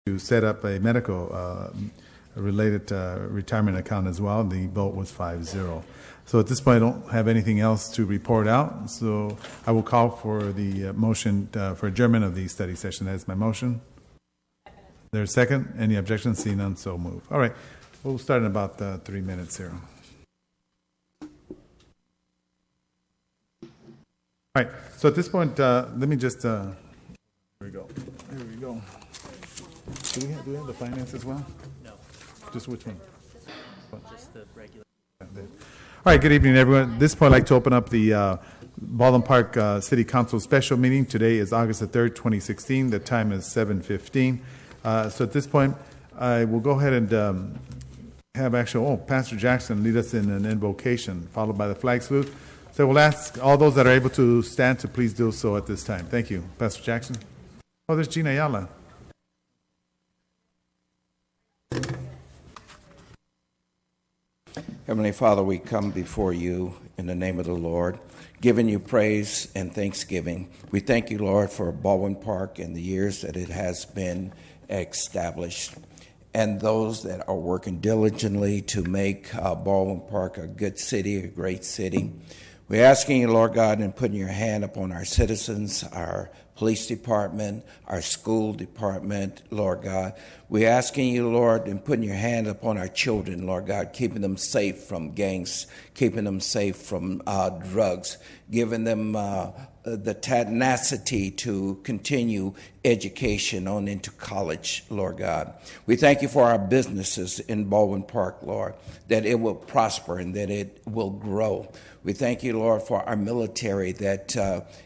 to set up a medical related retirement account as well. The vote was 5-0. So at this point, I don't have anything else to report out. So I will call for the motion for adjournment of the study session. That is my motion. There's a second. Any objections? Seeing none, so move. All right. We'll start in about 3 minutes here. All right. So at this point, let me just... here we go. Here we go. Do we have the finance as well? No. Just which one? Just the regular. All right, good evening, everyone. At this point, I'd like to open up the Baldwin Park City Council special meeting. Today is August the 3rd, 2016. The time is 7:15. So at this point, I will go ahead and have Pastor Jackson lead us in an invocation, followed by the flag salute. So we'll ask all those that are able to stand to please do so at this time. Thank you. Pastor Jackson. Oh, there's Gina Ayala. Heavenly Father, we come before you in the name of the Lord, giving you praise and thanksgiving. We thank you, Lord, for Baldwin Park and the years that it has been established, and those that are working diligently to make Baldwin Park a good city, a great city. We're asking you, Lord God, and putting your hand upon our citizens, our police department, our school department, Lord God. We're asking you, Lord, and putting your hand upon our children, Lord God, keeping them safe from gangs, keeping them safe from drugs, giving them the tenacity to continue education on into college, Lord God. We thank you for our businesses in Baldwin Park, Lord, that it will prosper and that it will grow. We thank you, Lord, for our military that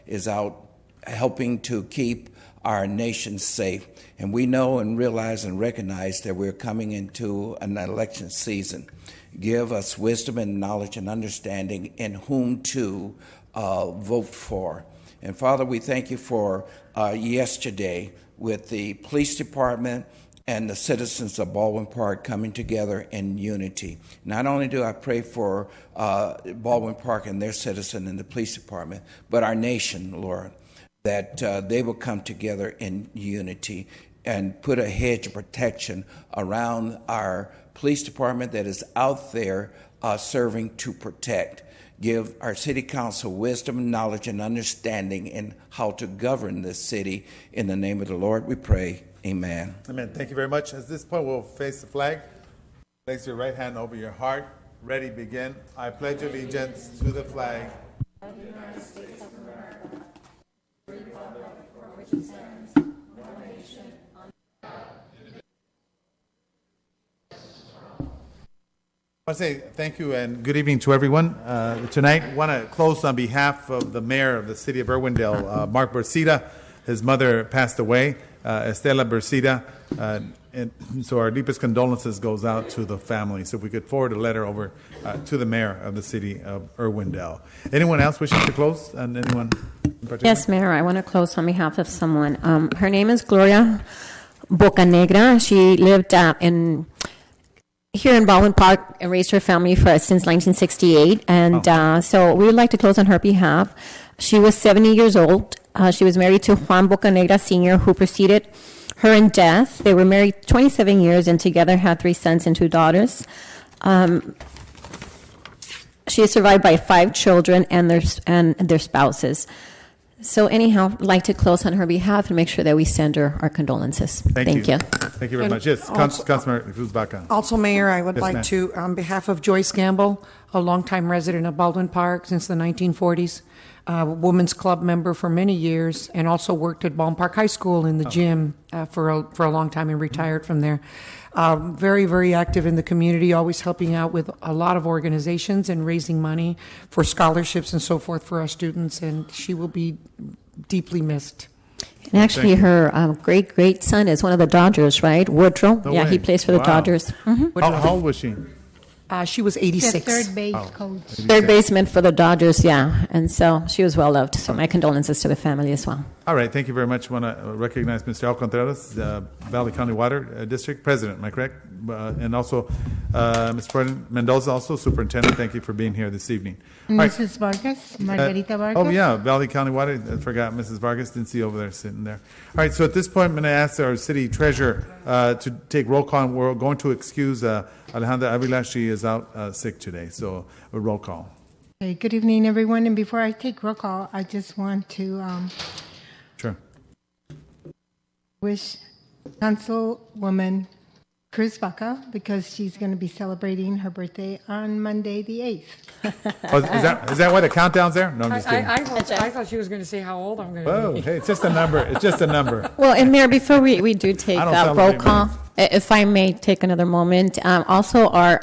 is out helping to keep our nation safe. And we know and realize and recognize that we're coming into an election season. Give us wisdom and knowledge and understanding in whom to vote for. And Father, we thank you for yesterday with the police department and the citizens of Baldwin Park coming together in unity. Not only do I pray for Baldwin Park and their citizen and the police department, but our nation, Lord, that they will come together in unity and put a hedge of protection around our police department that is out there serving to protect. Give our city council wisdom, knowledge, and understanding in how to govern this city. In the name of the Lord, we pray. Amen. Amen. Thank you very much. At this point, we'll face the flag. Place your right hand over your heart. Ready, begin. I pledge allegiance to the flag of the United States of America, the republic for which it stands, one nation, under God. I want to say thank you and good evening to everyone. Tonight, I want to close on behalf of the mayor of the city of Irwindale, Mark Bercida. His mother passed away, Estela Bercida, and so our deepest condolences goes out to the family. So if we could forward a letter over to the mayor of the city of Irwindale. Anyone else wishing to close? And anyone in particular? Yes, Mayor, I want to close on behalf of someone. Her name is Gloria Bocanegra. She lived here in Baldwin Park and raised her family since 1968. And so we would like to close on her behalf. She was 70 years old. She was married to Juan Bocanegra Sr., who preceded her in death. They were married 27 years and together had 3 sons and 2 daughters. She is survived by 5 children and their spouses. So anyhow, I'd like to close on her behalf and make sure that we send her our condolences. Thank you. Thank you very much. Yes, Councilor Cruz Baca. Also, Mayor, I would Yes, like ma'am. to, on behalf of Joyce Gamble, a longtime resident of Baldwin Park since the 1940s, a Women's Club member for many years, and also worked at Baldwin Park High School in the gym for a long time and retired from there. Very, very active in the community, always helping out with a lot of organizations and raising money for scholarships and so forth for our students, and she will be deeply missed. And actually, her great son is one of the Dodgers, right? Woodrow. No yeah, way. he plays for the Wow. Dodgers. Mm-hmm. How old was she? She was The 86. third base coach. Third baseman for the Dodgers, yeah. And so she was well loved. So my condolences to the family as well. All right, thank you very much. I want to recognize Mr. Al Contreras, Valley County Water District President, am I correct? And also Mr. Mendoza, also Superintendent. Thank you for being here this evening. All right. Mrs. Vargas, Margarita Vargas. Oh, yeah, Valley County Water. I forgot Mrs. Vargas. Didn't see you over there sitting there. All right, so at this point, I'm going to ask our city treasurer to take roll call. We're going to excuse Alejandra Avila. She is out sick today, so a roll call. Okay, good evening, everyone. And before I take roll call, I just want to Sure. wish Councilwoman Cruz Baca, because she's going to be celebrating her birthday on Monday the 8th. Oh, is that why the countdown's there? No, I'm just kidding. I thought she was going to say how old I'm going to Whoa, be. hey, it's just a number. It's just a number. Well, and Mayor, before we do take I don't roll celebrate call, if I may take another moment, also our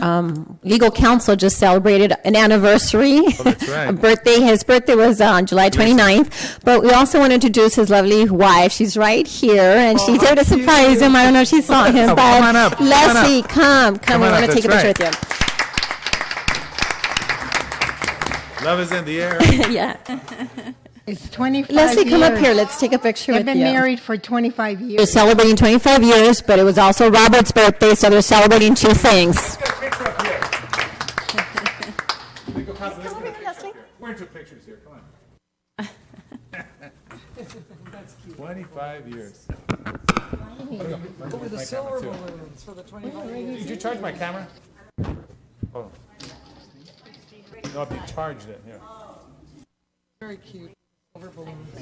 legal counsel just celebrated an anniversary. Oh, that's right. A birthday. His birthday was on July 29th, but we also want to introduce his lovely wife. She's right here, and she's here to surprise him. I don't know if she saw him, Oh, but come on up, come on Leslie, up. come. Come We on want up, to take a that's picture right. with Love is in the air. you. Yeah. It's 25 Leslie, years. come up here. Let's take a picture They've with been you. married for 25 They're years. celebrating 25 years, but it was also Robert's birthday, so they're celebrating two things. We're into pictures here. Come on. 25 years. With the silver balloons for the 25 years. Did you charge my camera? Oh. No, if you charged it. Here. Very cute. Silver balloons.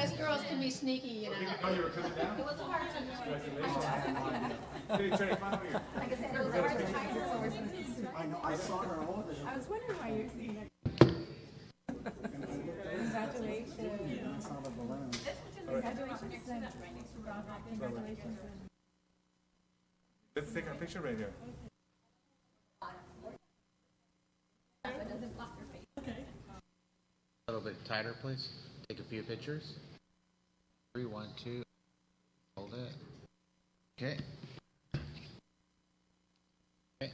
Us girls can be sneaky, you know. Oh, you were coming down? It was a hard time. Let's take our picture right here. A little bit tighter, please. Take a few pictures. 3, 1, 2. Hold it. Okay. Okay.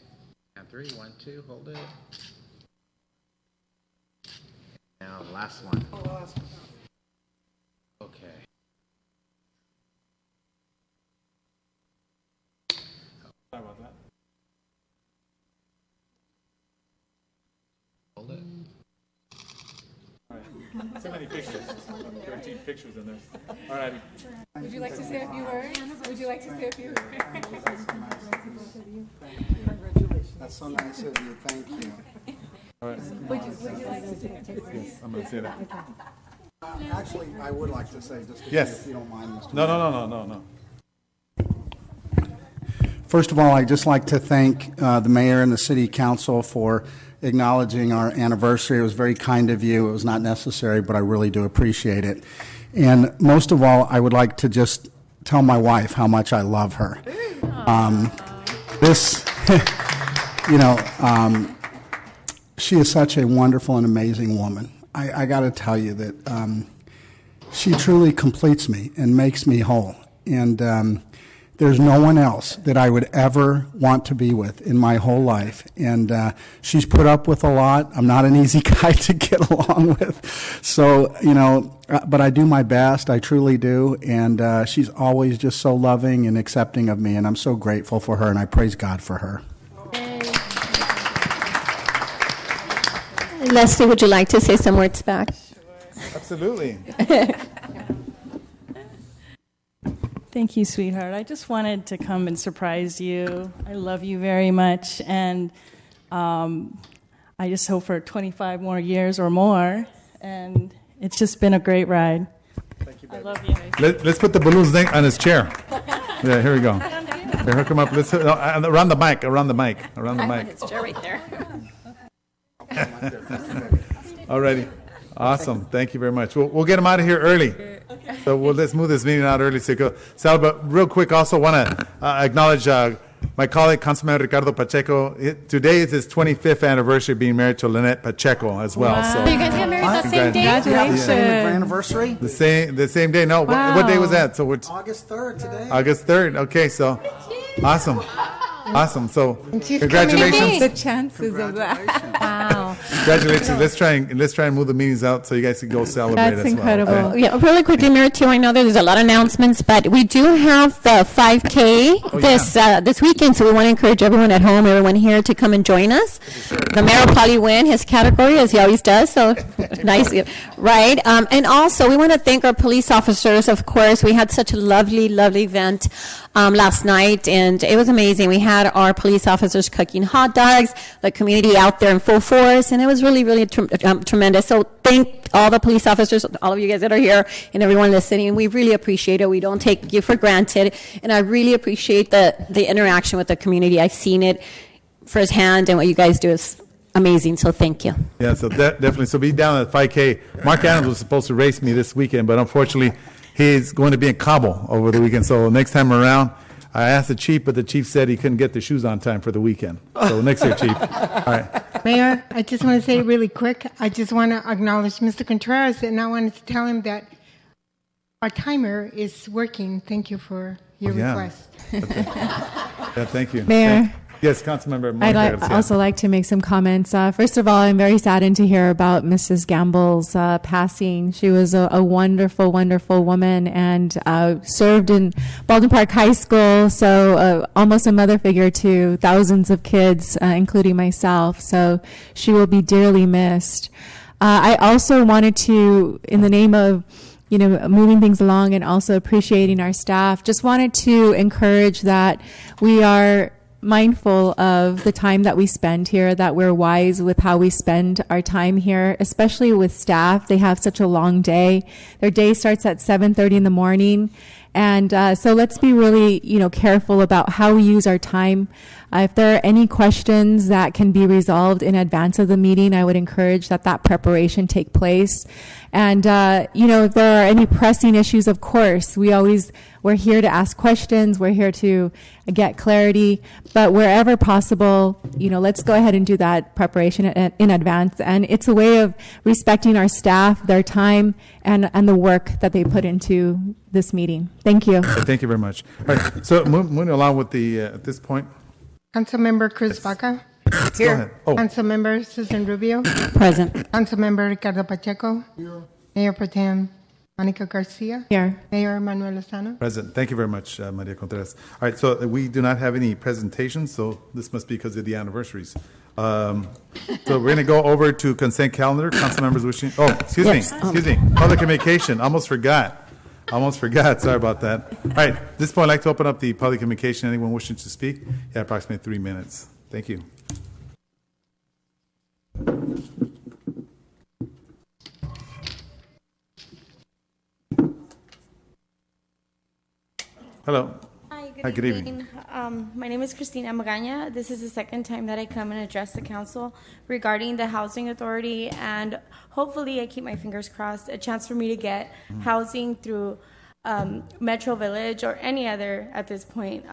And 3, 1, 2. Hold it. Now, last one. Okay. Sorry about that. Hold it. Too many pictures. 13 pictures in there. All right. Would you like to say a few words? Would you like to say a few words? That's so nice of you. Thank you. All right. Would you like to say a few words? Yes, I'm going to say that. Actually, I would like to say just Yes. if you don't mind, Mr. No. First of all, I'd just like to thank the mayor and the city council for acknowledging our anniversary. It was very kind of you. It was not necessary, but I really do appreciate it. And most of all, I would like to just tell my wife how much I love her. She is such a wonderful and amazing woman. I got to tell you that she truly completes me and makes me whole. And there's no one else that I would ever want to be with in my whole life. And she's put up with a lot. I'm not an easy guy to get along with. So, but I do my best. I truly do. And she's always just so loving and accepting of me. And I'm so grateful for her. And I praise God for her. Leslie, would you like to say some words back? Absolutely. Thank you, sweetheart. I just wanted to come and surprise you. I love you very much, and I just hope for 25 more years or more, and it's just been a great ride. Thank you, baby. I love you. Let's put the balloons on his chair. Yeah, here we go. Here, hook him up. Let's around the mic. It's chair right there. Alrighty. Awesome. Thank you very much. We'll get him out of here early. So let's move this meeting out early. Sal, but real quick, also want to acknowledge my colleague, Councilman Ricardo Pacheco. Today is his 25th anniversary of being married to Lynette Pacheco as well. Wow. So You guys got married that same day? Yeah, the same anniversary? the same day. No, what day was that? So it's August 3rd today. August 3rd. Okay, so awesome. So she's congratulations. The chances of that. Wow. Congratulations. Let's try and move the meetings out so you guys can go celebrate That's as well. incredible. Okay. Yeah, really quickly, Mayor, too, I know there's a lot of announcements, but we do have the 5K this weekend, so we want to encourage everyone at home, everyone here, to come and join us. The mayor will probably win his category, as he always does, so nice, right? And also, we want to thank our police officers, of course. We had such a lovely, lovely event last night, and it was amazing. We had our police officers cooking hot dogs, the community out there in full force, and it was really, really tremendous. So thank all the police officers, all of you guys that are here, and everyone listening. We really appreciate it. We don't take you for granted, and I really appreciate the interaction with the community. I've seen it firsthand, and what you guys do is amazing, so thank you. Yeah, so definitely. So be down at 5K. Mark Adams was supposed to race me this weekend, but unfortunately, he's going to be in Cabo over the weekend. So next time around, I asked the chief, but the chief said he couldn't get the shoes on time for the weekend. So next year, chief. All right. Mayor, I just want to say really quick, I just want to acknowledge Mr. Contreras, and I wanted to tell him that our timer is working. Thank you for your request. Yeah, thank you. Mayor. Yes, Councilmember I'd Monica Garcia. also like to make some comments. First of all, I'm very saddened to hear about Mrs. Gamble's passing. She was a wonderful, wonderful woman and served in Baldwin Park High School, so almost a mother figure to thousands of kids, including myself. So she will be dearly missed. I also wanted to, in the name of moving things along and also appreciating our staff, just wanted to encourage that we are mindful of the time that we spend here, that we're wise with how we spend our time here, especially with staff. They have such a long day. Their day starts at 7:30 in the morning. And so let's be really, careful about how we use our time. If there are any questions that can be resolved in advance of the meeting, I would encourage that preparation take place. And, if there are any pressing issues, of course, we're here to ask questions. We're here to get clarity. But wherever possible, let's go ahead and do that preparation in advance. And it's a way of respecting our staff, their time, and the work that they put into this meeting. Thank you. Thank you very much. All right, so moving along with at this point. Councilmember Cruz Baca. Go ahead. Oh, Councilmember Susan Rubio. Present. Councilmember Ricardo Pacheco. Here. Mayor Pro Tem Monica Garcia. Here. Mayor Manuel Lozano. present. Thank you very much, Maria Contreras. All right, so we do not have any presentations, so this must be because of the anniversaries. So we're going to go over to consent calendar. Council members wishing. Oh, excuse me. Public communication. Almost forgot. Sorry about that. All right, at this point, I'd like to open up the public communication. Anyone wishing to speak? Yeah, approximately 3 minutes. Thank you. Hello. Hi, good evening. My name is Christina Magaña. This is the second time that I come and address the council regarding the housing authority, and hopefully, I keep my fingers crossed, a chance for me to get housing through Metro Village or any other at this point.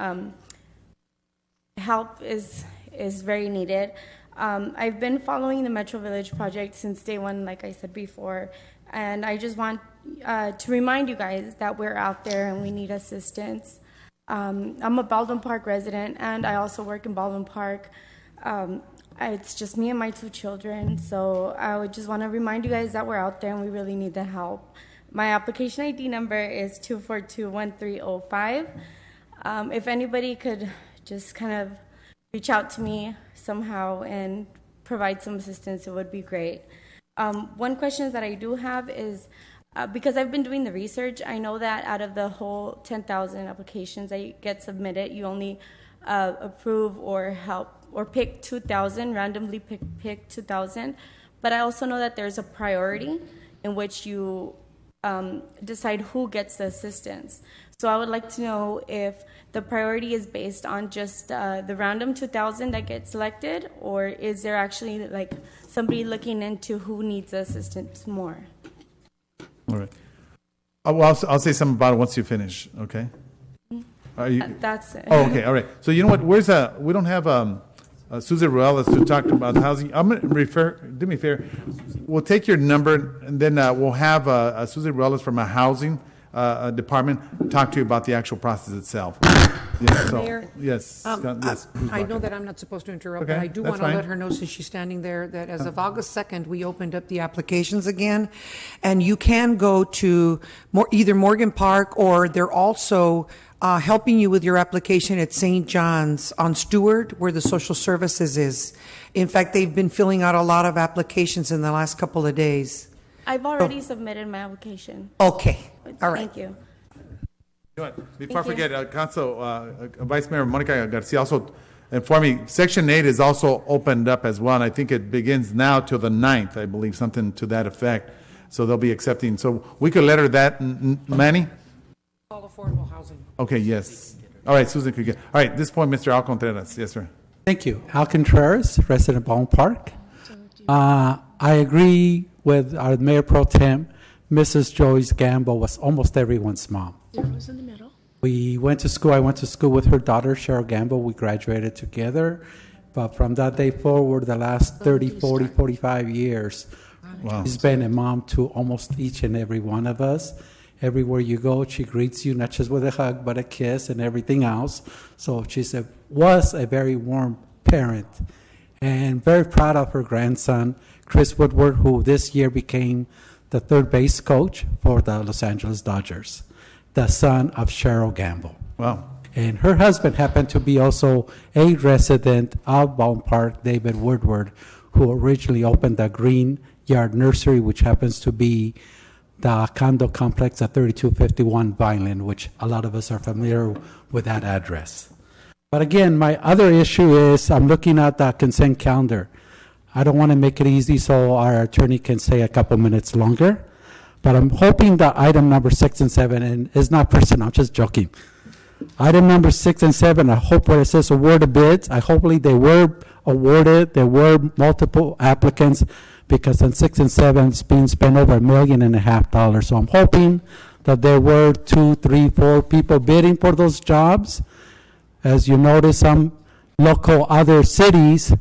Help is very needed. I've been following the Metro Village project since day one, like I said before, and I just want to remind you guys that we're out there and we need assistance. I'm a Baldwin Park resident, and I also work in Baldwin Park. It's just me and my 2 children, so I would just want to remind you guys that we're out there and we really need the help. My application ID number is 2421305. If anybody could just kind of reach out to me somehow and provide some assistance, it would be great. One question that I do have is, because I've been doing the research, I know that out of the whole 10,000 applications that get submitted, you only approve or help or pick 2,000, randomly pick 2,000. But I also know that there's a priority in which you decide who gets the assistance. So I would like to know if the priority is based on just the random 2,000 that get selected, or is there actually like somebody looking into who needs assistance more? All right. Well, I'll say something about it once you finish, okay? Are you? That's it. Oh, okay, all right. So you know what? We don't have Susan Ruelas to talk about housing. I'm going to do me a favor. We'll take your number, and then we'll have Susan Ruelas from a housing department talk to you about the actual process itself. Yeah, so, Mayor? yes, yes. Ms. I know Baca. that I'm not supposed to interrupt, Okay, but I do that's want to fine. let her know, since she's standing there, that as of August 2nd, we opened up the applications again. And you can go to either Morgan Park, or they're also helping you with your application at St. John's on Stewart, where the social services is. In fact, they've been filling out a lot of applications in the last couple of days. I've already submitted my application. Okay, all right. Thank you. Before I Thank you. forget, Vice Mayor Monica Garcia also informed me, Section 8 is also opened up as well, and I think it begins now till the 9th, I believe, something to that effect. So they'll be accepting. So we could let her that, Manny? All affordable housing. Okay, yes. All right, Susan could get. All right, at this point, Mr. Al Contreras. Yes, sir. Thank you. Al Contreras, resident of Baldwin Park. I agree with our Mayor Pro Tem. Mrs. Joyce Gamble was almost everyone's mom. Zero's in the middle. We went to school. I went to school with her daughter, Cheryl Gamble. We graduated together. But from that day forward, the last 30, 40, 45 years, Wow. she's been a mom to almost each and every one of us. Everywhere you go, she greets you, not just with a hug, but a kiss and everything else. So was a very warm parent, and very proud of her grandson, Chris Woodward, who this year became the third base coach for the Los Angeles Dodgers, the son of Cheryl Gamble. Wow. And her husband happened to be also a resident of Baldwin Park, David Woodward, who originally opened the Green Yard Nursery, which happens to be the condo complex at 3251 Vineland, which a lot of us are familiar with that address. But again, my other issue is I'm looking at the consent calendar. I don't want to make it easy so our attorney can stay a couple minutes longer, but I'm hoping that item number 6 and 7, and it's not personal, I'm just joking. Item number 6 and 7, I hope where it says award of bids, hopefully they were awarded, there were multiple applicants, because on 6 and 7, it's being spent over $1.5 million. So I'm hoping that there were 2, 3, 4 people bidding for those jobs. As you notice, some local other cities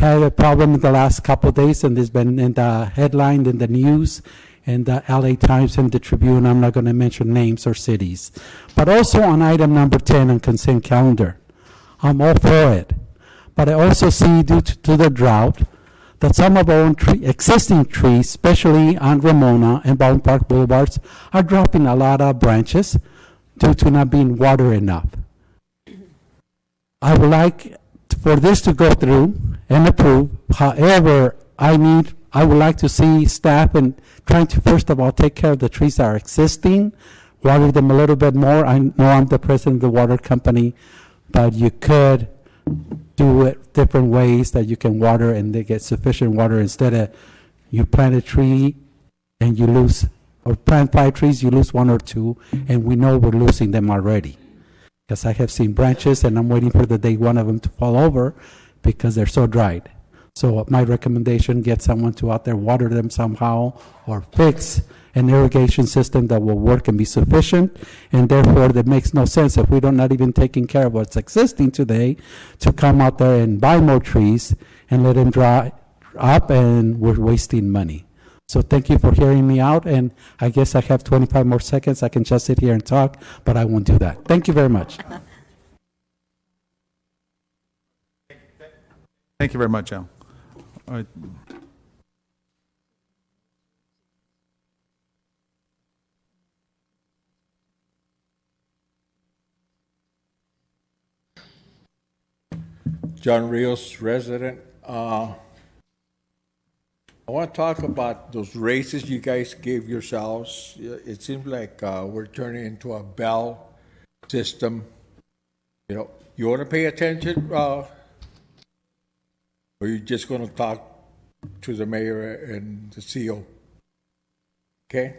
had a problem in the last couple of days, and there's been in the headline in the news, in the LA Times and the Tribune. I'm not going to mention names or cities. But also on item number 10 on consent calendar, I'm all for it. But I also see, due to the drought, that some of our own existing trees, especially on Ramona and Baldwin Park Boulevards, are dropping a lot of branches due to not being watered enough. I would like for this to go through and approve. However, I would like to see staff and trying to, first of all, take care of the trees that are existing, water them a little bit more. I know I'm the president of the water company, but you could do it different ways that you can water and they get sufficient water, instead of you plant a tree and you lose, or plant 5 trees, you lose 1 or 2, and we know we're losing them already. Because I have seen branches and I'm waiting for the day one of them to fall over because they're so dried. So my recommendation, get someone to out there water them somehow, or fix an irrigation system that will work and be sufficient. And therefore, that makes no sense if we don't not even taking care of what's existing today to come out there and buy more trees and let them dry up, and we're wasting money. So thank you for hearing me out, and I guess I have 25 more seconds. I can just sit here and talk, but I won't do that. Thank you very much. Thank you very much, Al. All right. John Rios, resident. I want to talk about those raises you guys gave yourselves. It seems like we're turning into a bell system. You know, you want to pay attention, or you just going to talk to the mayor and the CEO? Okay.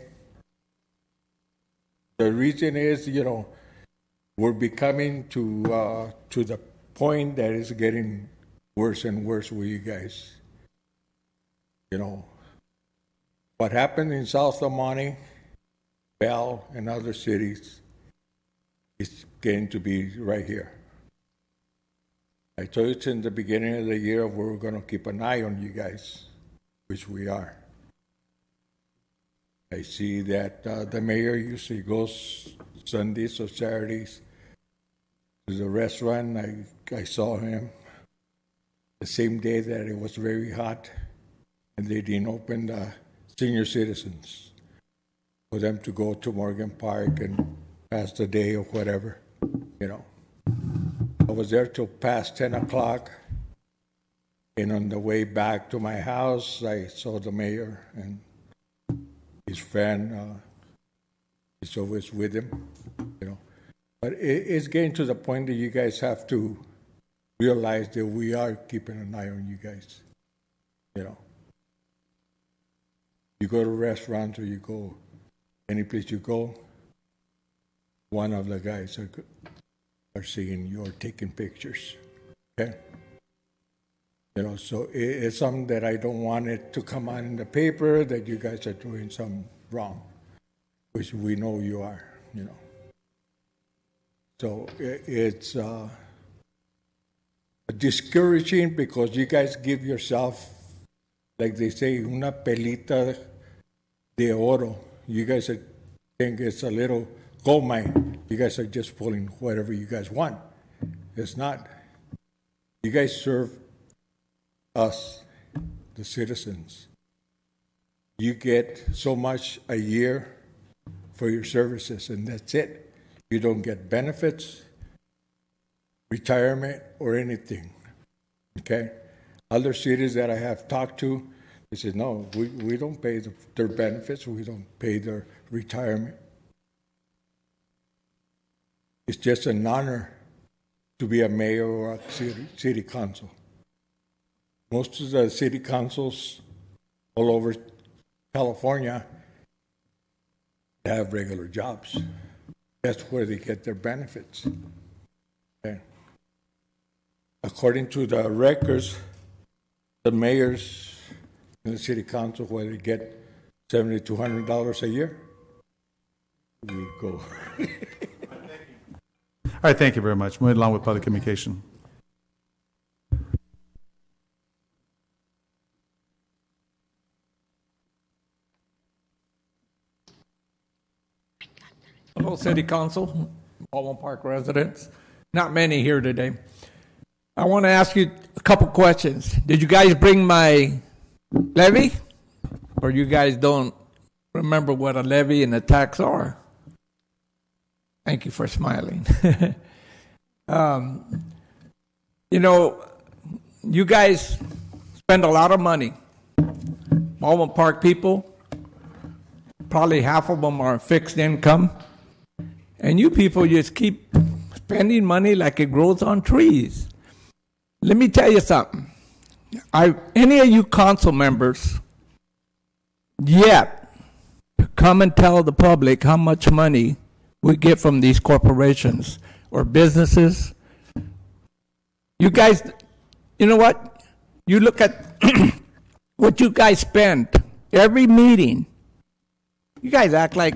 The reason is, you know, we're becoming to the point that is getting worse and worse with you guys. You know, what happened in South Del Monte, Bell, and other cities is getting to be right here. I told you in the beginning of the year we were going to keep an eye on you guys, which we are. I see that the mayor usually goes Sundays or Saturdays There's a restaurant, I saw him the same day that it was very hot, and they didn't open the senior citizens for them to go to Morgan Park and pass the day or whatever, you know. I was there till past 10 o'clock, and on the way back to my house, I saw the mayor and his friend. He's always with him, you know. But it's getting to the point that you guys have to realize that we are keeping an eye on you guys, you know. You go to restaurants or you go any place you go, one of the guys are seeing you or taking pictures, okay? You know, so it's something that I don't want it to come out in the paper that you guys are doing something wrong, which we know you are, you know. So it's discouraging because you guys give yourself, like they say, una pelita de oro. You guys think it's a little gold mine. You guys are just pulling whatever you guys want. It's not. You guys serve us, the citizens. You get so much a year for your services, and that's it. You don't get benefits, retirement, or anything. Okay? Other cities that I have talked to, they said, no, we don't pay their benefits, we don't pay their retirement. It's just an honor to be a mayor or a city council. Most of the city councils all over California have regular jobs. That's where they get their benefits. Okay. According to the records, the mayors in the city council, where they get $7,200 a year, we go. All right, thank you very much. Moving along with public communication. Hello, City Council, Baldwin Park residents. Not many here today. I want to ask you a couple questions. Did you guys bring my levy? Or you guys don't remember what a levy and a tax are? Thank you for smiling. You know, you guys spend a lot of money. Baldwin Park people, probably half of them are fixed income. And you people just keep spending money like it grows on trees. Let me tell you something. Any of you council members yet come and tell the public how much money we get from these corporations or businesses? You guys, you know what? You look at what you guys spend every meeting. You guys act like,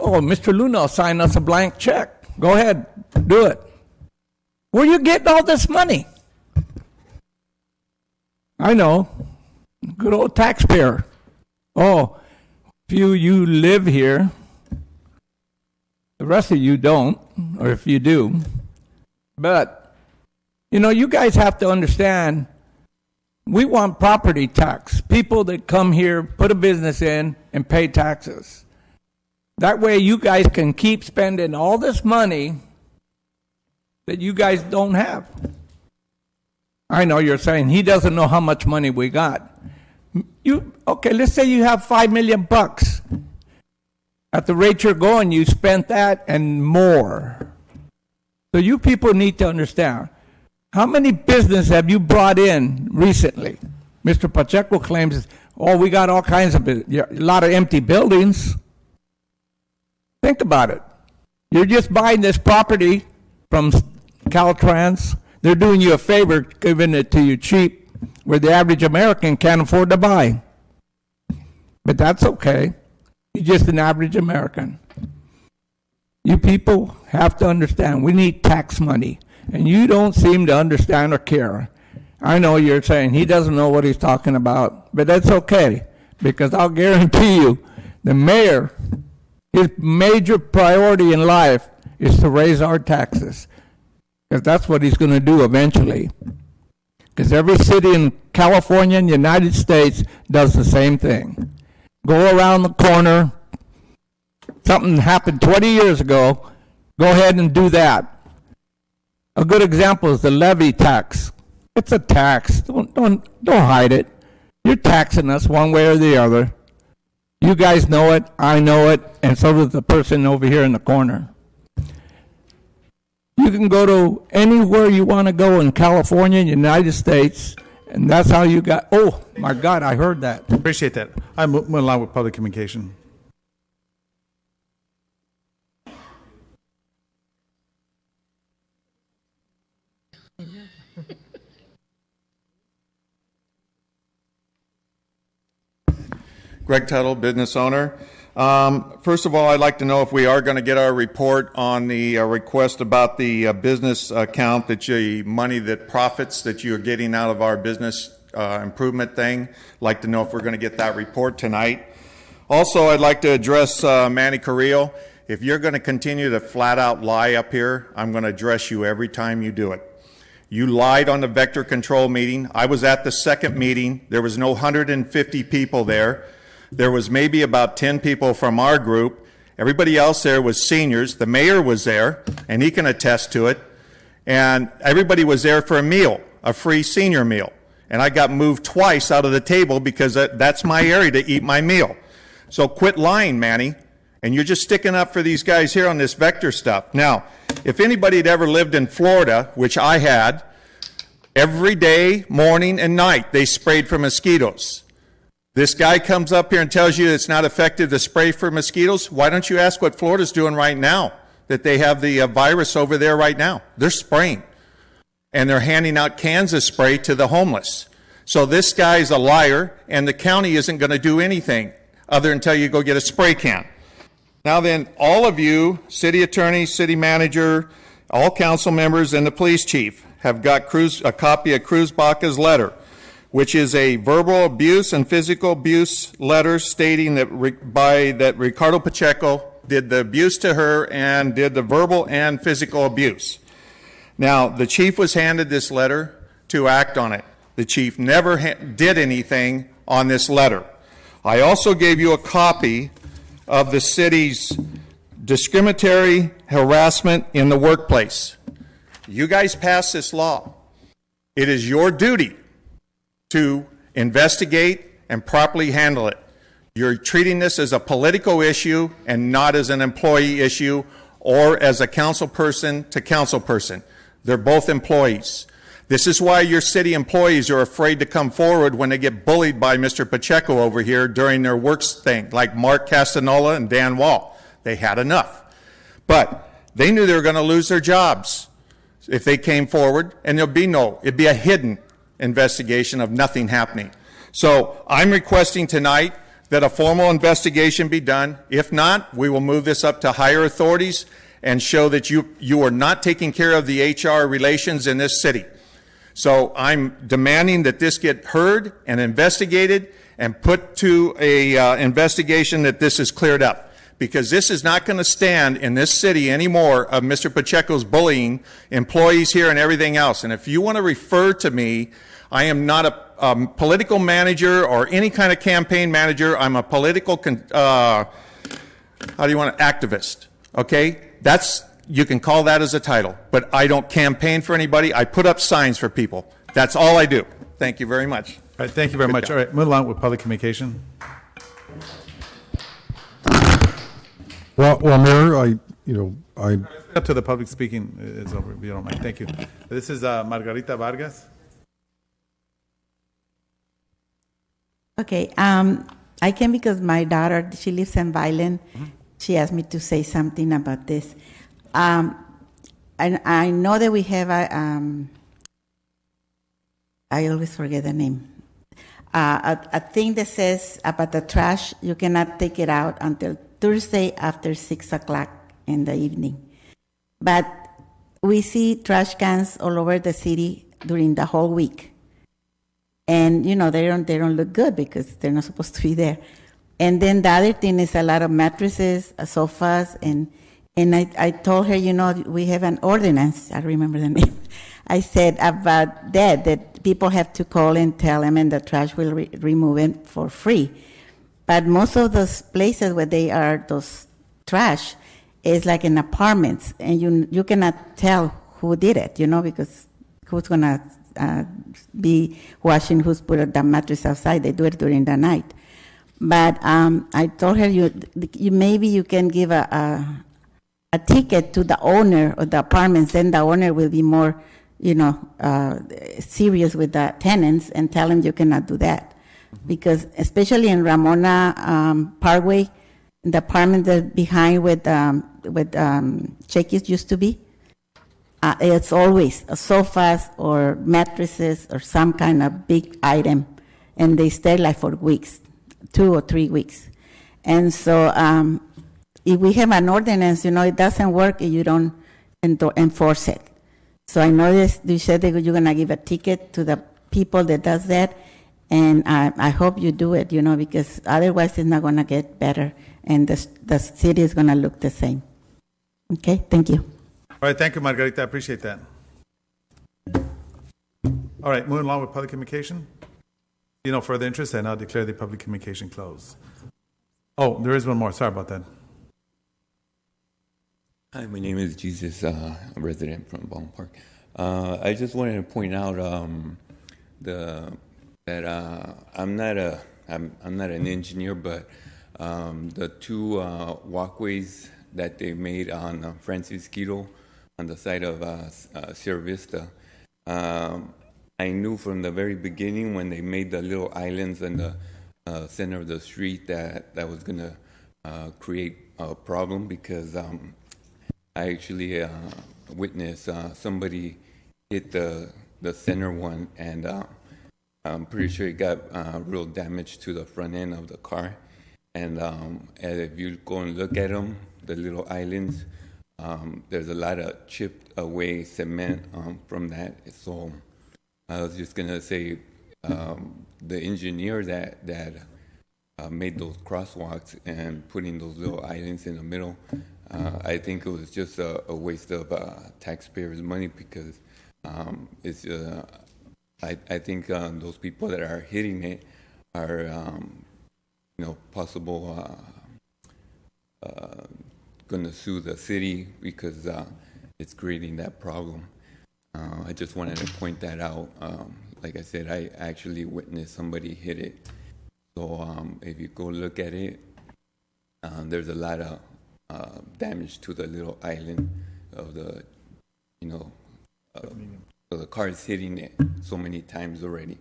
oh, Mr. Luna will sign us a blank check. Go ahead, do it. Where you getting all this money? I know. Good old taxpayer. Oh, few you live here. The rest of you don't, or if you do. But, you know, you guys have to understand, we want property tax. People that come here, put a business in, and pay taxes. That way you guys can keep spending all this money that you guys don't have. I know you're saying he doesn't know how much money we got. Okay, let's say you have $5 million. At the rate you're going, you spent that and more. So you people need to understand, how many business have you brought in recently? Mr. Pacheco claims, oh, we got all kinds of business. A lot of empty buildings. Think about it. You're just buying this property from Caltrans. They're doing you a favor, giving it to you cheap, where the average American can't afford to buy. But that's okay. You're just an average American. You people have to understand, we need tax money. And you don't seem to understand or care. I know you're saying he doesn't know what he's talking about, but that's okay, because I'll guarantee you, the mayor, his major priority in life is to raise our taxes. Because that's what he's going to do eventually. Because every city in California and the United States does the same thing. Go around the corner. Something happened 20 years ago. Go ahead and do that. A good example is the levy tax. It's a tax. Don't hide it. You're taxing us one way or the other. You guys know it, I know it, and so does the person over here in the corner. You can go to anywhere you want to go in California, United States, and that's how you got, oh my God, I heard that. Appreciate that. I'm moving along with public communication. Greg Tuttle, business owner. First of all, I'd like to know if we are going to get our report on the request about the business account, that money, that profits that you're getting out of our business improvement thing. I'd like to know if we're going to get that report tonight. Also, I'd like to address Manny Carrillo. If you're going to continue to flat out lie up here, I'm going to address you every time you do it. You lied on the vector control meeting. I was at the second meeting. There was no 150 people there. There was maybe about 10 people from our group. Everybody else there was seniors. The mayor was there, and he can attest to it. And everybody was there for a meal, a free senior meal. And I got moved twice out of the table because that's my area to eat my meal. So quit lying, Manny. And you're just sticking up for these guys here on this vector stuff. Now, if anybody had ever lived in Florida, which I had, every day, morning and night, they sprayed for mosquitoes. This guy comes up here and tells you it's not effective to spray for mosquitoes. Why don't you ask what Florida's doing right now, that they have the virus over there right now? They're spraying. And they're handing out cans of spray to the homeless. So this guy's a liar, and the county isn't going to do anything other than tell you go get a spray can. Now then, all of you, city attorney, city manager, all council members, and the police chief have got a copy of Cruz Baca's letter, which is a verbal abuse and physical abuse letter stating that Ricardo Pacheco did the abuse to her and did the verbal and physical abuse. Now, the chief was handed this letter to act on it. The chief never did anything on this letter. I also gave you a copy of the city's discriminatory harassment in the workplace. You guys passed this law. It is your duty to investigate and properly handle it. You're treating this as a political issue and not as an employee issue or as a council person to council person. They're both employees. This is why your city employees are afraid to come forward when they get bullied by Mr. Pacheco over here during their works thing, like Mark Castanola and Dan Wall. They had enough. But they knew they were going to lose their jobs if they came forward, and it'd be a hidden investigation of nothing happening. So I'm requesting tonight that a formal investigation be done. If not, we will move this up to higher authorities and show that you are not taking care of the HR relations in this city. So I'm demanding that this get heard and investigated and put to a investigation that this is cleared up. Because this is not going to stand in this city anymore of Mr. Pacheco's bullying employees here and everything else. And if you want to refer to me, I am not a political manager or any kind of campaign manager. I'm a political, activist. Okay? You can call that as a title. But I don't campaign for anybody. I put up signs for people. That's all I do. Thank you very much. All right, thank you very much. job. All right, move along with public communication. Well, Mayor, Up to the public speaking is over, if you don't mind. Thank you. This is Margarita Vargas. Okay, I came because my daughter, she lives in Baldwin. She asked me to say something about this. And I know that we have I always forget the name. A thing that says about the trash, you cannot take it out until Thursday after 6 o'clock in the evening. But we see trash cans all over the city during the whole week. And, they don't look good because they're not supposed to be there. And then the other thing is a lot of mattresses, sofas, and And I told her, we have an ordinance, I remember the name. I said about that people have to call and tell them, and the trash will remove it for free. But most of those places where they are, those trash, is like in apartments, and you cannot tell who did it, because who's going to be washing, who's put the mattress outside. They do it during the night. But I told her, maybe you can give a ticket to the owner of the apartments, then the owner will be more, serious with the tenants and tell them you cannot do that. Because especially in Ramona Parkway, the apartment that's behind with Shakey's used to be, it's always sofas or mattresses or some kind of big item, and they stay like for weeks, 2 or 3 weeks. And so if we have an ordinance, it doesn't work if you don't enforce it. So I know you said that you're going to give a ticket to the people that does that, and I hope you do it, because otherwise it's not going to get better, and the city is going to look the same. Okay, thank you. All right, thank you, Margarita. I appreciate that. All right, moving along with public communication. No further interest, I now declare the public communication closed. Oh, there is one more. Sorry about that. Hi, my name is Jesus, a resident from Baldwin Park. I just wanted to point out that I'm not an engineer, but the 2 walkways that they made on Francisquito on the side of Sierra Vista, I knew from the very beginning when they made the little islands in the center of the street that was going to create a problem, because I actually witnessed somebody hit the center one, and I'm pretty sure it got real damage to the front end of the car. And if you go and look at them, the little islands, there's a lot of chipped away cement from that. So I was just going to say the engineer that made those crosswalks and putting those little islands in the middle, I think it was just a waste of taxpayers' money, because it's I think those people that are hitting it are possible going to sue the city because it's creating that problem. I just wanted to point that out. Like I said, I actually witnessed somebody hit it. So if you go look at it, there's a lot of damage to the little island of the, the cars hitting it so many times already.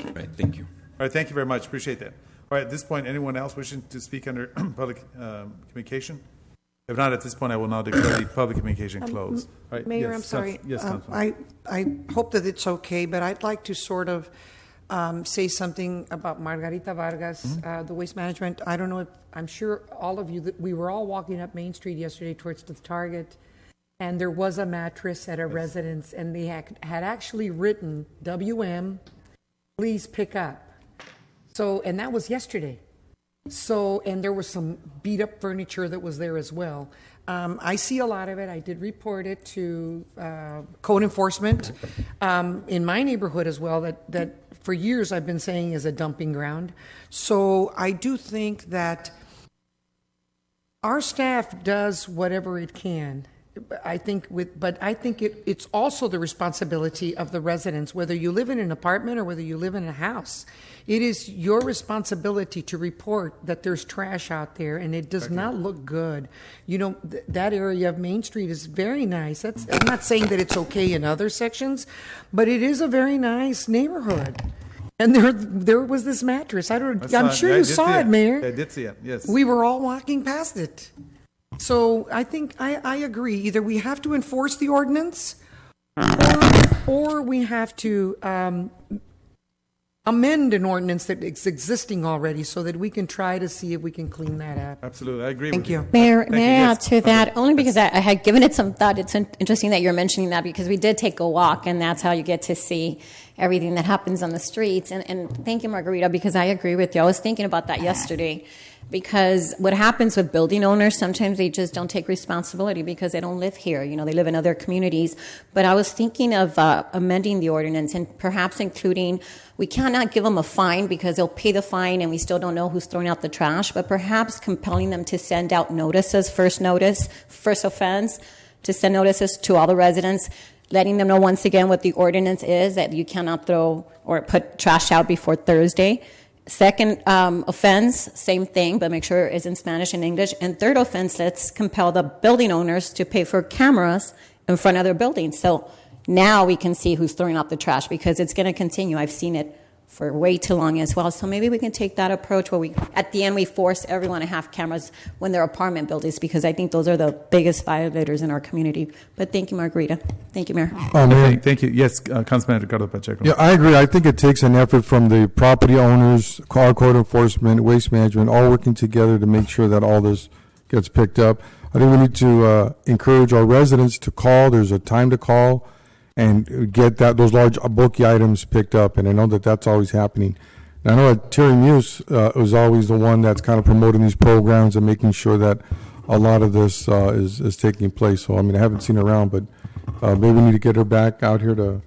All right, thank you. All right, thank you very much. Appreciate that. All right, at this point, anyone else wishing to speak under public communication? If not, at this point, I will now declare the public communication closed. All right, Mayor, yes, I'm sorry. Yes, Councilman. I hope that it's okay, but I'd like to sort of say something about Margarita Vargas, the waste management. I don't know if, I'm sure all of you, that we were all walking up Main Street yesterday towards the Target, and there was a mattress at a residence, and they had actually written, WM, please pick up. So, and that was yesterday. So, and there was some beat up furniture that was there as well. I see a lot of it. I did report it to code enforcement in my neighborhood as well, that for years I've been saying is a dumping ground. So I do think that our staff does whatever it can. But I think it's also the responsibility of the residents, whether you live in an apartment or whether you live in a house. It is your responsibility to report that there's trash out there, and it does not look good. That area of Main Street is very nice. I'm not saying that it's okay in other sections, but it is a very nice neighborhood. And there was this mattress. I'm sure you saw it, Mayor. I did see it, yes. We were all walking past it. So I think I agree. Either we have to enforce the ordinance, or we have to amend an ordinance that is existing already, so that we can try to see if we can clean that up. Absolutely, I agree. Thank you. Mayor, may I add to that? Only because I had given it some thought. It's interesting that you're mentioning that, because we did take a walk, and that's how you get to see everything that happens on the streets. And thank you, Margarita, because I agree with you. I was thinking about that yesterday. Because what happens with building owners, sometimes they just don't take responsibility because they don't live here. They live in other communities. But I was thinking of amending the ordinance and perhaps including, we cannot give them a fine because they'll pay the fine and we still don't know who's throwing out the trash, but perhaps compelling them to send out notices, first offense, to send notices to all the residents, letting them know once again what the ordinance is, that you cannot throw or put trash out before Thursday. Second offense, same thing, but make sure it's in Spanish and English. And third offense, let's compel the building owners to pay for cameras in front of their buildings. So now we can see who's throwing out the trash because it's going to continue. I've seen it for way too long as well. So maybe we can take that approach where at the end, we force everyone to have cameras when they're apartment buildings because I think those are the biggest violators in our community. But thank you, Margarita. Thank you, Mayor. Thank you. Yes, Councilman Ricardo Pacheco. Yeah, I agree. I think it takes an effort from the property owners, car code enforcement, waste management, all working together to make sure that all this gets picked up. I think we need to encourage our residents to call. There's a time to call and get those large bulky items picked up. And I know that that's always happening. And I know that Terry Muse is always the one that's kind of promoting these programs and making sure that a lot of this is taking place. So, I mean, I haven't seen her around, but maybe we need to get her back out here to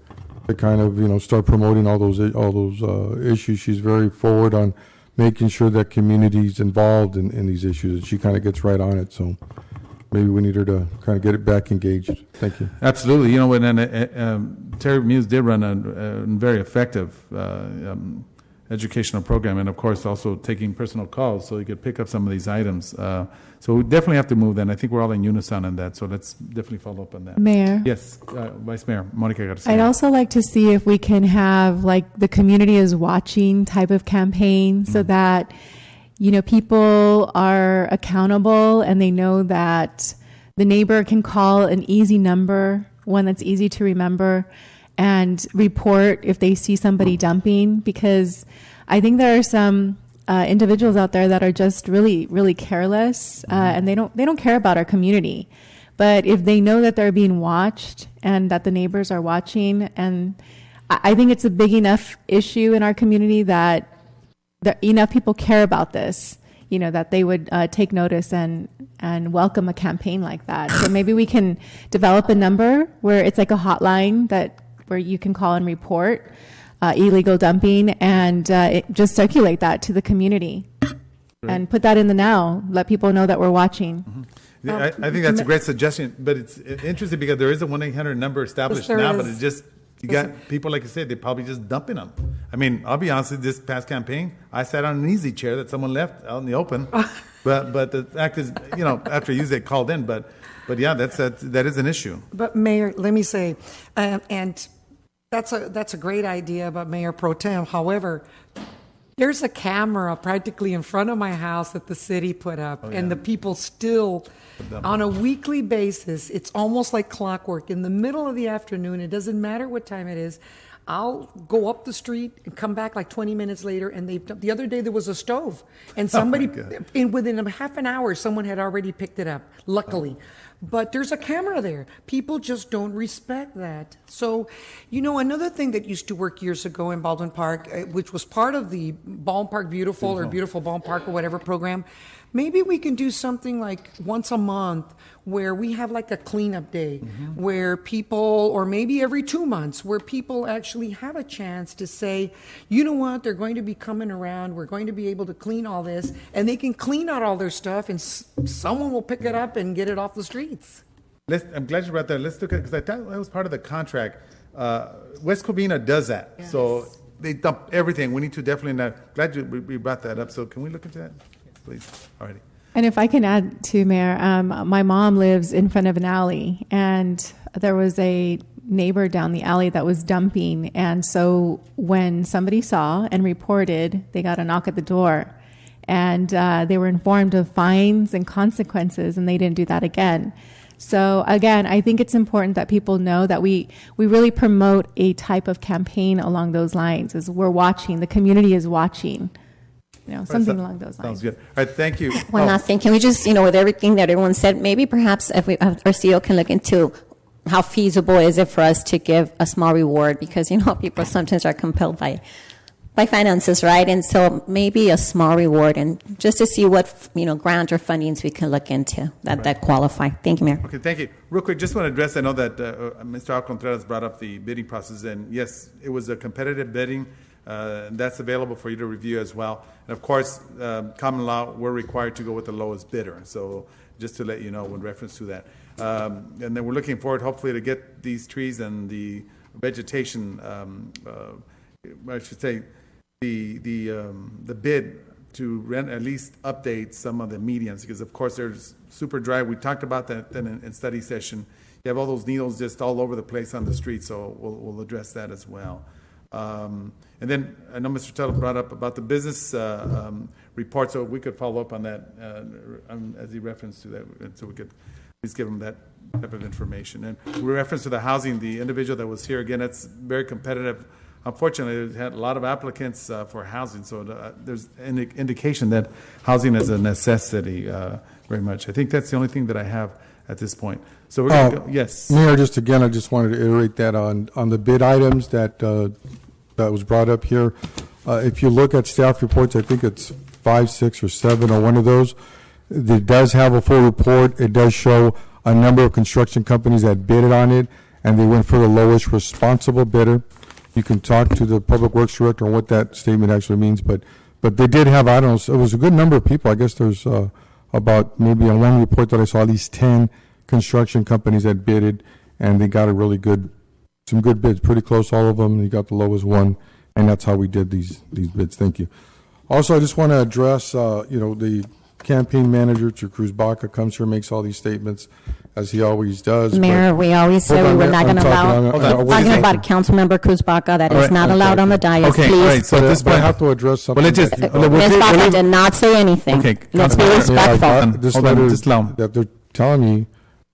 kind of, start promoting all those issues. She's very forward on making sure that community's involved in these issues, and she kind of gets right on it. So maybe we need her to kind of get it back engaged. Thank you. Absolutely. Terry Muse did run a very effective educational program, and of course also taking personal calls so you could pick up some of these items. So we definitely have to move then. I think we're all in unison on that. So let's definitely follow up on that. Mayor. Yes, Vice Mayor Monica Garcia. I'd also like to see if we can have like the community is watching type of campaign so that people are accountable and they know that the neighbor can call an easy number, one that's easy to remember, and report if they see somebody dumping, because I think there are some individuals out there that are just really, really careless, and they don't care about our community. But if they know that they're being watched and that the neighbors are watching, and I think it's a big enough issue in our community that enough people care about this, that they would take notice and welcome a campaign like that. So maybe we can develop a number where it's like a hotline where you can call and report illegal dumping, and just circulate that to the community. Right. And put that in the now. Let people know that we're watching. Mm-hmm. Yeah, I think that's a great suggestion, but it's interesting because there is a 1-800 number established now, but it's just, you got people, like you said, they're probably just dumping them. I mean, I'll be honest with you, this past campaign, I sat on an easy chair that someone left out in the open. but the fact is, after I used it, called in. But yeah, that is an issue. But Mayor, let me say, and that's a great idea about Mayor Pro Tem. However, there's a camera practically in front of my house that the city put up, and the people still, on a weekly basis, it's almost like clockwork. In the middle of the afternoon, it doesn't matter what time it is, I'll go up the street and come back like 20 minutes later, and the other day there was a stove, and somebody, within a half an hour, someone had already picked it up, luckily. But there's a camera there. People just don't respect that. So, another thing that used to work years ago in Baldwin Park, which was part of the Baldwin Park Beautiful or Beautiful Baldwin Park or whatever program, maybe we can do something like once a month where we have like a cleanup day, where people, or maybe every 2 months, where people actually have a chance to say, you know what, they're going to be coming around, we're going to be able to clean all this, and they can clean out all their stuff, and someone will pick it up and get it off the streets. I'm glad you brought that. Let's look at, because I thought that was part of the contract. West Covina does that. Yes. So they dump everything. We need to definitely, glad we brought that up. So can we look into that? Please. All righty. And if I can add to, Mayor, my mom lives in front of an alley, and there was a neighbor down the alley that was dumping. And so when somebody saw and reported, they got a knock at the door, and they were informed of fines and consequences, and they didn't do that again. So again, I think it's important that people know that we really promote a type of campaign along those lines, as we're watching, the community is watching. Something along those lines. Sounds good. All right, thank you. One last thing. Can we just, with everything that everyone said, maybe perhaps if our CEO can look into how feasible is it for us to give a small reward? Because, people sometimes are compelled by finances, right? And so maybe a small reward, and just to see what, grant or fundings we can look into that qualify. Thank you, Mayor. Okay, thank you. Real quick, just want to address, I know that Mr. Alcontreras brought up the bidding process, and yes, it was a competitive bidding. That's available for you to review as well. And of course, common law, we're required to go with the lowest bidder. So just to let you know in reference to that. And then we're looking forward, hopefully, to get these trees and the vegetation, I should say, the bid to at least update some of the medians, because of course there's super dry. We talked about that in study session. You have all those needles just all over the place on the street, so we'll address that as well. And then I know Mr. Tuttle brought up about the business report, so we could follow up on that as he referenced to that, and so we could please give him that type of information. And with reference to the housing, the individual that was here, again, it's very competitive. Unfortunately, it had a lot of applicants for housing, so there's an indication that housing is a necessity very much. I think that's the only thing that I have at this point. So we're going to go. Yes. Mayor, just again, I just wanted to iterate that on the bid items that that was brought up here. If you look at staff reports, I think it's 5, 6, or 7 or one of those. It does have a full report. It does show a number of construction companies that bidded on it, and they went for the lowest responsible bidder. You can talk to the Public Works Director on what that statement actually means, but they did have, I don't know, it was a good number of people. I guess there's about, maybe on one report that I saw, at least 10 construction companies that bidded, and they got some good bids, pretty close, all of them. They got the lowest one, and that's how we did these bids. Thank you. Also, I just want to address, the campaign manager, Cruz Baca, comes here, makes all these statements, as he always does. Mayor, we always say we were not going to allow. Talking about Councilmember Cruz Baca, that is not allowed on the dais. Okay, please. all right. So at this point, I have to address something. Well, let's just. Ms. Baca did not say anything. Okay, let's be respectful. This letter that they're telling me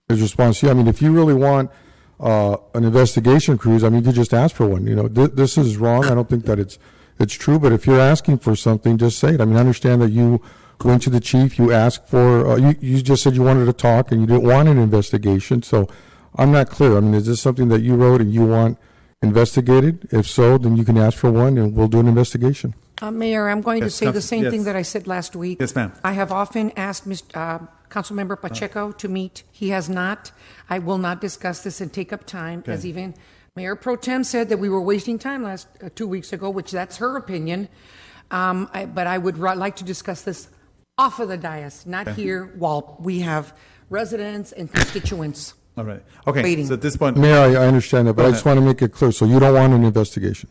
is response. Yeah, I mean, if you really want an investigation, Cruz, I mean, you could just ask for one. This is wrong. I don't think that it's true. But if you're asking for something, just say it. I mean, I understand that you went to the chief, you asked for, you just said you wanted to talk and you didn't want an investigation. So I'm not clear. I mean, is this something that you wrote and you want investigated? If so, then you can ask for one and we'll do an investigation. Mayor, I'm going to say the same thing that I said last week. Yes, ma'am. I have often asked Councilmember Pacheco to meet. He has not. I will not discuss this and take up time, as even Mayor Pro Tem said that we were wasting time 2 weeks ago, which that's her opinion. But I would like to discuss this off of the dais, not here, while we have residents and constituents. All right. Okay. Waiting. So at this point, Mayor, I understand that, but I just want to make it clear. So you don't want an investigation?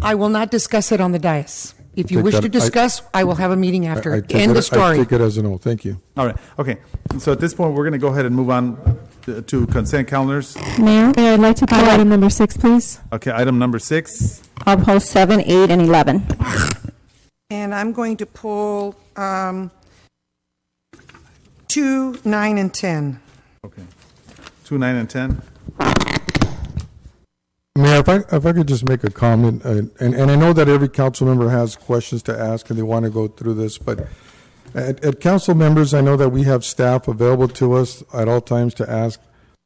I will not discuss it on the dais. If you wish to discuss, I will have a meeting after. End the story. I take it as a no. Thank you. all right. Okay. So at this point, we're going to go ahead and move on to consent calendars. Mayor, I'd like to call item number 6, please. Okay. Item number 6. I'll post 7, 8, and 11. And I'm going to pull 2, 9, and 10. Okay. 2, 9, and 10. Mayor, if I could just make a comment, and I know that every council member has questions to ask and they want to go through this, but at council members, I know that we have staff available to us at all times to ask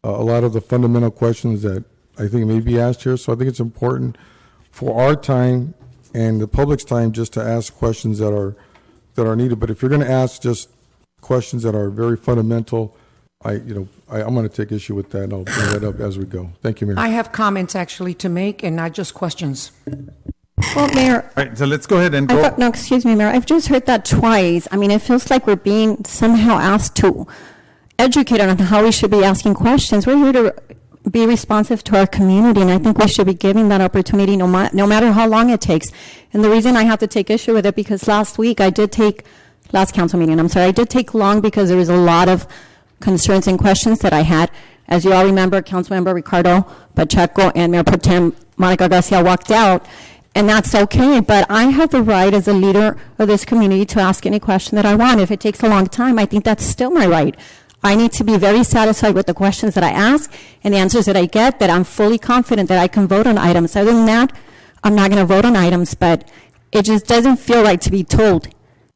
a lot of the fundamental questions that I think may be asked here. So I think it's important for our time and the public's time just to ask questions that are needed. But if you're going to ask just questions that are very fundamental, I'm going to take issue with that, and I'll bring that up as we go. Thank you, Mayor. I have comments actually to make and not just questions. Well, Mayor. All right. So let's go ahead and go. No, excuse me, Mayor. I've just heard that twice. I mean, it feels like we're being somehow asked to educate on how we should be asking questions. We're here to be responsive to our community, and I think we should be giving that opportunity no matter how long it takes. And the reason I have to take issue with it, because last council meeting, I did take long because there was a lot of concerns and questions that I had. As you all remember, Councilmember Ricardo Pacheco and Mayor Pro Tem Monica Garcia walked out, and that's okay, but I have the right as a leader of this community to ask any question that I want. If it takes a long time, I think that's still my right. I need to be very satisfied with the questions that I ask and the answers that I get, that I'm fully confident that I can vote on items. Other than that, I'm not going to vote on items, but it just doesn't feel right to be told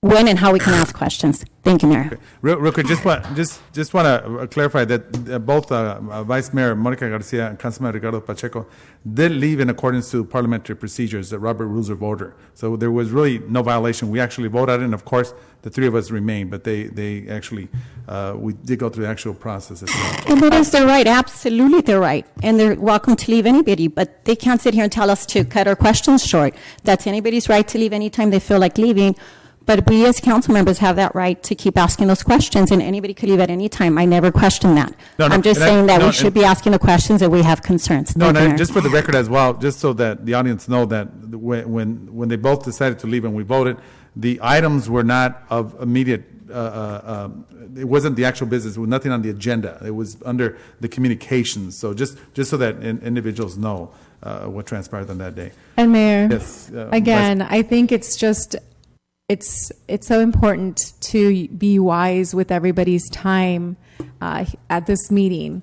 when and how we can ask questions. Thank you, Mayor. Real quick, just want to clarify that both Vice Mayor Monica Garcia and Councilman Ricardo Pacheco did leave in accordance to parliamentary procedures, the Robert Rules of Order. So there was really no violation. We actually voted, and of course, the three of us remained, but they actually, we did go through the actual process as well. And that is their right. Absolutely their right. And they're welcome to leave anybody, but they can't sit here and tell us to cut our questions short. That's anybody's right to leave anytime they feel like leaving. But we as council members have that right to keep asking those questions, and anybody could leave at any time. I never question that. I'm just saying that we should be asking the questions that we have concerns. Just for the record as well, just so that the audience know that when they both decided to leave and we voted, the items were not of immediate, it wasn't the actual business, it was nothing on the agenda. It was under the communications. So just so that individuals know what transpired on that day. And Mayor, yes, again, I think it's just, it's so important to be wise with everybody's time at this meeting.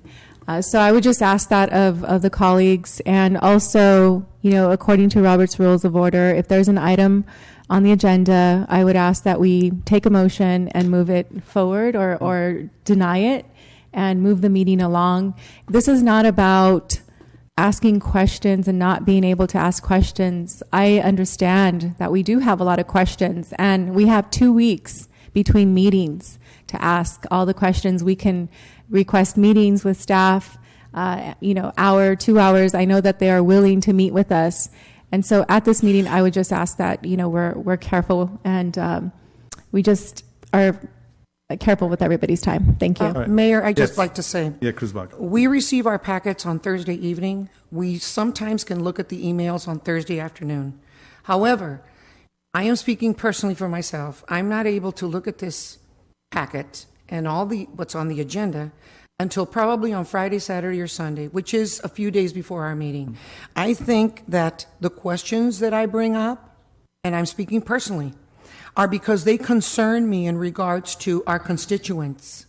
So I would just ask that of the colleagues, and also, according to Robert's Rules of Order, if there's an item on the agenda, I would ask that we take a motion and move it forward or deny it and move the meeting along. This is not about asking questions and not being able to ask questions. I understand that we do have a lot of questions, and we have 2 weeks between meetings to ask all the questions. We can request meetings with staff, hour, 2 hours. I know that they are willing to meet with us. And so at this meeting, I would just ask that, we're careful, and we just are careful with everybody's time. Thank you. Right. Mayor, I'd just like to say, Cruzback. We receive our packets on Thursday evening. We sometimes can look at the emails on Thursday afternoon. However, I am speaking personally for myself. I'm not able to look at this packet and what's on the agenda until probably on Friday, Saturday, or Sunday, which is a few days before our meeting. I think that the questions that I bring up, and I'm speaking personally, are because they concern me in regards to our constituents.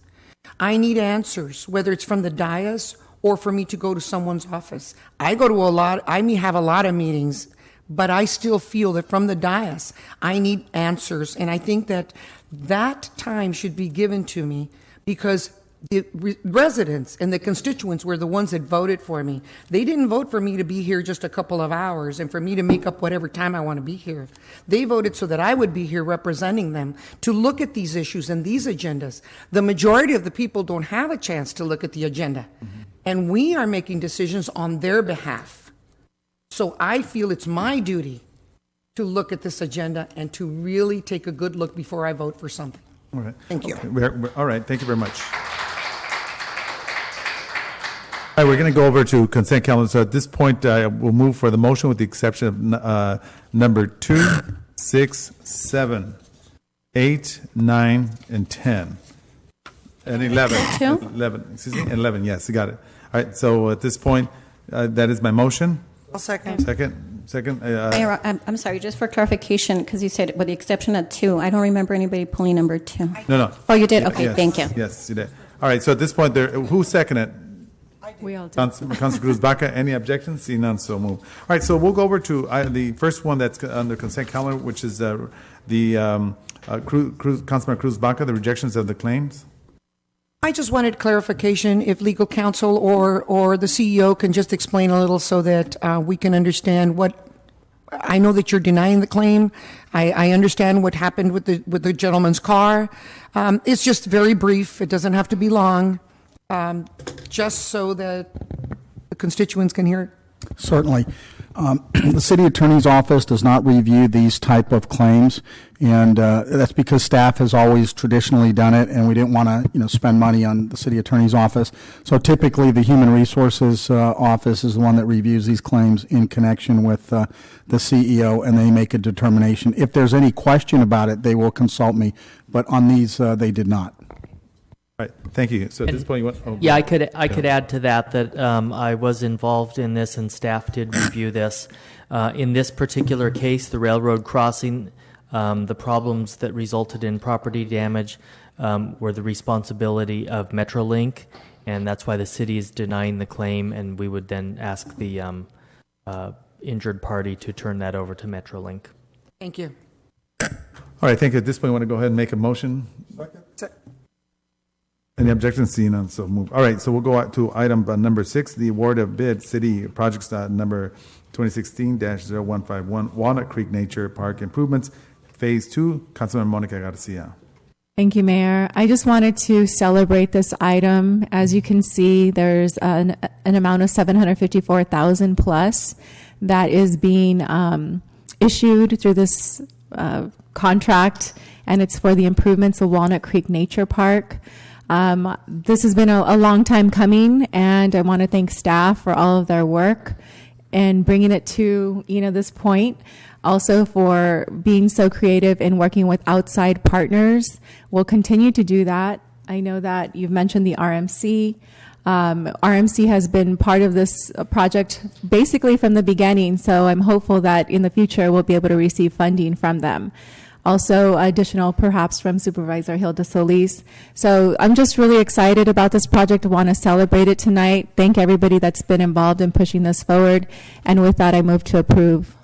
I need answers, whether it's from the dais or for me to go to someone's office. I may have a lot of meetings, but I still feel that from the dais, I need answers. And I think that time should be given to me, because the residents and the constituents were the ones that voted for me. They didn't vote for me to be here just a couple of hours and for me to make up whatever time I want to be here. They voted so that I would be here representing them to look at these issues and these agendas. The majority of the people don't have a chance to look at the agenda. Mm-hmm. And we are making decisions on their behalf. So I feel it's my duty to look at this agenda and to really take a good look before I vote for something. All right. Thank you. Okay. All right. Thank you very much. All right, we're going to go over to consent calendar. So at this point, we'll move for the motion with the exception of number 2, 6, 7, 8, 9, and 10. And 11. 11, excuse me, and 11, yes, you got it. All right, so at this point, that is my motion. I'll second. Second. Mayor, I'm sorry, just for clarification, because you said with the exception of 2, I don't remember anybody pulling number 2. No. Oh, you did? Okay, yes, thank you. Yes, you did. All right, so at this point, who seconded it? We all did. Councilor Cruz-Baca, any objections? See none, so move. All right, so we'll go over to the first one that's under consent calendar, which is Councilman Cruz-Baca, the rejections of the claims. I just wanted clarification if legal counsel or the CEO can just explain a little so that we can understand what. I know that you're denying the claim. I understand what happened with the gentleman's car. It's just very brief. It doesn't have to be long. Just so that the constituents can hear it. Certainly. The city attorney's office does not review these type of claims, and that's because staff has always traditionally done it, and we didn't want to spend money on the city attorney's office. So typically the human resources office is the one that reviews these claims in connection with the CEO, and they make a determination. If there's any question about it, they will consult me, but on these they did not. All right, thank you. So at this point, you want? Yeah, I could add to that I was involved in this and staff did review this. In this particular case, the railroad crossing, the problems that resulted in property damage were the responsibility of Metrolink, and that's why the city is denying the claim, and we would then ask the injured party to turn that over to Metrolink. Thank you. All right, thank you. At this point, I want to go ahead and make a motion. Any objections? Seeing none, so move. All right, so we'll go out to item number 6, the award of bid, city projects number 2016-0151, Walnut Creek Nature Park Improvements, Phase 2. Councilmember Monica Garcia. Thank you, Mayor. I just wanted to celebrate this item. As you can see, there's an amount of $754,000 plus that is being issued through this contract, and it's for the improvements of Walnut Creek Nature Park. This has been a long time coming, and I want to thank staff for all of their work and bringing it to this point. Also for being so creative in working with outside partners. We'll continue to do that. I know that you've mentioned the RMC. RMC has been part of this project basically from the beginning, so I'm hopeful that in the future we'll be able to receive funding from them. Also additional perhaps from Supervisor Hilda Solis. So I'm just really excited about this project. I want to celebrate it tonight. Thank everybody that's been involved in pushing this forward. And with that, I move to approve.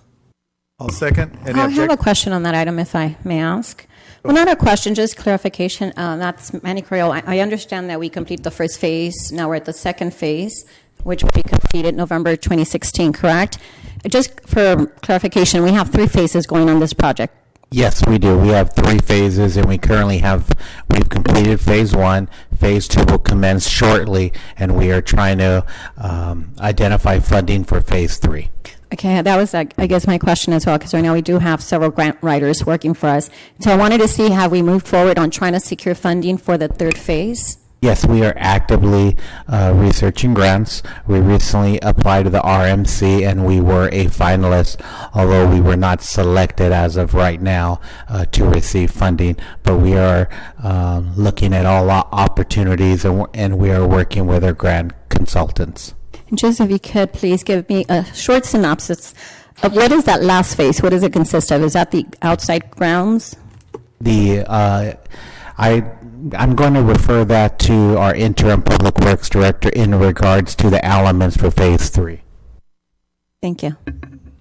I'll second. I have a question on that item, if I may ask. Well, not a question, just clarification. That's Manny Correo. I understand that we complete the first phase. Now we're at the second phase, which will be completed November 2016, correct? Just for clarification, we have 3 phases going on this project. Yes, we do. We have 3 phases, and we've completed phase 1. Phase 2 will commence shortly, and we are trying to identify funding for phase 3. Okay, that was, I guess, my question as well, because right now we do have several grant writers working for us. So I wanted to see, have we moved forward on trying to secure funding for the 3rd phase? Yes, we are actively researching grants. We recently applied to the RMC, and we were a finalist, although we were not selected as of right now to receive funding. But we are looking at all opportunities, and we are working with our grant consultants. Just if you could please give me a short synopsis of what is that last phase? What does it consist of? Is that the outside grounds? I'm going to refer that to our interim public works director in regards to the elements for phase 3. Thank you.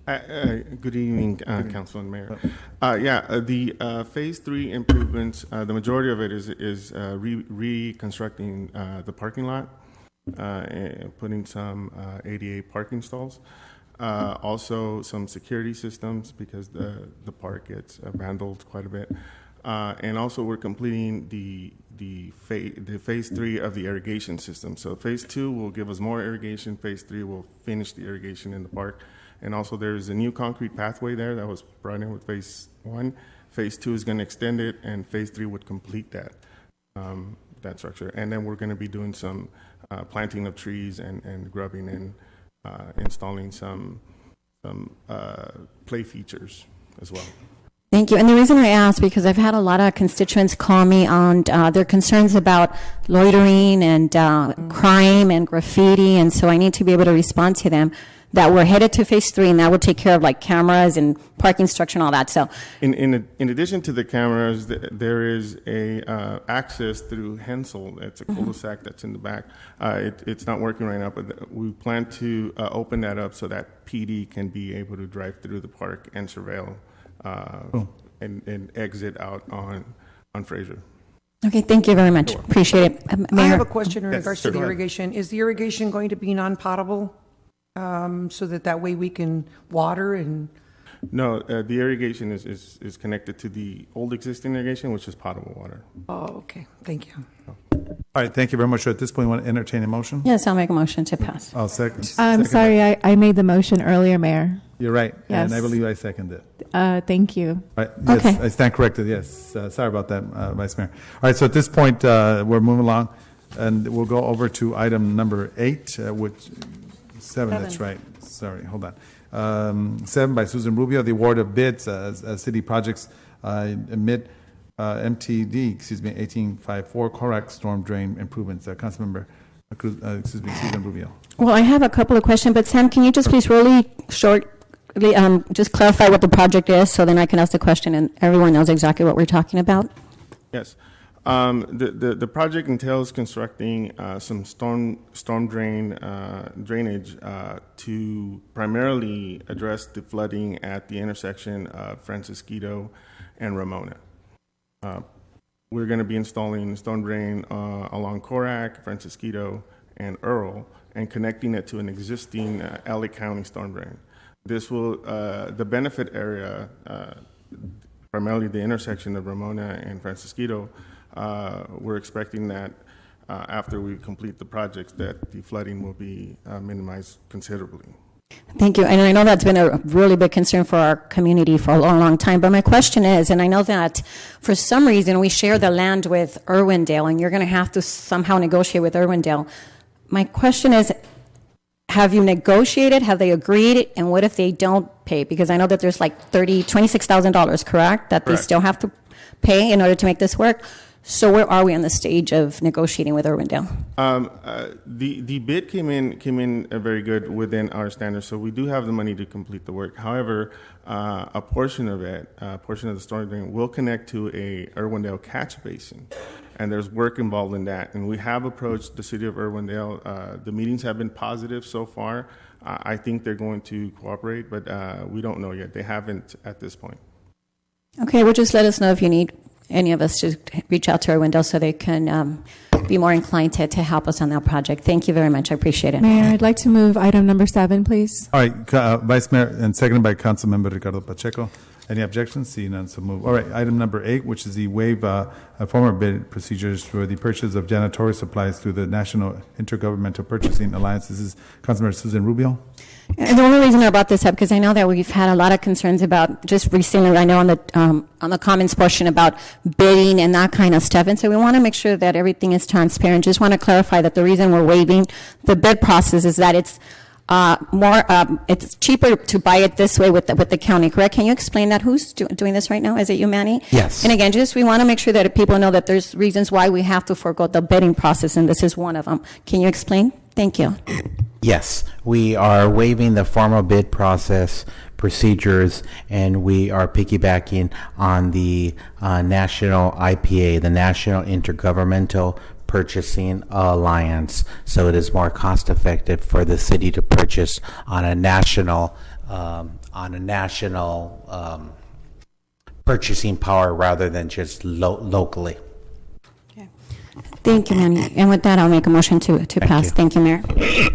Good evening, Council and Mayor. The phase 3 improvements, the majority of it is reconstructing the parking lot, putting some ADA parking stalls, also some security systems because the park gets vandalized quite a bit. And also we're completing the phase 3 of the irrigation system. So phase 2 will give us more irrigation. Phase 3 will finish the irrigation in the park. And also there's a new concrete pathway there that was brought in with phase 1. Phase 2 is going to extend it, and phase 3 would complete that structure. And then we're going to be doing some planting of trees and grubbing and installing some play features as well. Thank you. And the reason I ask, because I've had a lot of constituents call me on their concerns about loitering and crime and graffiti, and so I need to be able to respond to them that we're headed to phase 3, and that will take care of like cameras and parking structure and all that. So, in addition to the cameras, there is a access through Hensel. It's a cul-de-sac that's in the back. It's not working right now, but we plan to open that up so that PD can be able to drive through the park and surveil. And exit out on Fraser. Okay, thank you very much. Appreciate it. I have a question in regards to the irrigation. Is the irrigation going to be non-potable so that way we can water and? No, the irrigation is connected to the old existing irrigation, which is potable water. Oh, okay. Thank you. All right, thank you very much. At this point, you want to entertain a motion? Yes, I'll make a motion to pass. I'll second. I'm sorry, I made the motion earlier, Mayor. You're right, Yes. and I believe I seconded it. Thank you. Right. Yes, Okay. I stand corrected, yes. Sorry about that, Vice Mayor. All right, so at this point, we're moving along, and we'll go over to item number 8, which 7, that's right. Sorry, hold on. 7 by Susan Rubio, the award of bids, city projects amid MTD, 1854, Corax storm drain improvements. Councilmember, Susan Rubio. Well, I have a couple of questions, but Sam, can you just please really shortly just clarify what the project is so then I can ask the question and everyone knows exactly what we're talking about? Yes. The project entails constructing some storm drainage to primarily address the flooding at the intersection of Francisquito and Ramona. We're going to be installing stone drain along Corac, Francisquito, and Earl, and connecting it to an existing LA County storm drain. This will, the benefit area, primarily the intersection of Ramona and Francisquito, we're expecting that after we complete the projects that the flooding will be minimized considerably. Thank you. And I know that's been a really big concern for our community for a long, long time. But my question is, and I know that for some reason we share the land with Irwindale, and you're going to have to somehow negotiate with Irwindale. My question is, have you negotiated? Have they agreed? And what if they don't pay? Because I know that there's like $26,000, correct? That they still have to pay in order to make this work. So where are we on the stage of negotiating with Irwindale? The bid came in very good within our standards, so we do have the money to complete the work. However, a portion of the storm drain will connect to a Irwindale catch basin, and there's work involved in that. And we have approached the city of Irwindale. The meetings have been positive so far. I think they're going to cooperate, but we don't know yet. They haven't at this point. Okay, well, just let us know if you need any of us to reach out to Irwindale so they can be more inclined to help us on that project. Thank you very much. I appreciate it. Mayor, I'd like to move item number 7, please. All right, Vice Mayor, and seconded by Councilmember Ricardo Pacheco. Any objections? Seeing none, so move. All right, item number 8, which is the waive former bid procedures for the purchase of janitorial supplies through the National Intergovernmental Purchasing Alliance. This is Councilmember Susan Rubio. And the only reason I brought this up, because I know that we've had a lot of concerns about just recently, I know on the comments portion about bidding and that kind of stuff. And so we want to make sure that everything is transparent. Just want to clarify that the reason we're waiving the bid process is that it's it's cheaper to buy it this way with the county, correct? Can you explain that? Who's doing this right now? Is it you, Manny? Yes. And again, just we want to make sure that people know that there's reasons why we have to forego the bidding process, and this is one of them. Can you explain? Thank you. Yes, we are waiving the formal bid process procedures, and we are piggybacking on the national IPA, the National Intergovernmental Purchasing Alliance. So it is more cost effective for the city to purchase on a national purchasing power rather than just locally. Thank you, Manny. And with that, I'll make a motion to pass. Thank you, Mayor.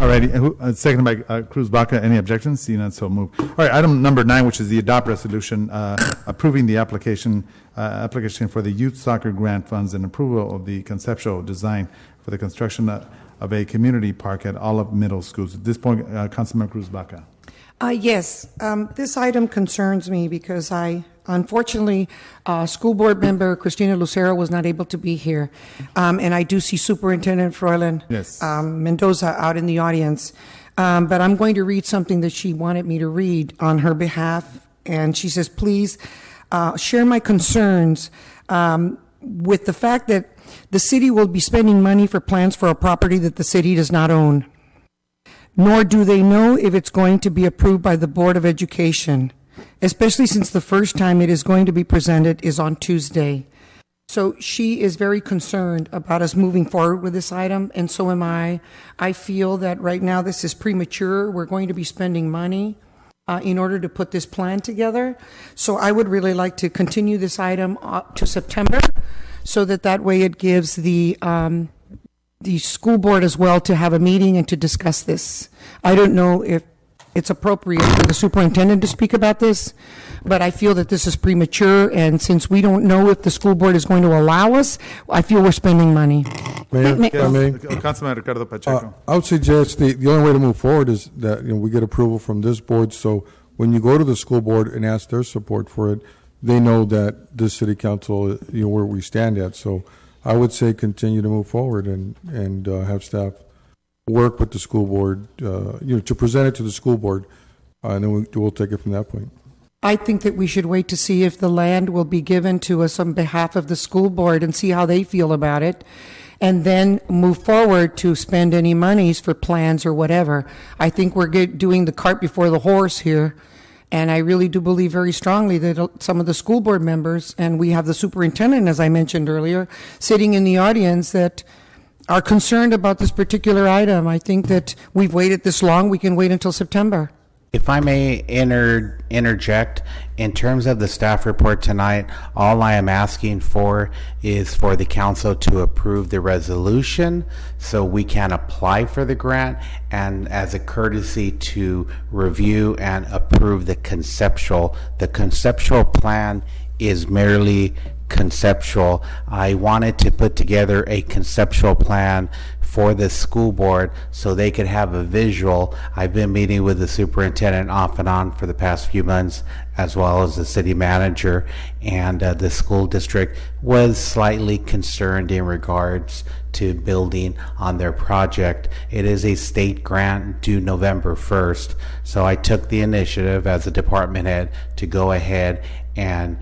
All righty. Seconded by Cruz Baca. Any objections? Seeing none, so move. All right, item number 9, which is the adopt resolution approving the application for the youth soccer grant funds and approval of the conceptual design for the construction of a community park at Olive Middle Schools. At this point, Councilman Cruz Baca. Yes, this item concerns me because unfortunately, school board member Christina Lucero was not able to be here. And I do see Superintendent Froilan Mendoza out in the audience. But I'm going to read something that she wanted me to read on her behalf. And she says, please share my concerns with the fact that the city will be spending money for plans for a property that the city does not own. Nor do they know if it's going to be approved by the Board of Education, especially since the first time it is going to be presented is on Tuesday. So she is very concerned about us moving forward with this item, and so am I. I feel that right now this is premature. We're going to be spending money in order to put this plan together. So I would really like to continue this item up to September so that way it gives the school board as well to have a meeting and to discuss this. I don't know if it's appropriate for the superintendent to speak about this, but I feel that this is premature, and since we don't know if the school board is going to allow us, I feel we're spending money. Mayor, Councilman Ricardo Pacheco. I would suggest the only way to move forward is that we get approval from this board, so when you go to the school board and ask their support for it, they know that this city council, where we stand at. So I would say continue to move forward and have staff work with the school board, to present it to the school board, and then we'll take it from that point. I think that we should wait to see if the land will be given to us on behalf of the school board and see how they feel about it, and then move forward to spend any monies for plans or whatever. I think we're doing the cart before the horse here, and I really do believe very strongly that some of the school board members, and we have the superintendent, as I mentioned earlier, sitting in the audience, that are concerned about this particular item. I think that we've waited this long. We can wait until September. If I may interject, in terms of the staff report tonight, all I am asking for is for the council to approve the resolution so we can apply for the grant, and as a courtesy to review and approve the conceptual. The conceptual plan is merely conceptual. I wanted to put together a conceptual plan for the school board so they could have a visual. I've been meeting with the superintendent off and on for the past few months, as well as the city manager, and the school district was slightly concerned in regards to building on their project. It is a state grant due November 1st, so I took the initiative as a department head to go ahead and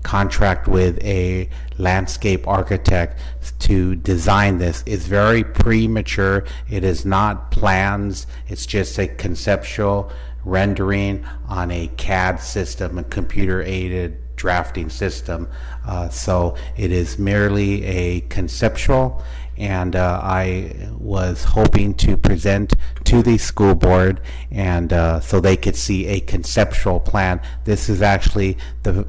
contract with a landscape architect to design this. It's very premature. It is not plans. It's just a conceptual rendering on a CAD system, a computer-aided drafting system. So it is merely a conceptual, and I was hoping to present to the school board and so they could see a conceptual plan. This is actually the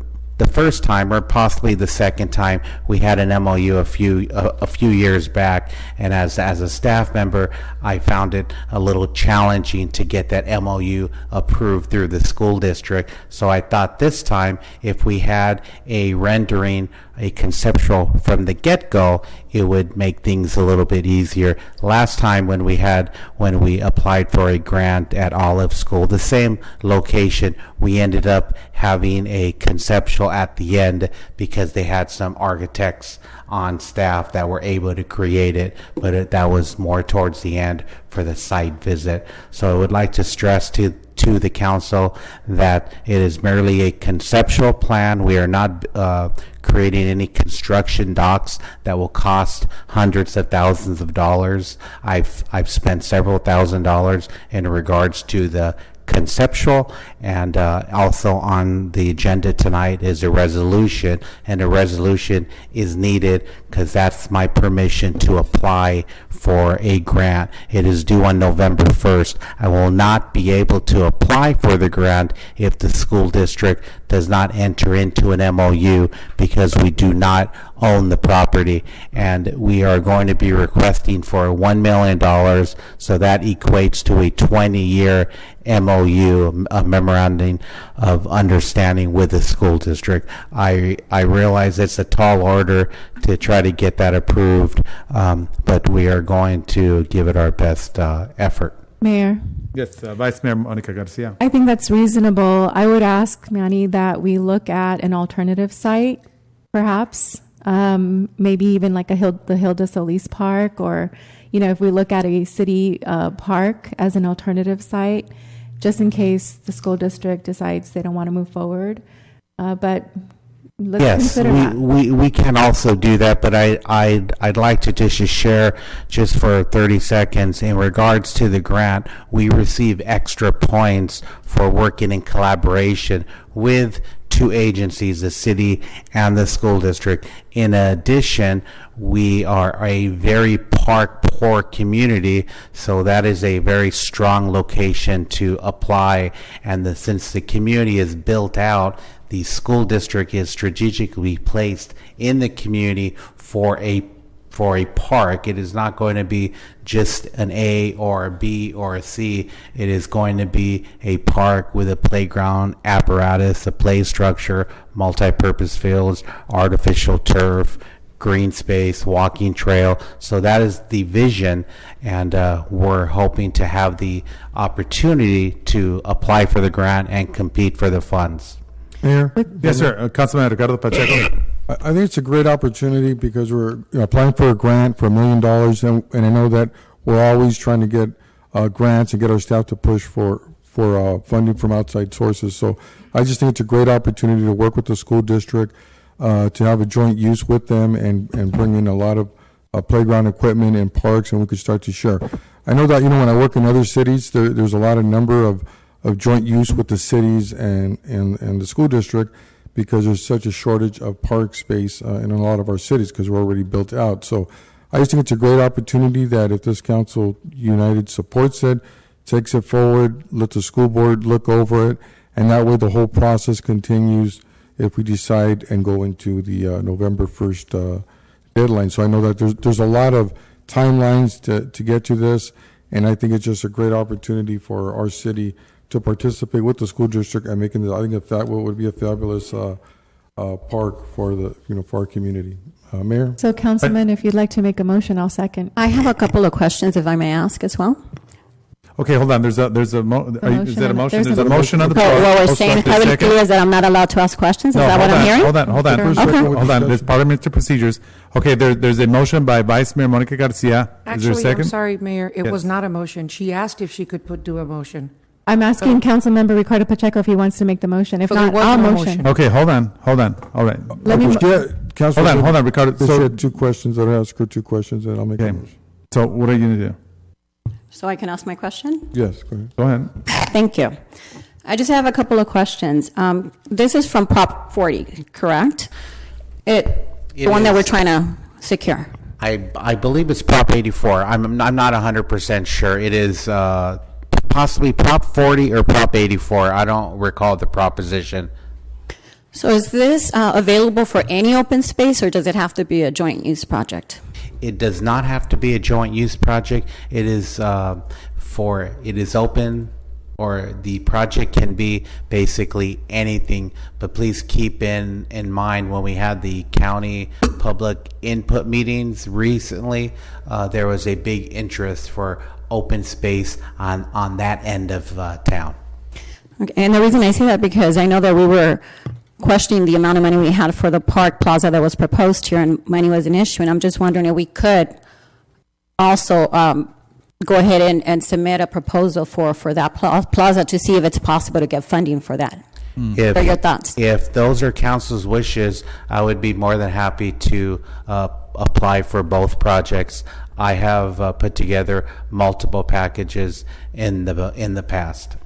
first time, or possibly the second time, we had an MOU a few years back, and as a staff member, I found it a little challenging to get that MOU approved through the school district. So I thought this time, if we had a rendering, a conceptual from the get-go, it would make things a little bit easier. Last time when we applied for a grant at Olive School, the same location, we ended up having a conceptual at the end because they had some architects on staff that were able to create it, but that was more towards the end for the site visit. So I would like to stress to the council that it is merely a conceptual plan. We are not creating any construction docs that will cost hundreds of thousands of dollars. I've spent several $1,000s in regards to the conceptual, and also on the agenda tonight is a resolution, and a resolution is needed because that's my permission to apply for a grant. It is due on November 1st. I will not be able to apply for the grant if the school district does not enter into an MOU, because we do not own the property, and we are going to be requesting for $1 million, so that equates to a 20-year MOU, a memorandum of understanding with the school district. I realize it's a tall order to try to get that approved, but we are going to give it our best effort. Mayor. Yes, Vice Mayor Monica Garcia. I think that's reasonable. I would ask, Manny, that we look at an alternative site, perhaps, maybe even like the Hilda Solis Park, or, if we look at a city park as an alternative site, just in case the school district decides they don't want to move forward. But let's consider that. we can also do that, but I'd like to just share, just for 30 seconds, in regards to the grant, we receive extra points for working in collaboration with two agencies, the city and the school district. In addition, we are a very park poor community, so that is a very strong location to apply. And since the community is built out, the school district is strategically placed in the community for a park. It is not going to be just an A or a B or a C. It is going to be a park with a playground apparatus, a play structure, multi-purpose fields, artificial turf, green space, walking trail. So that is the vision, and we're hoping to have the opportunity to apply for the grant and compete for the funds. Mayor? Yes, sir. Councilman Ricardo Pacheco. I think it's a great opportunity because we're applying for a grant for $1 million, and I know that we're always trying to get grants and get our staff to push for funding from outside sources. So I just think it's a great opportunity to work with the school district, to have a joint use with them and bring in a lot of playground equipment and parks, and we could start to share. I know that, when I work in other cities, there's a lot of number of joint use with the cities and the school district, because there's such a shortage of park space in a lot of our cities because we're already built out. So I just think it's a great opportunity that if this council united supports it, takes it forward, let the school board look over it, and that way the whole process continues if we decide and go into the November 1st deadline. So I know that there's a lot of timelines to get to this, and I think it's just a great opportunity for our city to participate with the school district and making this. I think that would be a fabulous park for for our community. Mayor? So, Councilman, if you'd like to make a motion, I'll second. I have a couple of questions, if I may ask as well. Okay, hold on. Is that a motion? There's a motion on the So floor. what we're saying publicly is that I'm not allowed to ask questions? Is that what I'm hearing? Hold on. Okay. Hold on. There's parliamentary procedures. Okay, there's a motion by Vice Mayor Monica Garcia. Is there a Actually, second? I'm sorry, Mayor, it Yes. was not a motion. She asked if she could do a motion. I'm asking Councilmember Ricardo Pacheco if he wants to make the motion. If So there not, was I'll no motion. Okay, hold on. All right. Let me- Hold on, Ricardo. She So, had two questions. I'll ask her two questions, and I'll make a okay. motion. So what are you going to do? So I can ask my question? Yes, go ahead. Go ahead. Thank you. I just have a couple of questions. This is from Prop 40, correct? The one that we're trying to secure. I believe it's Prop 84. I'm not 100% sure. It is possibly Prop 40 or Prop 84. I don't recall the proposition. So is this available for any open space, or does it have to be a joint use project? It does not have to be a joint use project. It is open, or the project can be basically anything. But please keep in mind, when we had the county public input meetings recently, there was a big interest for open space on that end of town. Okay, and the reason I say that because I know that we were questioning the amount of money we had for the park plaza that was proposed here, and money was an issue. And I'm just wondering if we could also go ahead and submit a proposal for that plaza to see if it's possible to get funding for that. What are your thoughts? If those are council's wishes, I would be more than happy to apply for both projects. I have put together multiple packages in the past.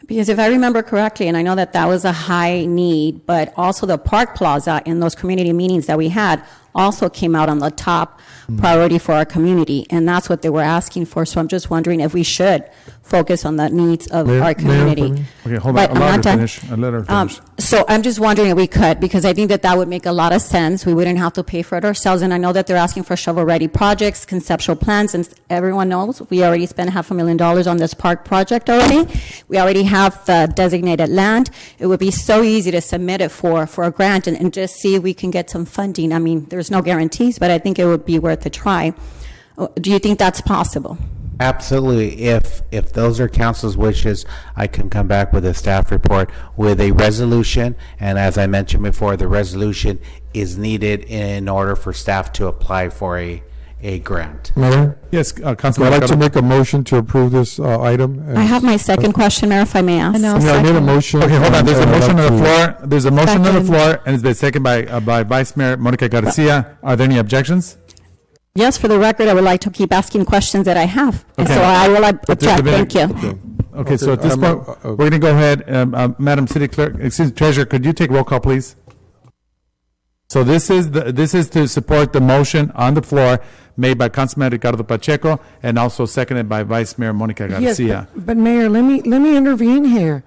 Because if I remember correctly, and I know that that was a high need, but also the park plaza in those community meetings that we had also came out on the top priority for our community, and that's what they were asking for. So I'm just wondering if we should focus on the needs of our community. Okay, hold But on. I'm not done. Let her finish. So I'm just wondering if we could, because I think that that would make a lot of sense. We wouldn't have to pay for it ourselves, and I know that they're asking for shovel-ready projects, conceptual plans, and everyone knows we already spent $500,000 on this park project already. We already have the designated land. It would be so easy to submit it for a grant and just see if we can get some funding. I mean, there's no guarantees, but I think it would be worth a try. Do you think that's possible? Absolutely. If those are council's wishes, I can come back with a staff report with a resolution. And as I mentioned before, the resolution is needed in order for staff to apply for a grant. Mayor? Yes, Councilman. I'd like to make a motion to approve this item. I have my second question, Mayor, if I may ask. I made a motion. Okay, hold on. There's a and I'd motion like on the to- floor. There's a motion on the floor, and it's been seconded by Vice Mayor Monica Garcia. Are there any objections? Yes, for the record, I would like to keep asking questions that I have. And Okay. so I will object. There's been a- Thank you. Okay, so at this point, we're going to go ahead. Madam City Clerk, excuse me, Treasurer, could you take roll call, please? So this is to support the motion on the floor made by Councilman Ricardo Pacheco and also seconded by Vice Mayor Monica Yes, Garcia. but Mayor, let me intervene here.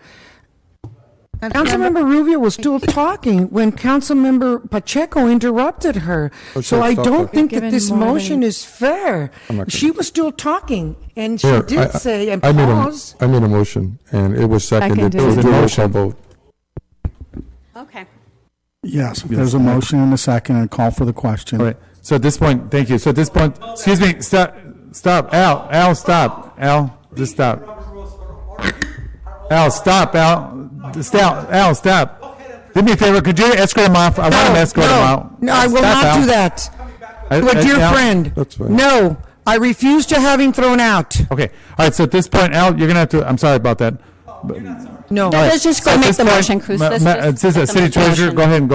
Councilmember Rubio was still talking when Councilmember Pacheco interrupted her. Okay, So I stop don't that. think Given that this more than- motion is fair. I'm not gonna- She was still talking, and she Here, did say, and I made pause. I made a motion, and it was seconded. Seconded. It was a There's a roll motion. call vote. Okay. Yes, there's a motion and a second, and call for the question. All right. So at this point, thank you. So at this point, excuse me, stop, Al, stop, Al, just stop. Al, stop, Al, stop. Do me a favor, could you escort him off? I want him to escort him out. No, I will Stop, not Al. do that. To a dear Al? friend. That's fine. No, I refuse to have him thrown out. Okay, all right, so at this point, Al, you're going to have to, I'm sorry about that. No. All right. Let's just go So at make this the point, motion, Cruz. Let's just City make the Treasurer, motion. go ahead and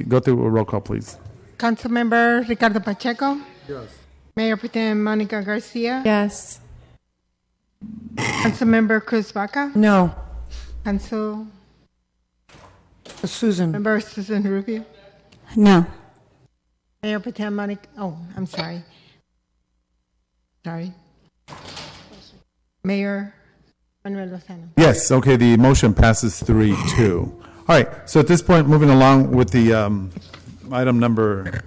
go through a roll call, please. Councilmember Ricardo Pacheco? Yes. Mayor Pro Tem Monica Garcia? Yes. Councilmember Cruz Vaca? No. Councilmember Susan. Susan Rubio? No. Mayor Pro Tem Monica, I'm sorry. Mayor Manuel Lozano. Yes, okay, the motion passes 3-2. All right, so at this point, moving along with the item number...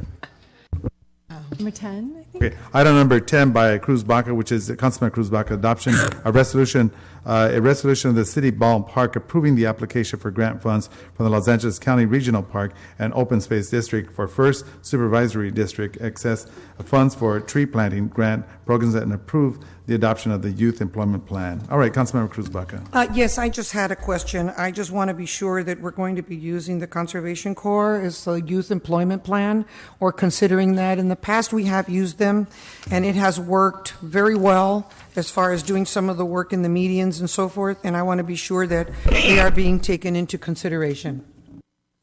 Number 10, I think. Okay. Item number 10 by Cruz Baca, which is Councilman Cruz Baca, adoption a resolution of the City Ball Park approving the application for grant funds from the Los Angeles County Regional Park and Open Space District for First Supervisory District excess funds for tree planting grant programs and approve the adoption of the Youth Employment Plan. All right, Councilmember Cruz Baca. Yes, I just had a question. I just want to be sure that we're going to be using the Conservation Corps as the Youth Employment Plan, or considering that. In the past, we have used them, and it has worked very well as far as doing some of the work in the medians and so forth, and I want to be sure that they are being taken into consideration.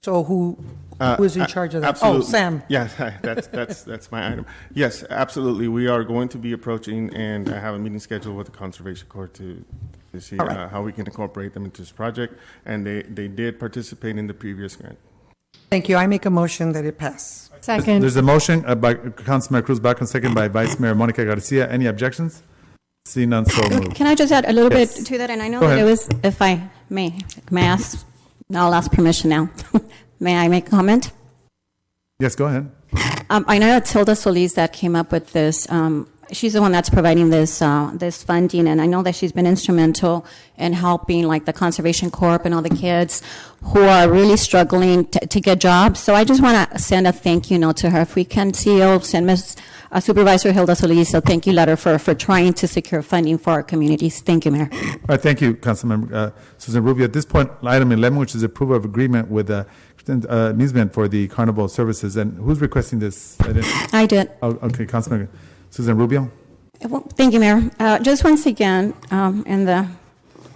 So who is in charge of that? Absolutely. Oh, Sam. Yes, that's my item. Yes, absolutely. We are going to be approaching, and I have a meeting scheduled with the Conservation Corps to see how we can incorporate them into this project, and they did participate in the previous grant. Thank you. I make a motion that it pass. Second. There's a motion by Councilmember Cruz Baca, second by Vice Mayor Monica Garcia. Any objections? See none, so moved. Can I just add a little Yes. bit to that? And I know Go that ahead. it was, if I may ask, I'll ask permission now. May I make a comment? Yes, go ahead. I know it's Hilda Solis that came up with this. She's the one that's providing this this funding, and I know that she's been instrumental in helping, like, the Conservation Corp and all the kids who are really struggling to get jobs. So I just want to send a thank you note to her. If we can send Ms. Supervisor Hilda Solis a thank you letter for trying to secure funding for our communities. Thank you, Mayor. All right, thank you, Councilmember Susan Rubio. At this point, item 11, which is approval of agreement with amusement for the carnival services. And who's requesting this? I did. Oh, okay, Councilmember Susan Rubio. Well, thank you, Mayor. Just once again, in the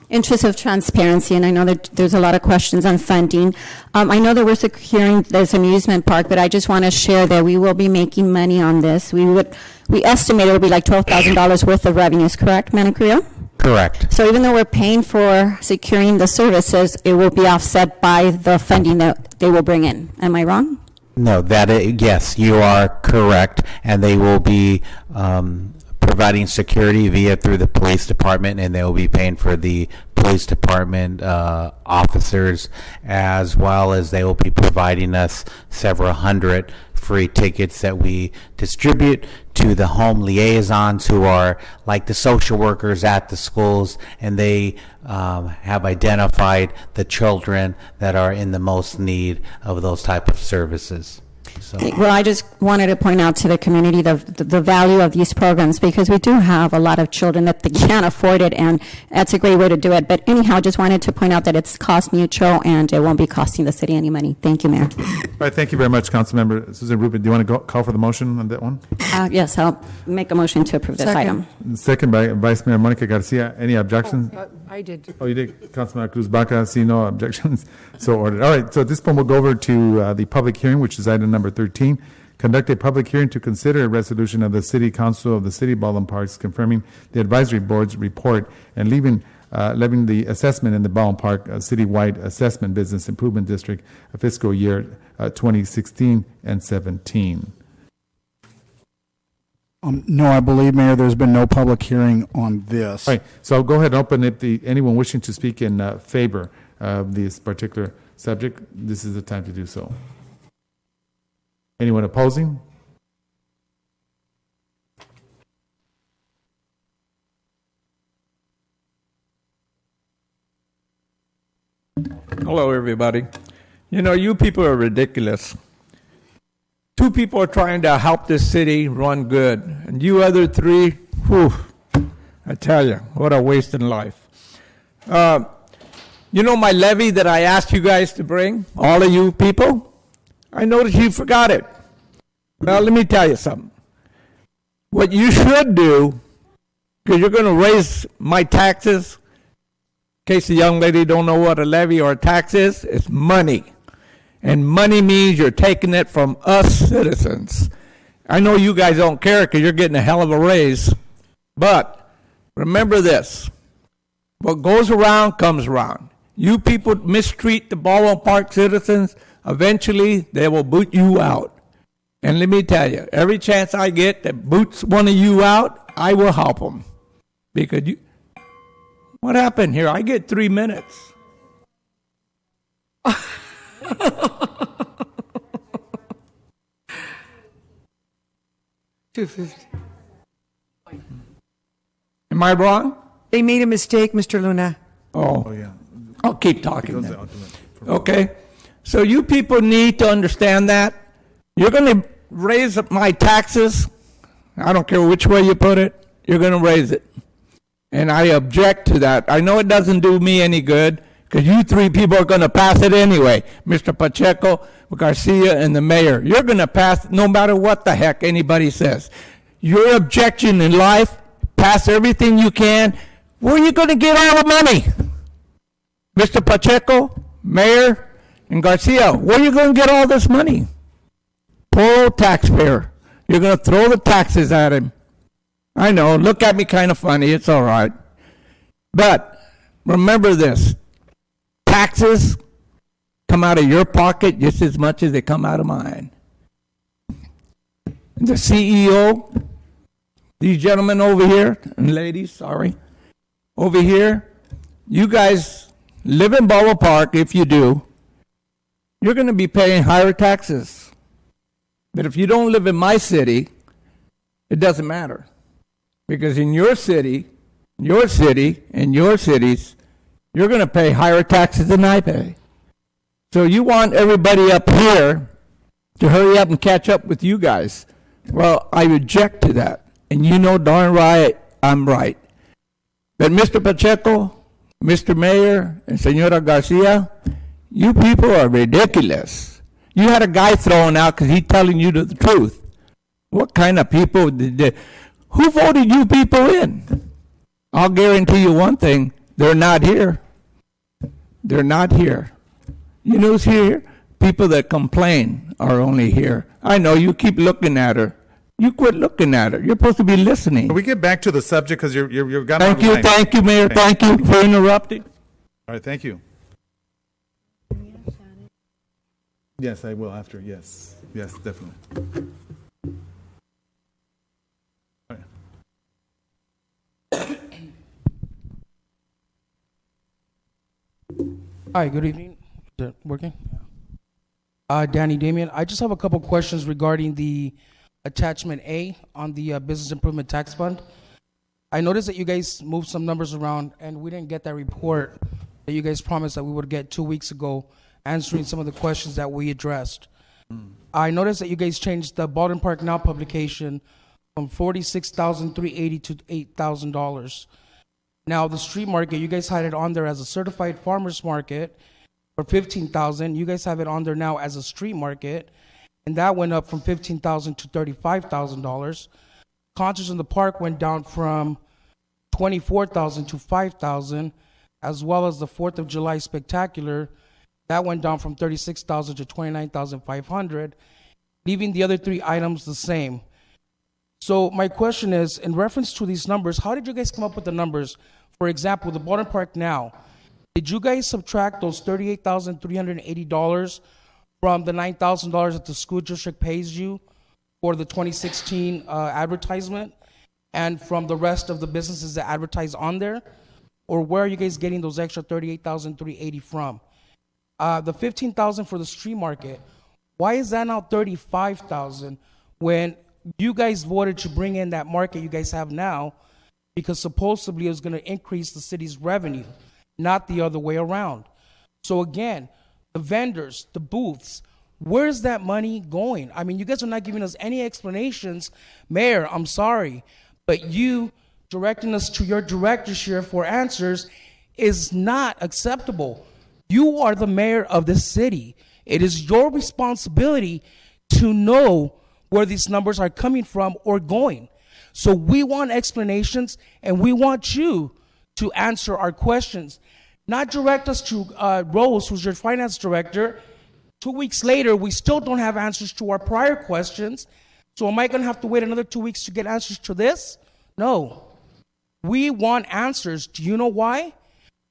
interest of transparency, and I know that there's a lot of questions on funding, I know that we're securing this amusement park, but I just want to share that we will be making money on this. We estimate it will be like $12,000 worth of revenues, correct, Manacria? Correct. So even though we're paying for securing the services, it will be offset by the funding that they will bring in. Am I wrong? No, yes, you are correct, and they will be providing security through the police department, and they will be paying for the police department officers, as well as they will be providing us several hundred free tickets that we distribute to the home liaisons, who are like the social workers at the schools, and they have identified the children that are in the most need of those type of services. So. Well, I just wanted to point out to the community the value of these programs, because we do have a lot of children that they can't afford it, and that's a great way to do it. But anyhow, just wanted to point out that it's cost neutral and it won't be costing the city any money. Thank you, Mayor. All right, thank you very much, Councilmember Susan Rubio. Do you want to call for the motion on that one? Yes, I'll make a motion to approve this item. Second by Vice Mayor Monica Garcia. Any objections? I did. Oh, you did, Councilmember Cruz Baca. See no objections. So ordered. All right, so at this point, we'll go over to the public hearing, which is item number 13. Conduct a public hearing to consider a resolution of the City Council of the City of Baldwin Parks confirming the advisory board's report and leaving the assessment in the Baldwin Park Citywide Assessment Business Improvement District fiscal year 2016 and 17. No, I believe, Mayor, there's been no public hearing on this. All right, so I'll go ahead and open it. Anyone wishing to speak in favor of this particular subject, this is the time to do so. Anyone opposing? Hello, everybody. You know, you people are ridiculous. Two people are trying to help this city run good, and you other three, whew, I tell you, what a waste in life. You know my levy that I asked you guys to bring, all of you people? I noticed you forgot it. Well, let me tell you something. What you should do, because you're going to raise my taxes, in case the young lady don't know what a levy or a tax is, it's money. And money means you're taking it from us citizens. I know you guys don't care because you're getting a hell of a raise. But remember this. What goes around comes around. You people mistreat the Baldwin Park citizens, eventually they will boot you out. And let me tell you, every chance I get that boots one of you out, I will help them. Because What happened here? I get 3 minutes. $250. Am I wrong? They made a mistake, Mr. Luna. Oh, yeah. I'll keep talking then. Okay. So you people need to understand that. You're going to raise my taxes. I don't care which way you put it. You're going to raise it. And I object to that. I know it doesn't do me any good because you three people are going to pass it anyway. Mr. Pacheco, Garcia, and the mayor. You're going to pass no matter what the heck anybody says. Your objection in life, pass everything you can. Where are you going to get all the money? Mr. Pacheco, mayor, and Garcia, where are you going to get all this money? Poor old taxpayer. You're going to throw the taxes at him. I know, look at me kind of funny, it's all right. But remember this, taxes come out of your pocket just as much as they come out of mine. The CEO, these gentlemen over here, and ladies, sorry, over here, you guys live in Baldwin Park. If you do, you're going to be paying higher taxes. But if you don't live in my city, it doesn't matter. Because in your city, and your cities, you're going to pay higher taxes than I pay. So you want everybody up here to hurry up and catch up with you guys. Well, I object to that. And you know darn right I'm right. But Mr. Pacheco, Mr. Mayor, and Senora Garcia, you people are ridiculous. You had a guy thrown out because he's telling you the truth. What kind of people who voted you people in? I'll guarantee you one thing, they're not here. They're not here. You know who's here? People that complain are only here. I know you keep looking at her. You quit looking at her. You're supposed to be listening. Can we get back to the subject because you've got. Thank you, Mayor. Thank you for interrupting. All right, thank you. Yes, I will after. Yes, definitely. All right. Hi, good evening. Is it working? Danny Damien. I just have a couple questions regarding the attachment A on the Business Improvement Tax Fund. I noticed that you guys moved some numbers around, and we didn't get that report that you guys promised that we would get 2 weeks ago, answering some of the questions that we addressed. I noticed that you guys changed the Baldwin Park Now publication from $46,380 to $8,000. Now, the street market, you guys had it on there as a certified farmers market for $15,000. You guys have it on there now as a street market, and that went up from $15,000 to $35,000. Concerts in the park went down from $24,000 to $5,000, as well as the 4th of July Spectacular. That went down from $36,000 to $29,500, leaving the other three items the same. So my question is, in reference to these numbers, how did you guys come up with the numbers? For example, the Baldwin Park Now, did you guys subtract those $38,380 from the $9,000 that the school district pays you for the 2016 advertisement, and from the rest of the businesses that advertise on there? Or where are you guys getting those extra $38,380 from? The $15,000 for the street market, why is that now $35,000 when you guys voted to bring in that market you guys have now, because supposedly it was going to increase the city's revenue, not the other way around? So again, the vendors, the booths, where's that money going? I mean, you guys are not giving us any explanations. Mayor, I'm sorry, but you directing us to your directorship for answers is not acceptable. You are the mayor of this city. It is your responsibility to know where these numbers are coming from or going. So we want explanations, and we want you to answer our questions. Not direct us to Rose, who's your finance director. 2 weeks later, we still don't have answers to our prior questions. So am I going to have to wait another 2 weeks to get answers to this? No. We want answers. Do you know why?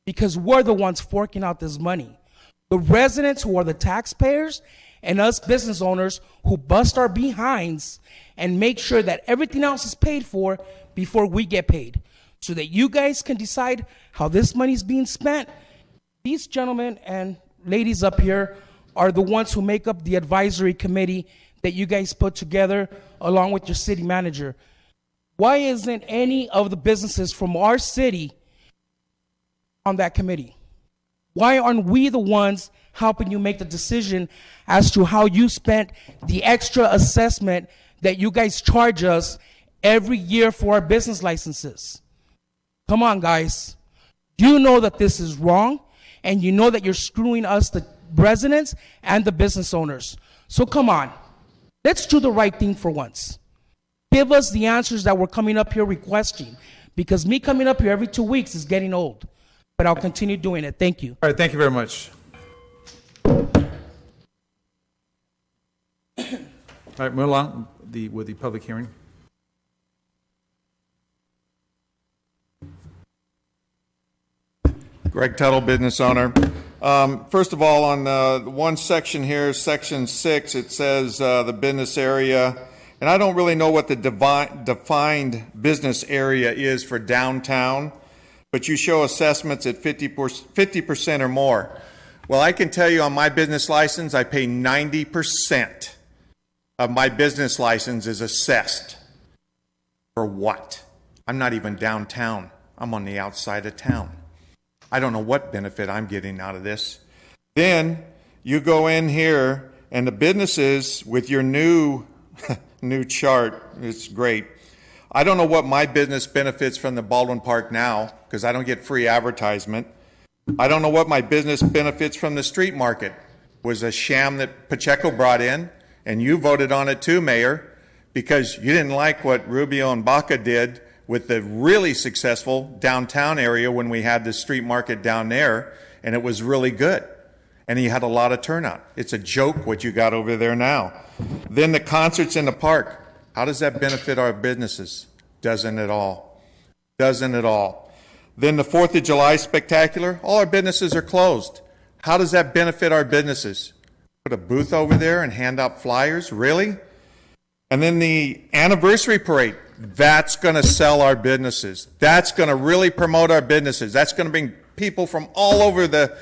Because we're the ones forking out this money. The residents, who are the taxpayers, and us business owners who bust our behinds and make sure that everything else is paid for before we get paid. so that you guys can decide how this money is being spent. These gentlemen and ladies up here are the ones who make up the advisory committee that you guys put together along with your city manager. Why isn't any of the businesses from our city on that committee? Why aren't we the ones helping you make the decision as to how you spent the extra assessment that you guys charge us every year for our business licenses? Come on, guys. You know that this is wrong, and you know that you're screwing us, the residents and the business owners. So come on. Let's do the right thing for once. Give us the answers that we're coming up here requesting, because me coming up here every 2 weeks is getting old. But I'll continue doing it. Thank you. All right, thank you very much. All right, move along with the public hearing. Greg Tuttle, business owner. First of all, on one section here, section 6, it says the business area, and I don't really know what the defined business area is for downtown, but you show assessments at 50% or more. Well, I can tell you on my business license, I pay 90% of my business license is assessed. For what? I'm not even downtown. I'm on the outside of town. I don't know what benefit I'm getting out of this. Then you go in here and the businesses with your new chart, it's great. I don't know what my business benefits from the Baldwin Park now because I don't get free advertisement. I don't know what my business benefits from the street market. It was a sham that Pacheco brought in, and you voted on it too, Mayor, because you didn't like what Rubio and Baca did with the really successful downtown area when we had the street market down there, and it was really good. And you had a lot of turnout. It's a joke what you got over there now. Then the concerts in the park. How does that benefit our businesses? Doesn't at all. Doesn't at all. Then the 4th of July spectacular. All our businesses are closed. How does that benefit our businesses? Put a booth over there and hand out flyers? Really? And then the anniversary parade. That's going to sell our businesses. That's going to really promote our businesses. That's going to bring people from all over the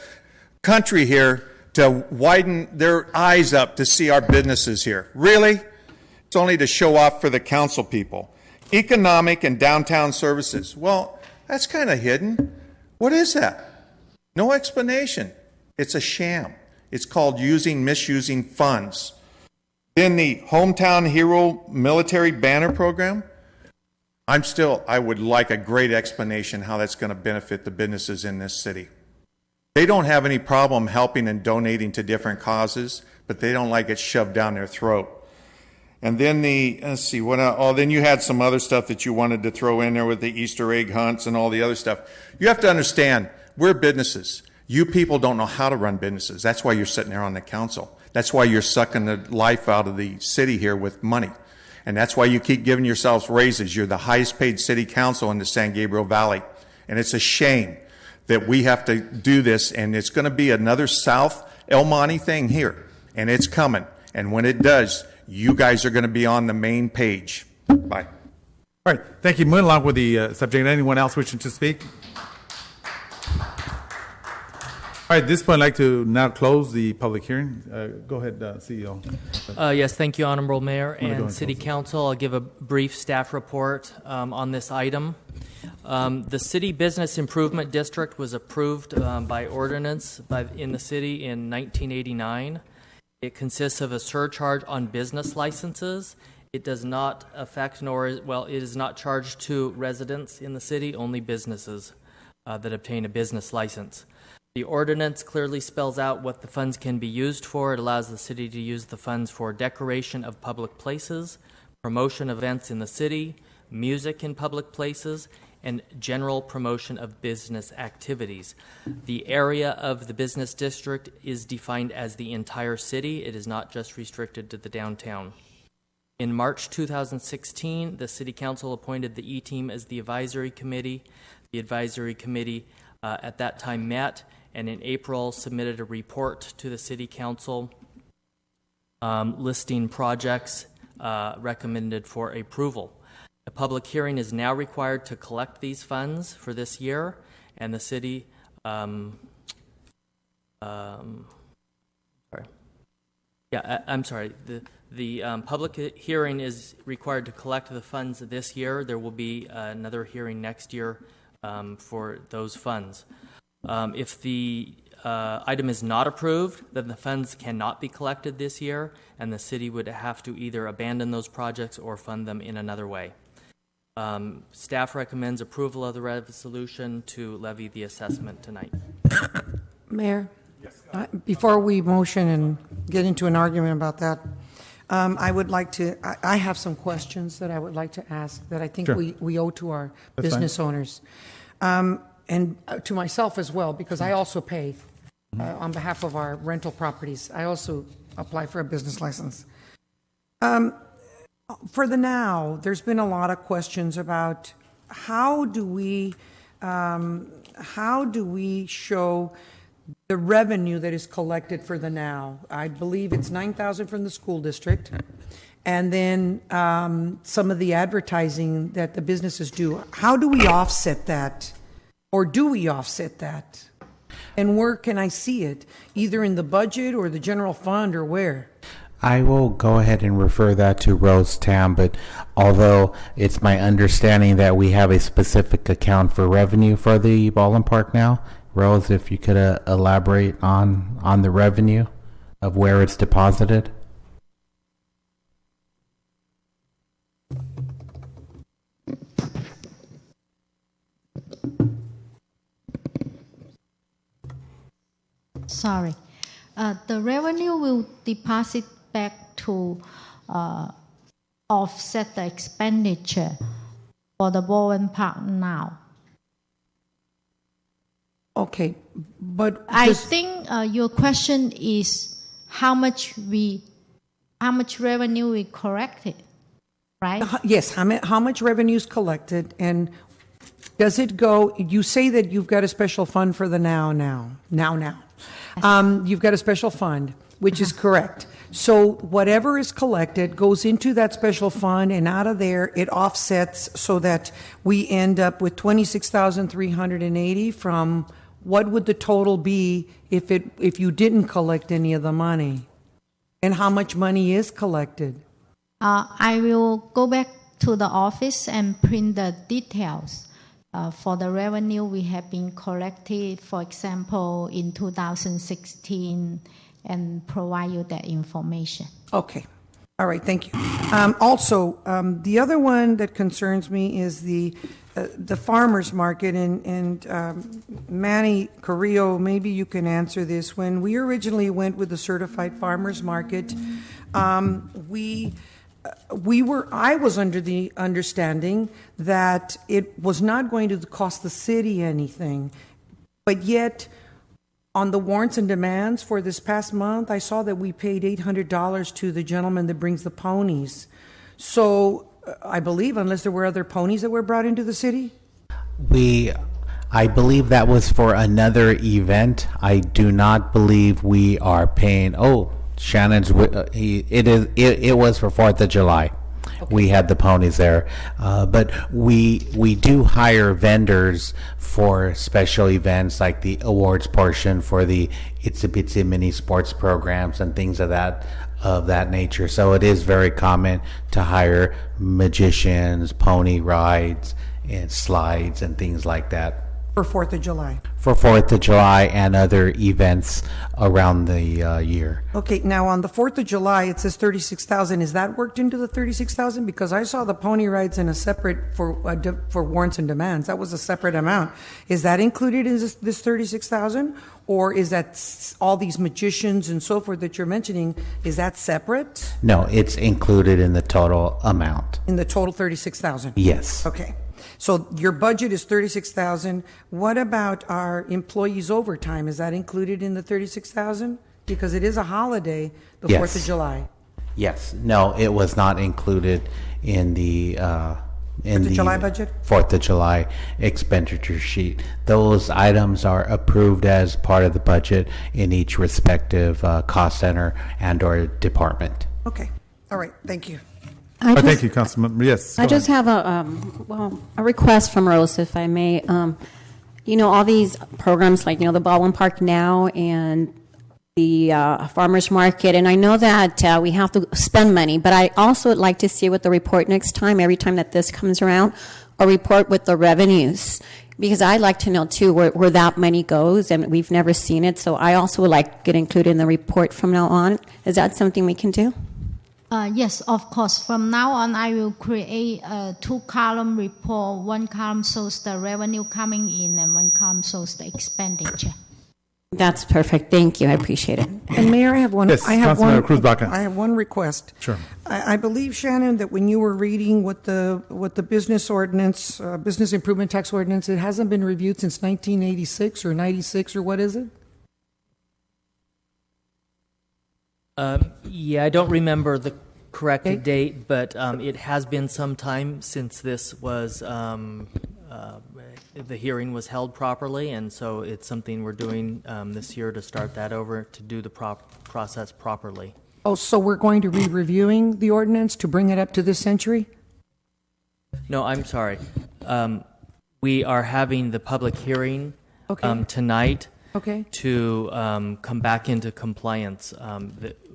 country here to widen their eyes up to see our businesses here. Really? It's only to show off for the council people. Economic and downtown services. Well, that's kind of hidden. What is that? No explanation. It's a sham. It's called misusing funds. Then the Hometown Hero Military Banner Program. I would like a great explanation how that's going to benefit the businesses in this city. They don't have any problem helping and donating to different causes, but they don't like it shoved down their throat. And then let's see, what else? Oh, then you had some other stuff that you wanted to throw in there with the Easter egg hunts and all the other stuff. You have to understand, we're businesses. You people don't know how to run businesses. That's why you're sitting there on the council. That's why you're sucking the life out of the city here with money. And that's why you keep giving yourselves raises. You're the highest paid city council in the San Gabriel Valley. And it's a shame that we have to do this. And it's going to be another South El Monte thing here. And it's coming. And when it does, you guys are going to be on the main page. Bye. All right. Thank you. Moving along with the subject. Anyone else wishing to speak? All right, at this point, I'd like to now close the public hearing. Go ahead, CEO. Yes, thank you, Honorable Mayor and City Council. I'll give a brief staff report on this item. The City Business Improvement District was approved by ordinance in the city in 1989. It consists of a surcharge on business licenses. It does not affect it is not charged to residents in the city, only businesses that obtain a business license. The ordinance clearly spells out what the funds can be used for. It allows the city to use the funds for decoration of public places, promotion events in the city, music in public places, and general promotion of business activities. The area of the business district is defined as the entire city. It is not just restricted to the downtown. In March 2016, the City Council appointed the E-Team as the advisory committee. The advisory committee at that time met, and in April submitted a report to the City Council listing projects recommended for approval. A public hearing is now required to collect these funds for this year, and the city, I'm sorry. The public hearing is required to collect the funds this year. There will be another hearing next year for those funds. If the item is not approved, then the funds cannot be collected this year, and the city would have to either abandon those projects or fund them in another way. Staff recommends approval of the resolution to levy the assessment tonight. Mayor, before we motion and get into an argument about that, I would like to, I have some questions that I would like to ask that I think Sure. we owe to our That's business fine. owners. And to myself as well, because I also pay on behalf of our rental properties. I also apply for a business license. For the now, there's been a lot of questions about how do we show the revenue that is collected for the now. I believe it's $9,000 from the school district, and then some of the advertising that the businesses do. How do we offset that, or do we offset that? And where can I see it? Either in the budget or the general fund, or where? I will go ahead and refer that to Rose Tam, but although it's my understanding that we have a specific account for revenue for the Baldwin Park now, Rose, if you could elaborate on the revenue of where it's deposited. Sorry. The revenue will deposit back to offset the expenditure for the Baldwin Park now. Okay, but I think your question is how much revenue we collected, right? Yes, how much revenue is collected, and does it go? You say that you've got a special fund for the now. You've got a special fund, which is correct. So whatever is collected goes into that special fund, and out of there it offsets so that we end up with $26,380 from. What would the total be if you didn't collect any of the money? And how much money is collected? I will go back to the office and print the details for the revenue we have been collected, for example, in 2016, and provide you that information. Okay. All right. Thank you. Also, the other one that concerns me is the farmers market, and Manny Carrillo, maybe you can answer this. When we originally went with the certified farmers market, I was under the understanding that it was not going to cost the city anything, but yet on the warrants and demands for this past month, I saw that we paid $800 to the gentleman that brings the ponies. So I believe, unless there were other ponies that were brought into the city? I believe that was for another event. I do not believe we are paying. Oh, Shannon's. It was for 4th of July. Okay. We had the ponies there, but we do hire vendors for special events like the awards portion for the Itsy Bitsy mini sports programs and things of that nature. So it is very common to hire magicians, pony rides, and slides and things like that. For 4th of July. For 4th of July and other events around the year. Okay, now on the 4th of July, it says $36,000. Is that worked into the $36,000? Because I saw the pony rides in a separate for warrants and demands. That was a separate amount. Is that included in this $36,000, or is that all these magicians and so forth that you're mentioning? Is that separate? No, it's included in the total amount. In the total $36,000. Yes. Okay. So your budget is $36,000. What about our employees' overtime? Is that included in the $36,000? Because it is a holiday, the 4th of July. Yes. No, it was not included in the July budget? 4th of July expenditure sheet. Those items are approved as part of the budget in each respective cost center and or department. Okay. All right. Thank you. Thank you, Councilman. Yes. I go just ahead. have a request from Rose, if I may. All these programs like, the Baldwin Park Now and the farmers market, and I know that we have to spend money, but I also would like to see with the report next time, every time that this comes around, a report with the revenues, because I'd like to know too where that money goes, and we've never seen it, so I also would like to get included in the report from now on. Is that something we can do? Yes, of course. From now on, I will create a 2-column report. One column shows the revenue coming in, and one column shows the expenditure. That's perfect. Thank you. I appreciate it. And Mayor, I have one. Yes, I have Councilmember one. Cruz Baca. I have one request. Sure. I believe, Shannon, that when you were reading what the business ordinance, business improvement tax ordinance, it hasn't been reviewed since 1986 or 96 or what is it? Yeah, I don't remember the correct date, but it has been some time since this was the hearing was held properly, and so it's something we're doing this year to start that over to do the process properly. Oh, so we're going to be reviewing the ordinance to bring it up to this century? No, I'm sorry. We are having the public hearing tonight to come back into compliance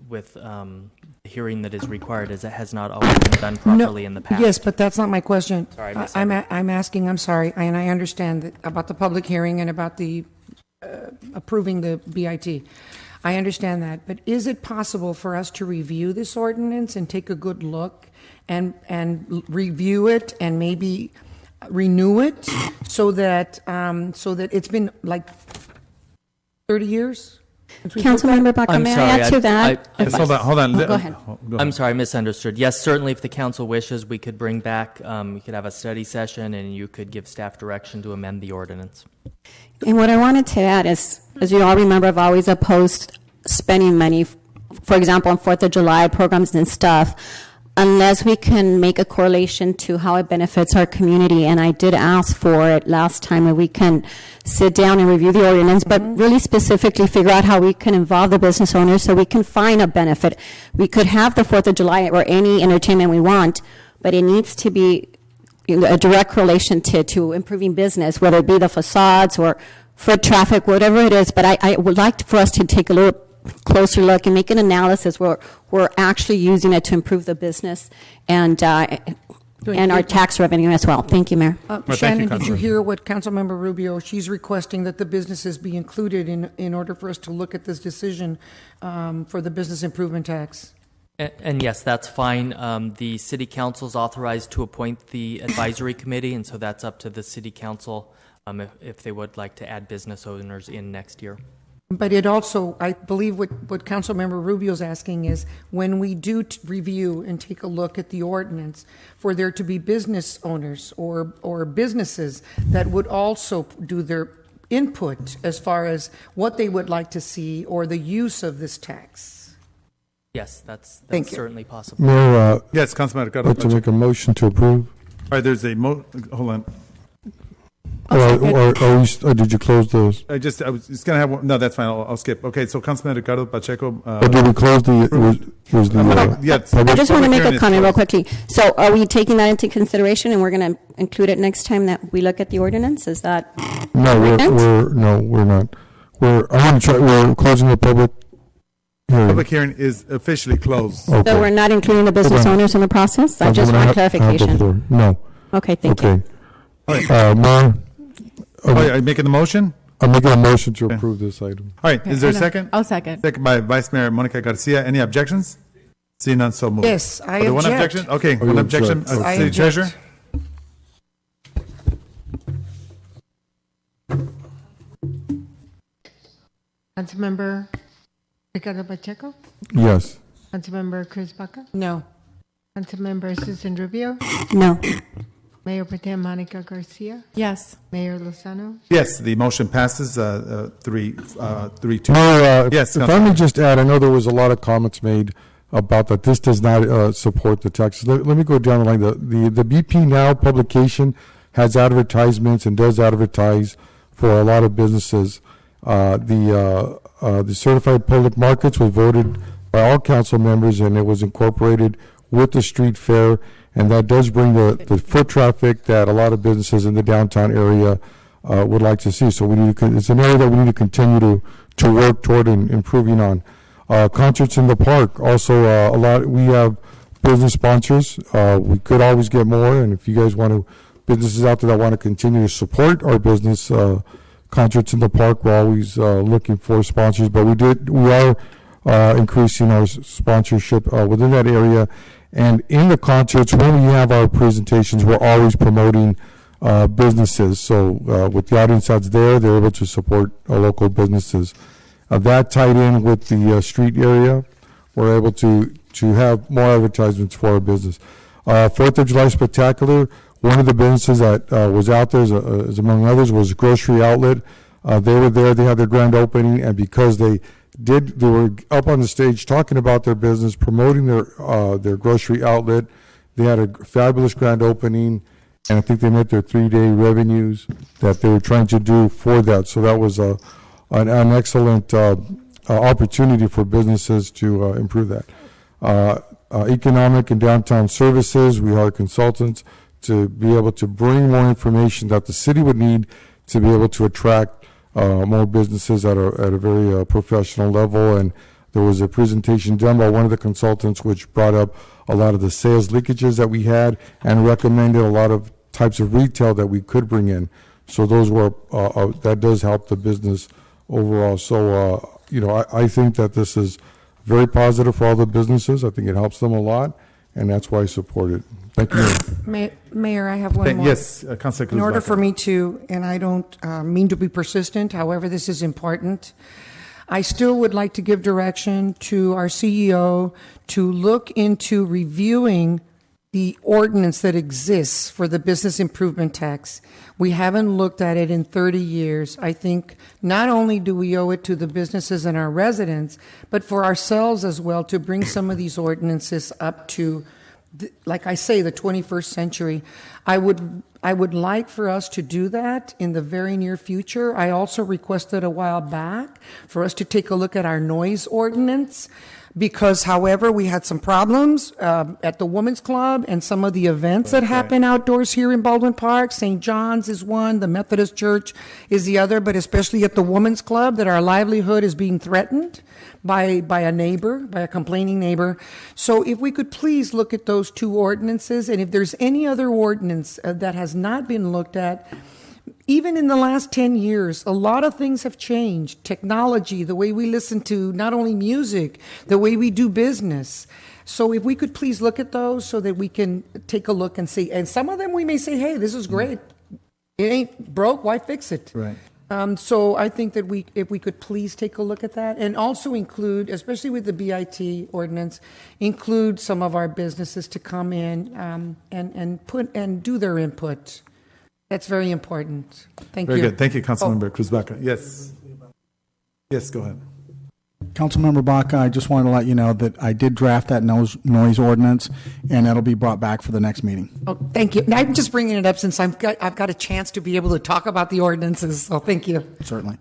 with the hearing that is required, as it has not always been done properly in the past. Yes, but that's not my question. Sorry, I'm asking, I'm sorry, and I understand that about the public hearing and about the approving the BIT. I understand that, but is it possible for us to review this ordinance and take a good look and review it and maybe renew it so that it's been like 30 years? Councilmember Baca, may I add to that? Hold on. Go ahead. I'm sorry, I misunderstood. Yes, certainly if the council wishes, we could bring back, we could have a study session and you could give staff direction to amend the ordinance. And what I wanted to add is, as you all remember, I've always opposed spending money, for example, on 4th of July programs and stuff, unless we can make a correlation to how it benefits our community. And I did ask for it last time, that we can sit down and review the ordinance, but really specifically figure out how we can involve the business owners so we can find a benefit. We could have the 4th of July or any entertainment we want, but it needs to be a direct correlation to improving business, whether it be the facades or foot traffic, whatever it is. But I would like for us to take a little closer look and make an analysis where we're actually using it to improve the business and our tax revenue as well. Thank you, Mayor. Shannon, did you hear what Councilmember Rubio, she's requesting that the businesses be included in order for us to look at this decision for the business improvement tax? And yes, that's fine. The city council is authorized to appoint the advisory committee, and so that's up to the city council if they would like to add business owners in next year. But it also, I believe what Councilmember Rubio's asking is, when we do review and take a look at the ordinance, for there to be business owners or businesses that would also do their input as far as what they would like to see or the use of this tax. Yes, that's Thank you. certainly possible. Mayor, yes, Councilman I'd like to make a motion to approve. All right, there's a hold on. Or did you close those? I was just going to have one. No, that's fine. I'll skip. Okay, so Councilman Ricardo Pacheco. Or did we close the? Yes. I just want to make a comment real quickly. So are we taking that into consideration and we're going to include it next time that we look at the ordinance? Is that? No, we're not. We're closing the public hearing. Public hearing is officially closed. Okay. So we're not including the business owners in the process? I just want clarification. No. Okay, thank you. All right. Mayor. Are you making the motion? I'm making a motion to approve this item. All right. Is there a second? I'll second. Second by Vice Mayor Monica Garcia. Any objections? Seeing none, so moved. Yes, I One object. objection? Okay, Oh, one you objection. object. I City object. Treasurer? Councilmember Ricardo Pacheco? Yes. Councilmember Cruz Baca? No. Councilmember Susan Rubio? No. Mayor Pro Tem Monica Garcia? Yes. Mayor Lozano? Yes, the motion passes 3-2. Mayor, Yes, if I may just add, I know there was a lot of comments made about that this does not support the taxes. Let me go down the line. The BP Now publication has advertisements and does advertise for a lot of businesses. The certified public markets was voted by all council members, and it was incorporated with the street fair, and that does bring the foot traffic that a lot of businesses in the downtown area would like to see. So it's an area that we need to continue to work toward and improving on. Concerts in the park, also we have business sponsors. We could always get more, and if you guys businesses out there that want to continue to support our business, concerts in the park, we're always looking for sponsors, but we are increasing our sponsorship within that area. And in the concerts, when we have our presentations, we're always promoting businesses. So with the audience that's there, they're able to support local businesses. That tied in with the street area, we're able to have more advertisements for our business. 4th of July Spectacular, one of the businesses that was out there, as among others, was Grocery Outlet. They were there, they had their grand opening, and because they were up on the stage talking about their business, promoting their grocery outlet. They had a fabulous grand opening, and I think they met their 3-day revenues that they were trying to do for that. So that was an excellent opportunity for businesses to improve that. Economic and downtown services, we hire consultants to be able to bring more information that the city would need to be able to attract more businesses at a very professional level. And there was a presentation done by one of the consultants which brought up a lot of the sales leakages that we had and recommended a lot of types of retail that we could bring in. So those were that does help the business overall. So I think that this is very positive for all the businesses. I think it helps them a lot, and that's why I support it. Thank you. Mayor, I have one more. Yes, Councilor Cruz. In order for me to, and I don't mean to be persistent, however, this is important. I still would like to give direction to our CEO to look into reviewing the ordinance that exists for the business improvement tax. We haven't looked at it in 30 years. I think not only do we owe it to the businesses and our residents, but for ourselves as well to bring some of these ordinances up to, like I say, the 21st century. I would like for us to do that in the very near future. I also requested a while back for us to take a look at our noise ordinance because, however, we had some problems at the Women's Club and some of the events that happen outdoors here in Baldwin Park. St. John's is one, the Methodist Church is the other, but especially at the Women's Club, that our livelihood is being threatened by a neighbor, by a complaining neighbor. So if we could please look at those two ordinances, and if there's any other ordinance that has not been looked at, even in the last 10 years, a lot of things have changed. Technology, the way we listen to not only music, the way we do business. So if we could please look at those so that we can take a look and see. And some of them we may say, hey, this is great. It ain't broke, why fix it? Right. So I think that if we could please take a look at that and also include, especially with the BIT ordinance, include some of our businesses to come in and do their input. That's very important. Thank you. Very good. Thank you, Councilmember Cruz Baca. Yes. Yes, go ahead. Councilmember Baca, I just wanted to let you know that I did draft that noise ordinance, and that'll be brought back for the next meeting. Oh, thank you. I'm just bringing it up since I've got a chance to be able to talk about the ordinances, so thank you. Certainly.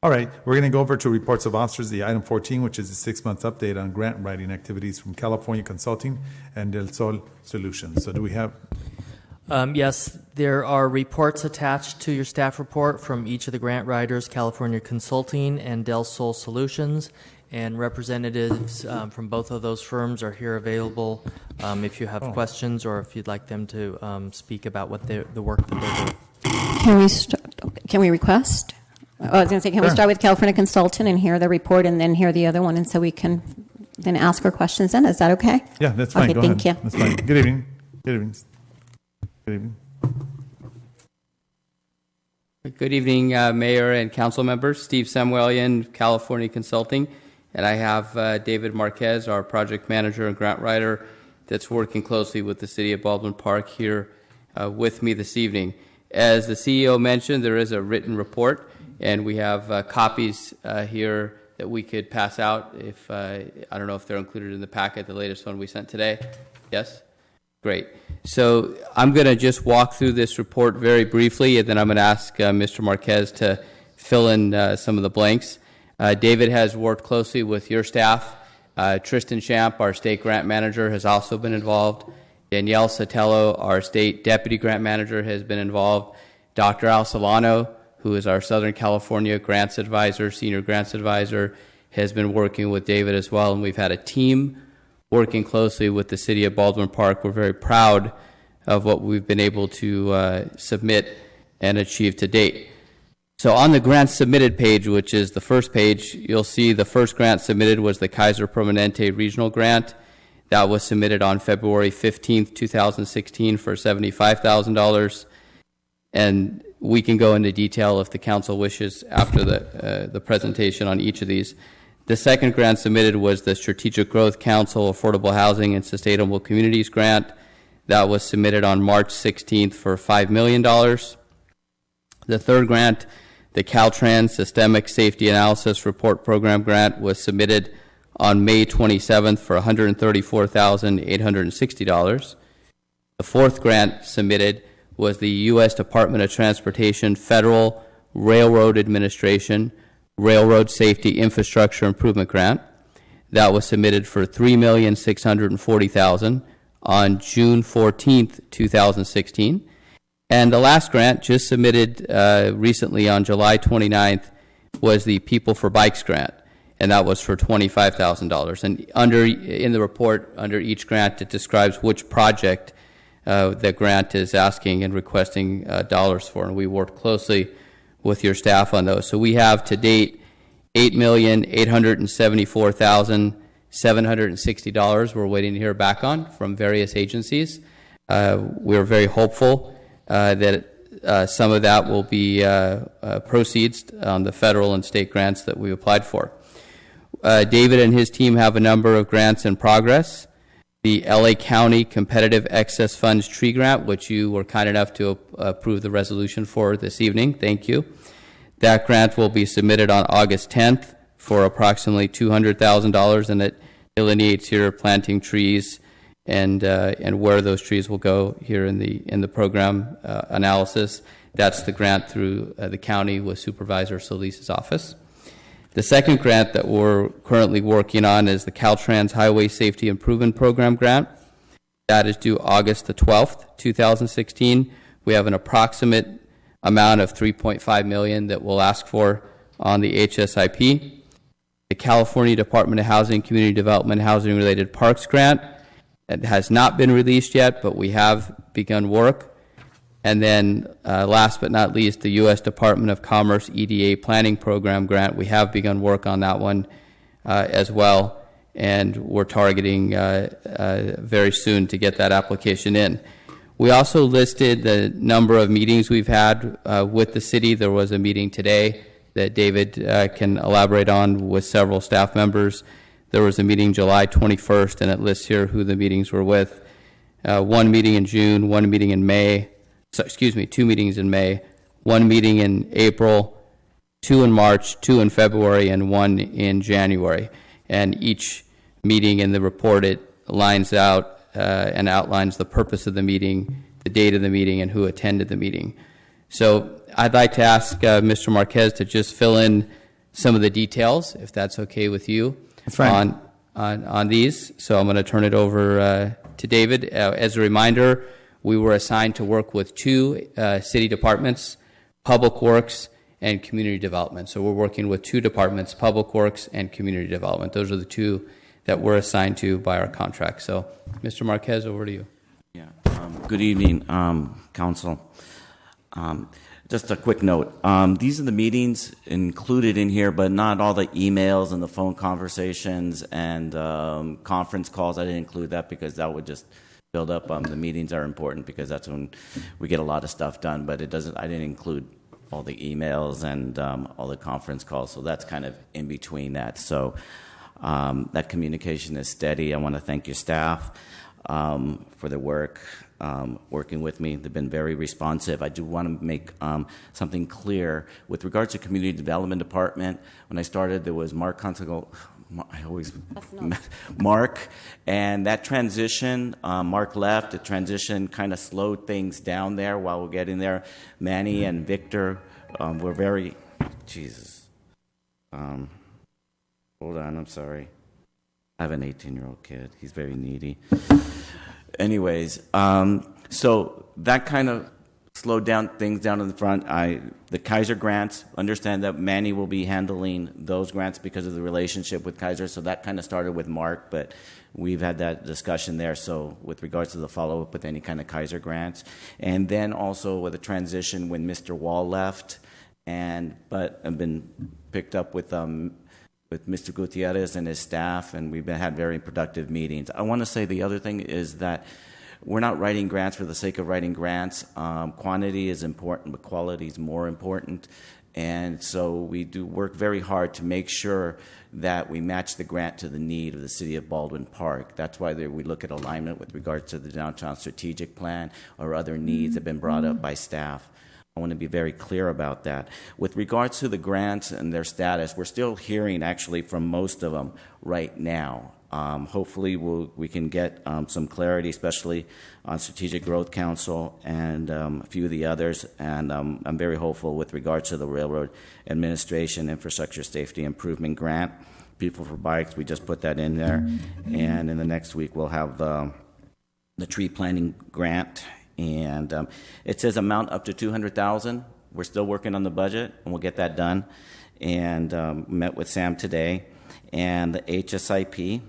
All right, we're going to go over to reports of officers, the item 14, which is a 6-month update on grant writing activities from California Consulting and Del Sol Solutions. So do we have... Yes, there are reports attached to your staff report from each of the grant writers, California Consulting and Del Sol Solutions, and representatives from both of those firms are here available if you have questions or if you'd like them to speak about what the work that they're doing. Can we request? I was going to say, can we start with California Consultant and hear the report and then hear the other one, and so we can then ask our questions then? Is that okay? Yeah, that's fine. Okay, Go thank ahead. you. That's fine. Good evening. Good evening. Good evening. Good evening, Mayor and Council members. Steve Samuelian, California Consulting, and I have David Marquez, our project manager and grant writer, that's working closely with the City of Baldwin Park here with me this evening. As the CEO mentioned, there is a written report, and we have copies here that we could pass out. If I don't know if they're included in the packet, the latest one we sent today. Yes? Great. So I'm going to just walk through this report very briefly, and then I'm going to ask Mr. Marquez to fill in some of the blanks. David has worked closely with your staff Tristan Champ, our state grant manager, has also been involved. Danielle Sotelo, our state deputy grant manager, has been involved. Dr. Al Solano, who is our Southern California grants advisor, senior grants advisor, has been working with David as well. And we've had a team working closely with the city of Baldwin Park. We're very proud of what we've been able to submit and achieve to date. So on the grant submitted page, which is the first page, you'll see the first grant submitted was the Kaiser Permanente Regional Grant. That was submitted on February 15th, 2016 for $75,000. And we can go into detail if the council wishes after the presentation on each of these. The second grant submitted was the Strategic Growth Council Affordable Housing and Sustainable Communities Grant. That was submitted on March 16th for $5 million. The third grant, the Caltrans Systemic Safety Analysis Report Program Grant, was submitted on May 27th for $134,860. The fourth grant submitted was the U.S. Department of Transportation Federal Railroad Administration Railroad Safety Infrastructure Improvement Grant. That was submitted for $3,640,000 on June 14th, 2016. And the last grant, just submitted recently on July 29th, was the People for Bikes grant, and that was for $25,000. And in the report, under each grant, it describes which project the grant is asking and requesting dollars for, and we worked closely with your staff on those. So we have to date $8,874,760 we're waiting to hear back on from various agencies. We're very hopeful that some of that will be proceeds on the federal and state grants that we applied for. David and his team have a number of grants in progress. The LA County Competitive Excess Funds Tree Grant, which you were kind enough to approve the resolution for this evening. Thank you. That grant will be submitted on August 10th for approximately $200,000, and it delineates here planting trees and where those trees will go here in the program analysis. That's the grant through the county with Supervisor Solis's office. The second grant that we're currently working on is the Caltrans Highway Safety Improvement Program grant. That is due August the 12th, 2016. We have an approximate amount of $3.5 million that we'll ask for on the HSIP. The California Department of Housing, Community Development, Housing-Related Parks grant. It has not been released yet, but we have begun work. And then last but not least, the U.S. Department of Commerce EDA Planning Program grant. We have begun work on that one as well, and we're targeting very soon to get that application in. We also listed the number of meetings we've had with the city. There was a meeting today that David can elaborate on with several staff members. There was a meeting July 21st, and it lists here who the meetings were with. One meeting in June, one meeting in May. So, excuse me, 2 meetings in May, 1 meeting in April, 2 in March, 2 in February, and 1 in January. And each meeting in the report, it lines out and outlines the purpose of the meeting, the date of the meeting, and who attended the meeting. So I'd like to ask Mr. Marquez to just fill in some of the details, if that's okay with you, on these. So I'm going to turn it over to David. As a reminder, we were assigned to work with 2 city departments, Public Works and Community Development. So we're working with 2 departments, Public Works and Community Development. Those are the 2 that we're assigned to by our contract. So, Mr. Marquez, over to you. Yeah. Good evening, Council. Just a quick note. These are the meetings included in here, but not all the emails and the phone conversations and conference calls. I didn't include that because that would just build up. The meetings are important because that's when we get a lot of stuff done, but it doesn't. I didn't include all the emails and all the conference calls, so that's kind of in between that. So that communication is steady. I want to thank your staff for their work, working with me. They've been very responsive. I do want to make something clear with regards to Community Development Department. When I started, there was Mark Consigal. Mark, and that transition, Mark left, the transition kind of slowed things down there while we're getting there. Manny and Victor were very, Jesus. Hold on, I'm sorry. I have an 18-year-old kid. He's very needy. Anyways, so that kind of slowed down things down in the front. The Kaiser grants, understand that Manny will be handling those grants because of the relationship with Kaiser. So that kind of started with Mark, but we've had that discussion there. So with regards to the follow-up with any kind of Kaiser grants. And then also with a transition when Mr. Wall left, but I've been picked up with Mr. Gutierrez and his staff, and we've had very productive meetings. I want to say the other thing is that we're not writing grants for the sake of writing grants. Quantity is important, but quality is more important. And so we do work very hard to make sure that we match the grant to the need of the city of Baldwin Park. That's why we look at alignment with regards to the downtown strategic plan or other needs that have been brought up by staff. I want to be very clear about that. With regards to the grants and their status, we're still hearing actually from most of them right now. Hopefully we can get some clarity, especially on Strategic Growth Council and a few of the others. And I'm very hopeful with regards to the Railroad Administration Infrastructure Safety Improvement Grant. People for Bikes, we just put that in there. And in the next week, we'll have the tree planting grant. And it says amount up to $200,000. We're still working on the budget, and we'll get that done. And met with Sam today. And the HSIP,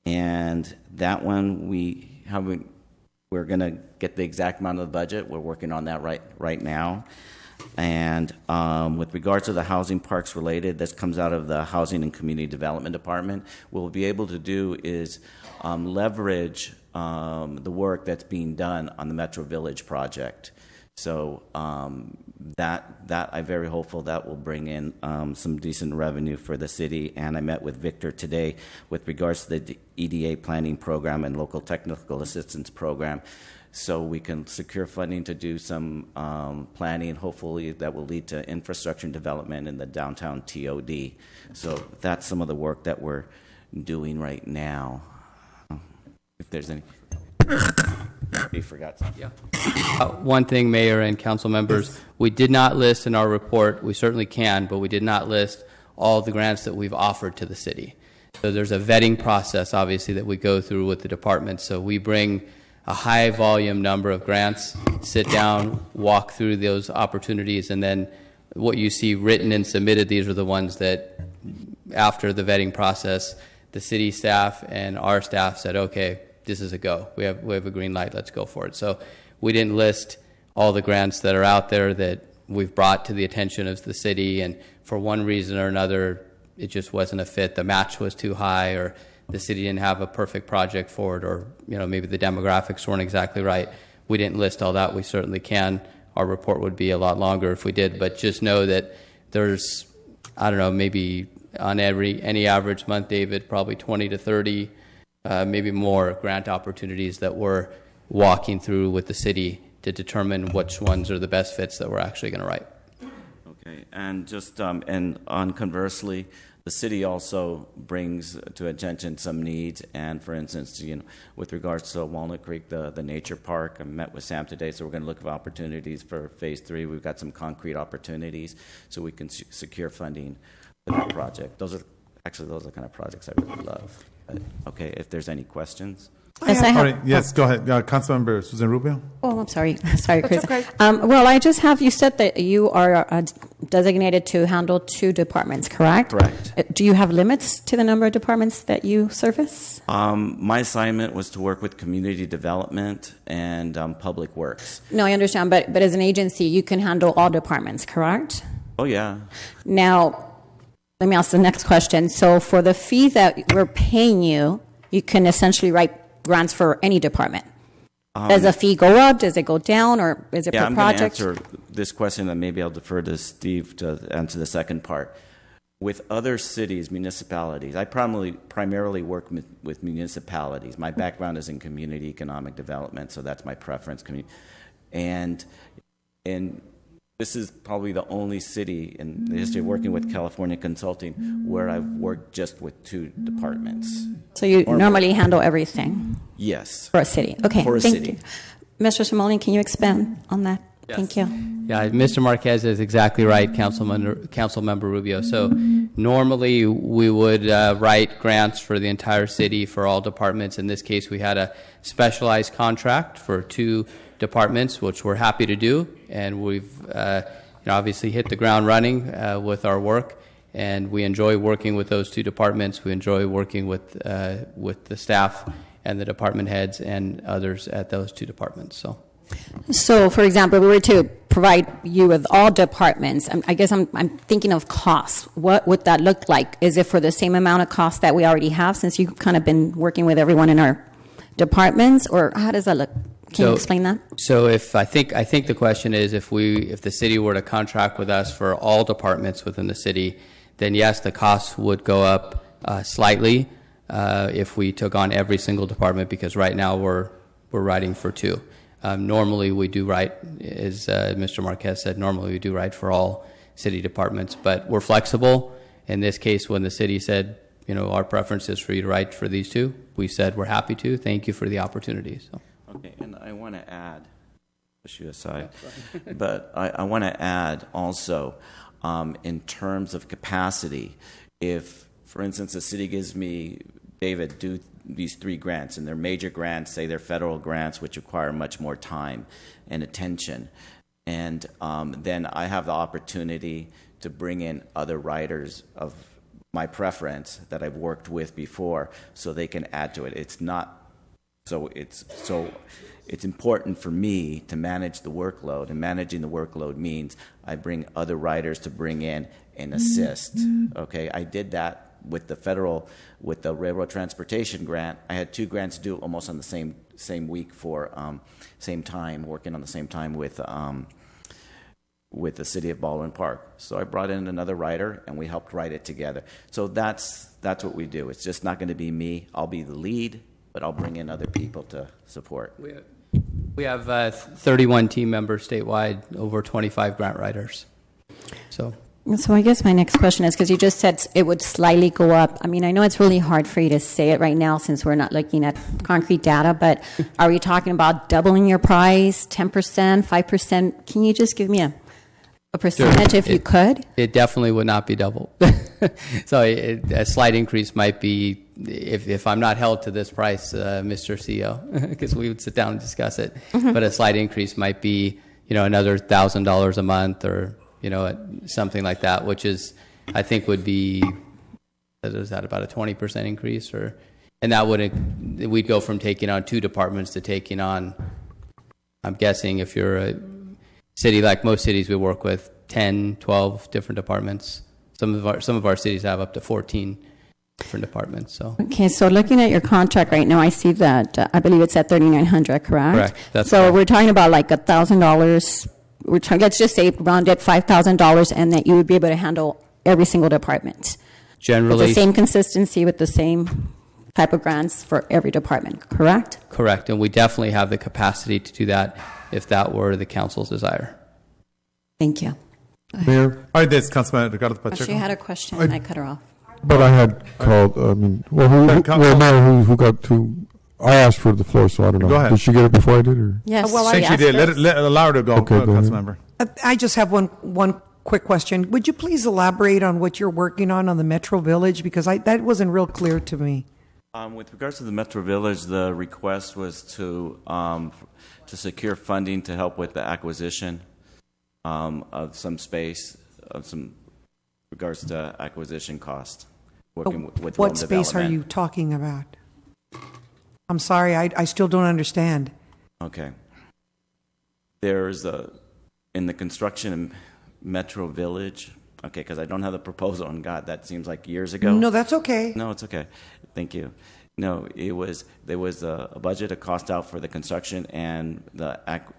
and that one we're going to get the exact amount of the budget. We're working on that right now. And with regards to the housing parks related, this comes out of the Housing and Community Development Department. What we'll be able to do is leverage the work that's being done on the Metro Village project. So that I'm very hopeful that will bring in some decent revenue for the city. And I met with Victor today with regards to the EDA planning program and local technical assistance program, so we can secure funding to do some planning. Hopefully that will lead to infrastructure and development in the downtown TOD. So that's some of the work that we're doing right now. If there's any. You forgot something. Yeah. One thing, Mayor and council members, we did not list in our report, we certainly can, but we did not list all the grants that we've offered to the city. So there's a vetting process, obviously, that we go through with the department. So we bring a high volume number of grants, sit down, walk through those opportunities, and then what you see written and submitted, these are the ones that after the vetting process, the city staff and our staff said, okay, this is a go. We have a green light. Let's go for it. So we didn't list all the grants that are out there that we've brought to the attention of the city, and for one reason or another, it just wasn't a fit. The match was too high, or the city didn't have a perfect project for it, or maybe the demographics weren't exactly right. We didn't list all that. We certainly can. Our report would be a lot longer if we did, but just know that there's, I don't know, maybe on any average month, David, probably 20 to 30 maybe more grant opportunities that we're walking through with the city to determine which ones are the best fits that we're actually going to write. Okay, and just and on conversely, the city also brings to attention some needs. And for instance, with regards to Walnut Creek, the nature park, I met with Sam today, so we're going to look at opportunities for Phase 3. We've got some concrete opportunities, so we can secure funding for that project. Those are the kind of projects I really love. Okay, if there's any questions. Yes, I have. All right, yes, go ahead. Councilmember Susan Rubio. Oh, I'm sorry. Sorry, Chris. Well, I just have, you said that you are designated to handle 2 departments, correct? Correct. Do you have limits to the number of departments that you service? My assignment was to work with community development and public works. No, I understand, but as an agency, you can handle all departments, correct? Oh, yeah. Now, let me ask the next question. So for the fee that we're paying you, you can essentially write grants for any department. Does the fee go up? Does it go down? Or is it per project? I'm going to answer this question, and maybe I'll defer to Steve to answer the second part. With other cities, municipalities, I primarily work with municipalities. My background is in community economic development, so that's my preference. And this is probably the only city in the history of working with California Consulting where I've worked just with 2 departments. So you normally handle everything? Yes. For a city. Okay, for a thank city. you. Mr. Simolian, can you expand on that? Yes. Thank you. Yeah, Mr. Marquez is exactly right, Councilmember Rubio. So normally we would write grants for the entire city for all departments. In this case, we had a specialized contract for 2 departments, which we're happy to do, and we've obviously hit the ground running with our work, and we enjoy working with those 2 departments. We enjoy working with the staff and the department heads and others at those 2 departments. So, for example, if we were to provide you with all departments, I guess I'm thinking of costs. What would that look like? Is it for the same amount of cost that we already have, since you've kind of been working with everyone in our departments, or how does that look? Can you explain that? So, if I think the question is, if the city were to contract with us for all departments within the city, then yes, the costs would go up slightly if we took on every single department, because right now we're writing for 2. Normally we do write, as Mr. Marquez said, normally we do write for all city departments, but we're flexible. In this case, when the city said, our preference is for you to write for these 2, we said we're happy to. Thank you for the opportunity. So. Okay, and I want to add, push you aside, but I want to add also, in terms of capacity, if, for instance, the city gives me, David, do these 3 grants, and they're major grants, say they're federal grants, which require much more time and attention. And then I have the opportunity to bring in other writers of my preference that I've worked with before, so they can add to it. It's important for me to manage the workload, and managing the workload means I bring other writers to bring in and assist. Okay, I did that with the railroad transportation grant. I had 2 grants due almost on the same week for same time, working on the same time with the city of Baldwin Park. So I brought in another writer, and we helped write it together. So that's what we do. It's just not going to be me. I'll be the lead, but I'll bring in other people to support. We have 31 team members statewide, over 25 grant writers. So I guess my next question is, because you just said it would slightly go up. I mean, I know it's really hard for you to say it right now since we're not looking at concrete data, but are we talking about doubling your price, 10%, 5%? Can you just give me a percentage if you could? It definitely would not be double. So a slight increase might be, if I'm not held to this price, Mr. CEO, because we would sit down and discuss it. Mm-hmm. But a slight increase might be, another $1,000 a month, or something like that, which is, I think, would be, is that about a 20% increase, and that we'd go from taking on 2 departments to taking on, I'm guessing, if you're a city like most cities we work with, 10, 12 different departments. Some of our cities have up to 14 different departments. So okay, so looking at your contract right now, I see that I believe it's at $3,900, correct? Correct. That's so correct. We're talking about like $1,000. Let's just say round it $5,000, and that you would be able to handle every single department. Generally, with the same consistency, with the same type of grants for every department, correct? Correct, and we definitely have the capacity to do that if that were the council's desire. Thank you. Mayor? All right, this Councilman Ricardo Pacheco. She had a question, and I cut her off. But I had called, Mayor, who got to, I asked for the floor, so I don't know. Go ahead. Did she get it before I did, or? Yes, I think she did. Allow her to go. Okay, go ahead. Councilmember. I just have one quick question. Would you please elaborate on what you're working on the Metro Village? Because that wasn't real clear to me. With regards to the Metro Village, the request was to secure funding to help with the acquisition of some space, of some regards to acquisition cost. Working with what space are you talking about? I'm sorry, I still don't understand. Okay. There's in the construction of Metro Village, okay, because I don't have the proposal, and God, that seems like years ago. No, that's okay. No, it's okay. Thank you. No, there was a budget, a cost out for the construction and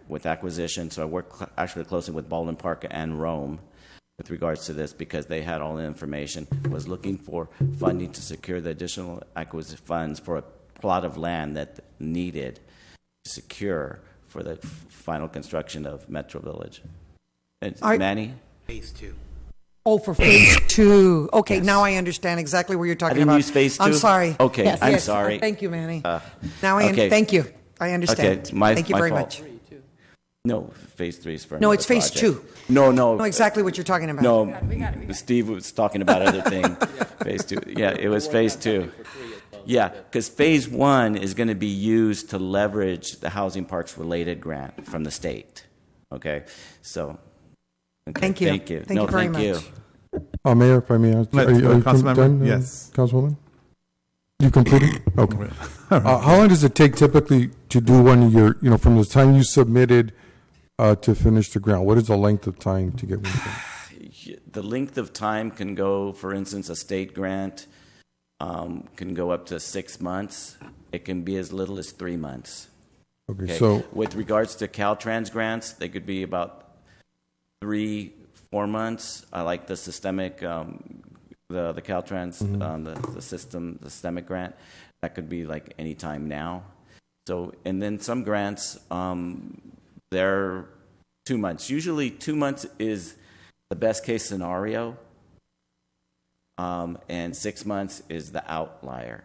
with acquisition. So I worked actually closely with Baldwin Park and Rome with regards to this, because they had all the information. Was looking for funding to secure the additional acquisition funds for a plot of land that needed to secure for the final construction of Metro Village. Manny? Phase 2. Oh, for phase 2. Okay, Yes. now I understand exactly what you're talking I didn't about. use phase 2? I'm sorry. Okay, Yes, I'm yes. sorry. Thank you, Manny. Now Thank you. I understand. Okay, Thank you very fault. much. No, phase 3 is for No, another it's phase project. 2. No. I know exactly what you're talking about. No, Steve was talking about other thing. Phase 2. Yeah, it was phase 2. Yeah, because phase 1 is going to be used to leverage the housing parks related grant from the state. Okay, so. Okay, Thank you. Thank you. Thank you very much. Mayor, if I may ask, are you Councilmember? done, Yes. Councilwoman? You completed? Okay. How long does it take typically to do one of your, from the time you submitted to finish the grant? What is the length of time to get one done? The length of time can go, for instance, a state grant can go up to 6 months. It can be as little as 3 months. Okay, so with regards to Caltrans grants, they could be about 3-4 months. I like the systemic, the Caltrans, the systemic grant. That could be like any time now. So, and then some grants, they're 2 months. Usually 2 months is the best case scenario, and 6 months is the outlier.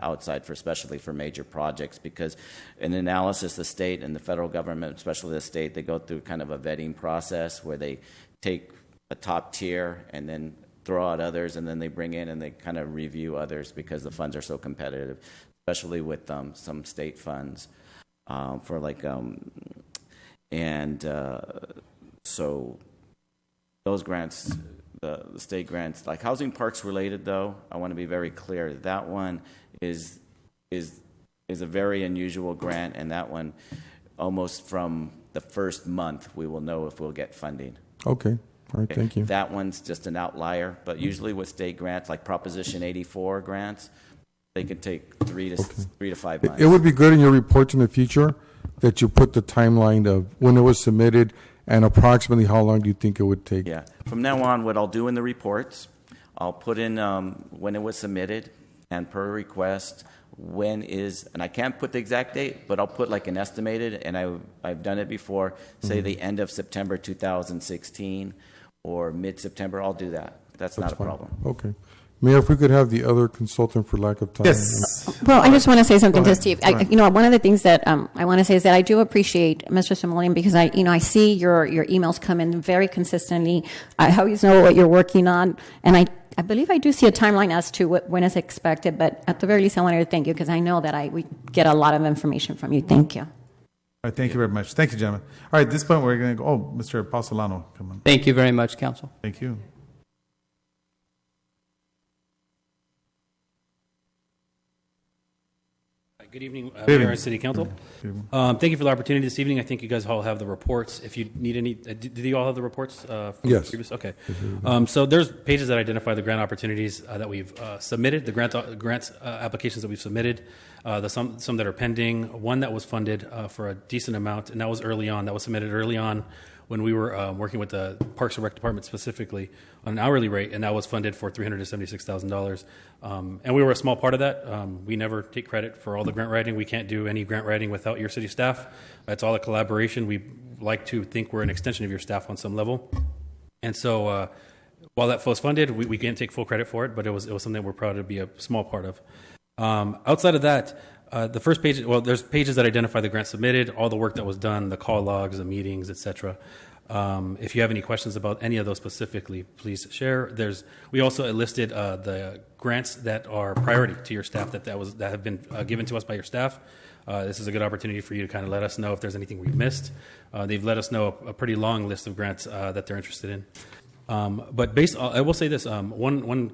Outside for especially for major projects, because in analysis the state and the federal government, especially the state, they go through kind of a vetting process where they take a top tier and then throw out others, and then they bring in and they kind of review others because the funds are so competitive, especially with some state funds for like so those grants, the state grants, like housing parks related though, I want to be very clear that one is a very unusual grant, and that one almost from the first month we will know if we'll get funding. Okay. All right, thank you. That one's just an outlier, but usually with state grants like Proposition 84 grants, they can take 3 to 5 months. It would be good in your reports in the future that you put the timeline of when it was submitted and approximately how long do you think it would take? Yeah. From now on, what I'll do in the reports, I'll put in when it was submitted and per request, and I can't put the exact date, but I'll put like an estimated, and I've done it before, say the end of September 2016 or mid-September, I'll do that. That's not a fine. problem. Okay. Mayor, if we could have the other consultant for lack of time. Yes. Well, I just want to say something to Steve. One of the things that I want to say is that I do appreciate Mr. Samuelian, because I see your emails come in very consistently. I always know what you're working on, and I believe I do see a timeline as to when it's expected. But at the very least, I wanted to thank you because I know that we get a lot of information from you. Thank you. All right, thank you very much. Thank you, gentlemen. All right, at this point, we're going to go. Oh, Mr. Pasolano, come on. Thank you very much, Council. Thank you. Good evening, Mayor and City Council. Thank you for the opportunity this evening. I think you guys all have the reports. If you need any, do you all have the reports? From yes. Previous? Okay. So there's pages that identify the grant opportunities that we've submitted, the grants applications that we've submitted, some that are pending, one that was funded for a decent amount, and that was early on. That was submitted early on when we were working with the Parks and Rec Department specifically on an hourly rate, and that was funded for $376,000. And we were a small part of that. We never take credit for all the grant writing. We can't do any grant writing without your city staff. It's all a collaboration. We like to think we're an extension of your staff on some level. And so while that was funded, we can't take full credit for it, but it was something that we're proud to be a small part of. Outside of that, the first page, there's pages that identify the grant submitted, all the work that was done, the call logs, the meetings, etc. If you have any questions about any of those specifically, please share. We also listed the grants that are priority to your staff that have been given to us by your staff. This is a good opportunity for you to kind of let us know if there's anything we've missed. They've let us know a pretty long list of grants that they're interested in. But I will say this: one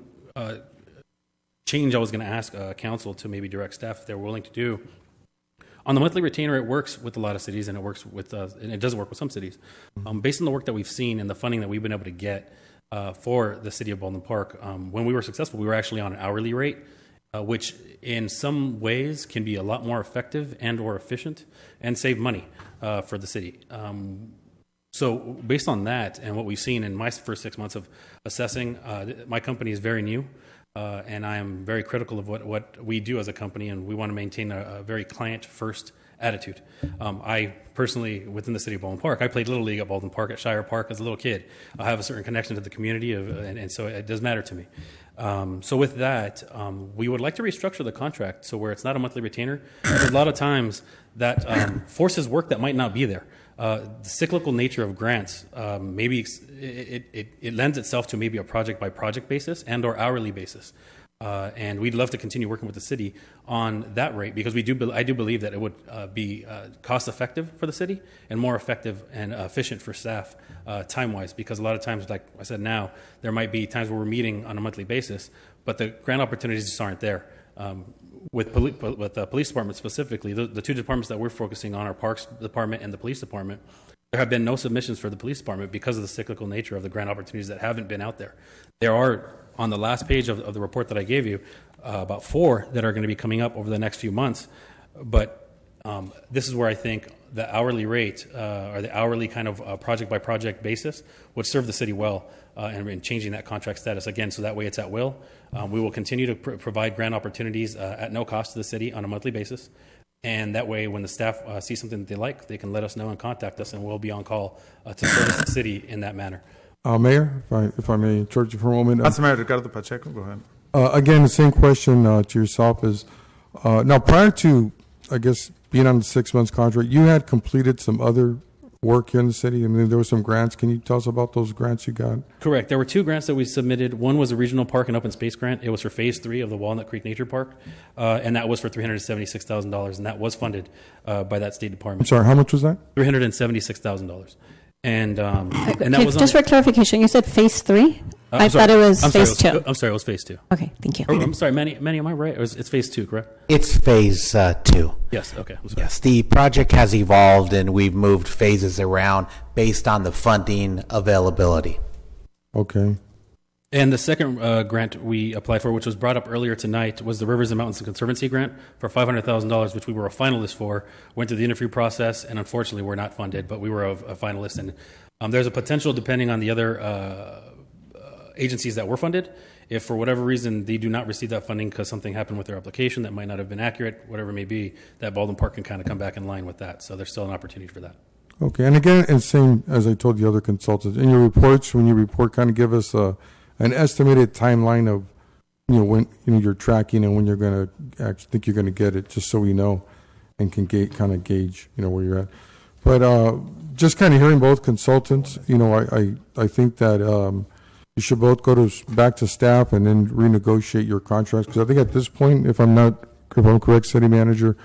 change I was going to ask council to maybe direct staff if they're willing to do. On the monthly retainer, it works with a lot of cities, and it does work with some cities. Based on the work that we've seen and the funding that we've been able to get for the city of Baldwin Park, when we were successful, we were actually on an hourly rate, which in some ways can be a lot more effective and or efficient and save money for the city. So based on that and what we've seen in my first 6 months of assessing, my company is very new. And I am very critical of what we do as a company, and we want to maintain a very client-first attitude. I personally, within the city of Baldwin Park, I played Little League at Baldwin Park, at Shire Park as a little kid. I have a certain connection to the community, and so it does matter to me. So with that, we would like to restructure the contract so where it's not a monthly retainer. A lot of times that forces work that might not be there. The cyclical nature of grants, maybe it lends itself to maybe a project-by-project basis and or hourly basis. And we'd love to continue working with the city on that rate because I do believe that it would be cost-effective for the city and more effective and efficient for staff time-wise. Because a lot of times, like I said now, there might be times where we're meeting on a monthly basis, but the grant opportunities just aren't there. With the police department specifically, the two departments that we're focusing on are Parks Department and the Police Department. There have been no submissions for the Police Department because of the cyclical nature of the grant opportunities that haven't been out there. There are, on the last page of the report that I gave you, about 4 that are going to be coming up over the next few months. But this is where I think the hourly rate or the hourly kind of project-by-project basis would serve the city well and changing that contract status again, so that way it's at will. We will continue to provide grant opportunities at no cost to the city on a monthly basis. And that way, when the staff see something that they like, they can let us know and contact us, and we'll be on call to service the city in that manner. Mayor, if I may interrupt you for a moment. Councilmember Ricardo Pacheco, go ahead. Again, the same question to yourself is, now prior to, I guess, being on the 6 months contract, you had completed some other work here in the city. I mean, there were some grants. Can you tell us about those grants you got? Correct. There were 2 grants that we submitted. One was a regional park and open space grant. It was for phase 3 of the Walnut Creek Nature Park, and that was for $376,000, and that was funded by that State Department. I'm sorry, how much was that? $376,000. And that was just for clarification, you said phase 3? I thought it was phase 2. I'm sorry, it was phase 2. Okay, thank you. I'm sorry, Manny, am I right? Or it's phase 2, correct? It's phase 2. Yes, okay. Yes, the project has evolved and we've moved phases around based on the funding availability. Okay. And the second grant we applied for, which was brought up earlier tonight, was the Rivers and Mountains Conservancy grant for $500,000, which we were a finalist for. Went through the interview process, and unfortunately, we're not funded, but we were a finalist. And there's a potential, depending on the other agencies that were funded, if for whatever reason they do not receive that funding because something happened with their application that might not have been accurate, whatever it may be, that Baldwin Park can kind of come back in line with that. So there's still an opportunity for that. Okay, and again, and same as I told the other consultants, in your reports, when you report, kind of give us an estimated timeline of, when you're tracking and when you're going to actually think you're going to get it, just so we know and can kind of gauge, where you're at. But just kind of hearing both consultants, I think that you should both go back to staff and then renegotiate your contracts, because I think at this point, if I'm correct, City Manager,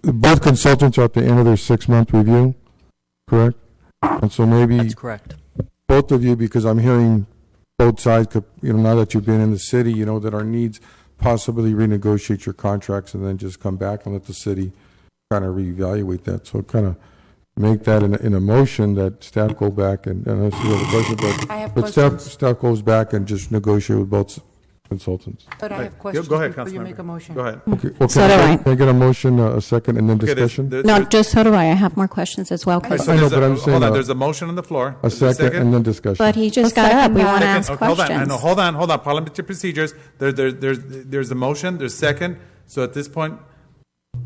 both consultants are at the end of their 6-month review, correct? And so maybe that's correct. Both of you, because I'm hearing both sides, now that you've been in the city, that our needs, possibly renegotiate your contracts and then just come back and let the city kind of reevaluate that. So kind of make that in a motion that staff go back and I see you have a question, but staff goes back and just negotiate with both consultants. But I have questions go ahead, before you Councilmember. make a motion. Go ahead. Okay. Well, So do I. can I get a motion, a second, and then discussion? No, just so do I. I have more questions as well. Okay, so I know, there's but I'm saying hold on. There's a motion on the floor. A There's second and then discussion. But he just got up. We want to ask Hold on. questions. Hold on. Parliamentary procedures. There's a motion. There's second. So at this point,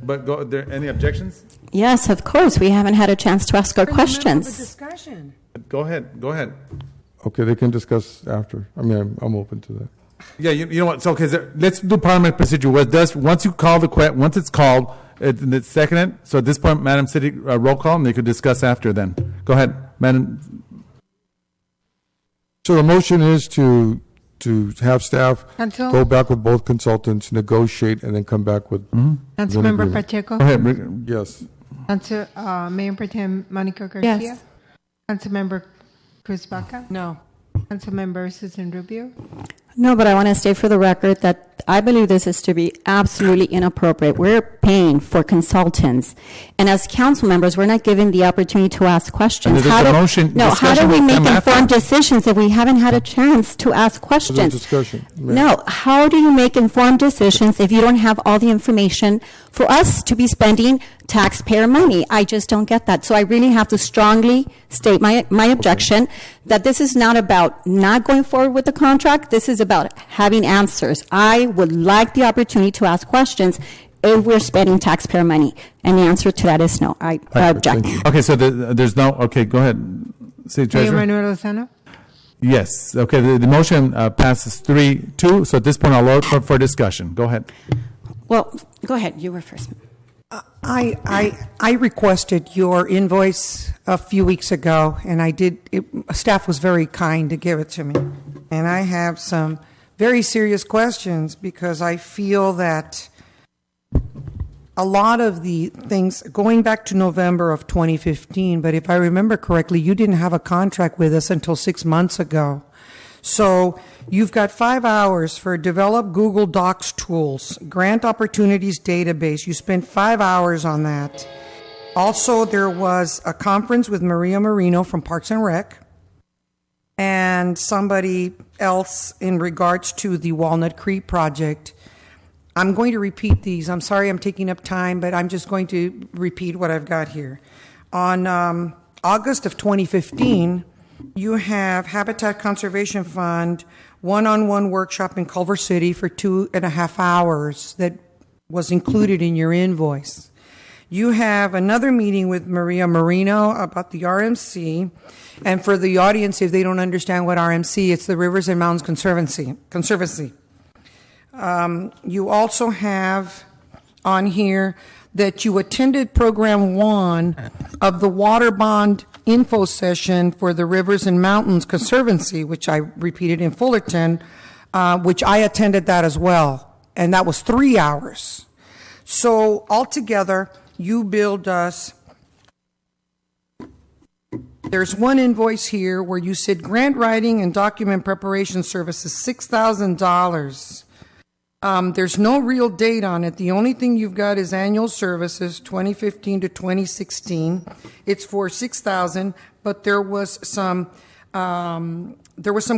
but are there any objections? Yes, of course. We haven't had a chance to ask our questions. Discussion. Go ahead. Okay, they can discuss after. I mean, I'm open to that. Yeah, you know what? So, okay, let's do parliamentary procedure. Once you call once it's called, it's seconded. So at this point, Madam City, roll call, and they could discuss after then. Go ahead, Madam. So the motion is to have staff Council? go back with both consultants, negotiate, and then come back with. Councilmember Pacheco? Go ahead. Yes. Mayor Pro Tem Monica Garcia? Yes. Councilmember Cruz Baca? No. Councilmember Susan Rubio? No, but I want to state for the record that I believe this is to be absolutely inappropriate. We're paying for consultants, and as council members, we're not given the opportunity to ask questions. How do we make informed decisions if we haven't had a chance to ask questions? Discussion. No, how do you make informed decisions if you don't have all the information for us to be spending taxpayer money? I just don't get that. So I really have to strongly state my objection that this is not about not going forward with the contract. This is about having answers. I would like the opportunity to ask questions if we're spending taxpayer money. And the answer to that is no. I object. Okay, so there's no. Okay, go ahead. City Treasurer. Mayor Manuel Lozano? Yes. Okay. The motion passes 3-2. So at this point, I'll open for discussion. Go ahead. Well, go ahead. You were first. I requested your invoice a few weeks ago, and staff was very kind to give it to me. And I have some very serious questions because I feel that a lot of the things, going back to November of 2015, but if I remember correctly, you didn't have a contract with us until 6 months ago. So you've got 5 hours for develop Google Docs tools, grant opportunities database. You spent 5 hours on that. Also, there was a conference with Maria Marino from Parks and Rec and somebody else in regards to the Walnut Creek project. I'm going to repeat these. I'm sorry I'm taking up time, but I'm just going to repeat what I've got here. On August of 2015, you have Habitat Conservation Fund one-on-one workshop in Culver City for 2.5 hours that was included in your invoice. You have another meeting with Maria Marino about the RMC. And for the audience, if they don't understand what RMC, it's the Rivers and Mountains Conservancy. You also have on here that you attended program 1 of the water bond info session for the Rivers and Mountains Conservancy, which I repeated in Fullerton, which I attended that as well, and that was 3 hours. So altogether, you billed us. There's one invoice here where you said grant writing and document preparation services, $6,000. There's no real date on it. The only thing you've got is annual services, 2015 to 2016. It's for $6,000, but there was some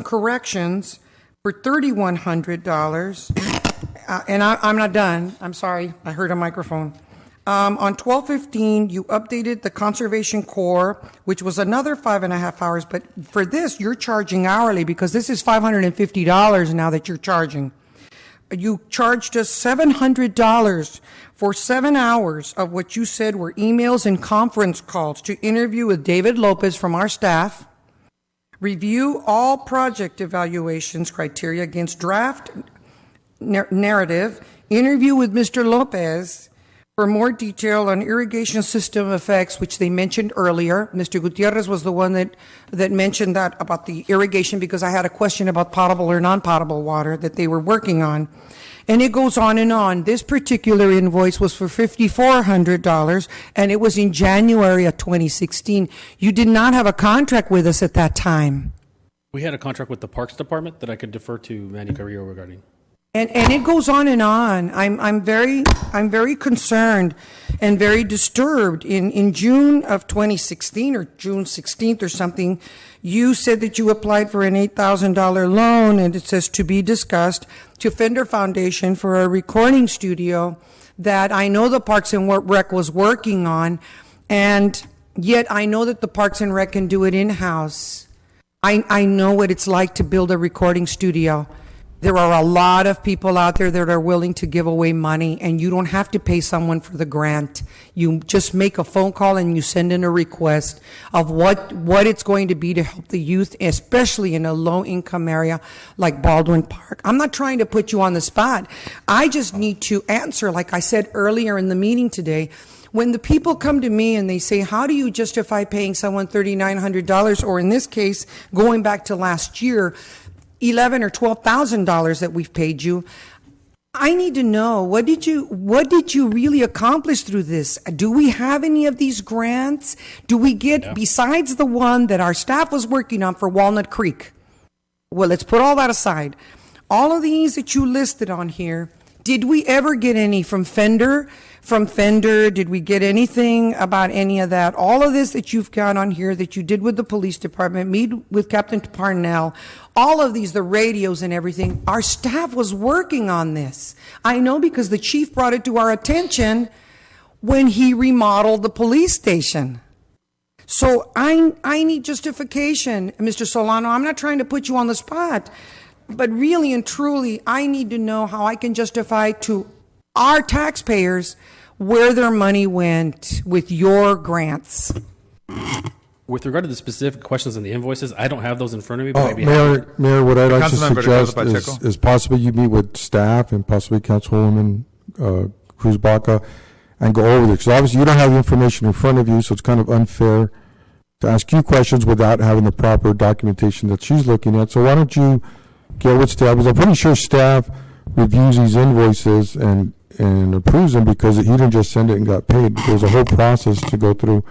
corrections for $3,100. And I'm not done. I'm sorry. I heard a microphone. On 12/15, you updated the Conservation Corps, which was another 5.5 hours. But for this, you're charging hourly because this is $550 now that you're charging. You charged us $700 for 7 hours of what you said were emails and conference calls to interview with David Lopez from our staff, review all project evaluations criteria against draft narrative, interview with Mr. Lopez for more detail on irrigation system effects, which they mentioned earlier. Mr. Gutierrez was the one that mentioned that about the irrigation because I had a question about potable or non-potable water that they were working on. And it goes on and on. This particular invoice was for $5,400, and it was in January of 2016. You did not have a contract with us at that time. We had a contract with the Parks Department that I could defer to Manny Carrillo regarding. And it goes on and on. I'm very concerned and very disturbed. In June of 2016 or June 16th or something, you said that you applied for an $8,000 loan, and it says to be discussed to Fender Foundation for a recording studio that I know the Parks and Rec was working on, and yet I know that the Parks and Rec can do it in-house. I know what it's like to build a recording studio. There are a lot of people out there that are willing to give away money, and you don't have to pay someone for the grant. You just make a phone call and you send in a request of what it's going to be to help the youth, especially in a low-income area like Baldwin Park. I'm not trying to put you on the spot. I just need to answer, like I said earlier in the meeting today, when the people come to me and they say, how do you justify paying someone $3,900, or in this case, going back to last year, $11,000 or $12,000 that we've paid you. I need to know, what did you really accomplish through this? Do we have any of these grants? Do we get, besides the one that our staff was working on for Walnut Creek? Well, let's put all that aside. All of these that you listed on here, did we ever get any from Fender? Did we get anything about any of that? All of this that you've got on here that you did with the police department, meet with Captain Parnell, all of these, the radios and everything, our staff was working on this. I know because the chief brought it to our attention when he remodeled the police station. So I need justification, Mr. Solano. I'm not trying to put you on the spot, but really and truly, I need to know how I can justify to our taxpayers where their money went with your grants. With regard to the specific questions in the invoices, I don't have those in front of me. But maybe Mayor, what I'd like to Councilmember suggest is possibly you meet with staff and possibly Councilwoman Cruz Baca and go over it. Because obviously you don't have the information in front of you, so it's kind of unfair to ask you questions without having the proper documentation that she's looking at. So why don't you get with staff? Because I'm pretty sure staff reviews these invoices and approves them, because he didn't just send it and got paid. There's a whole process to go through.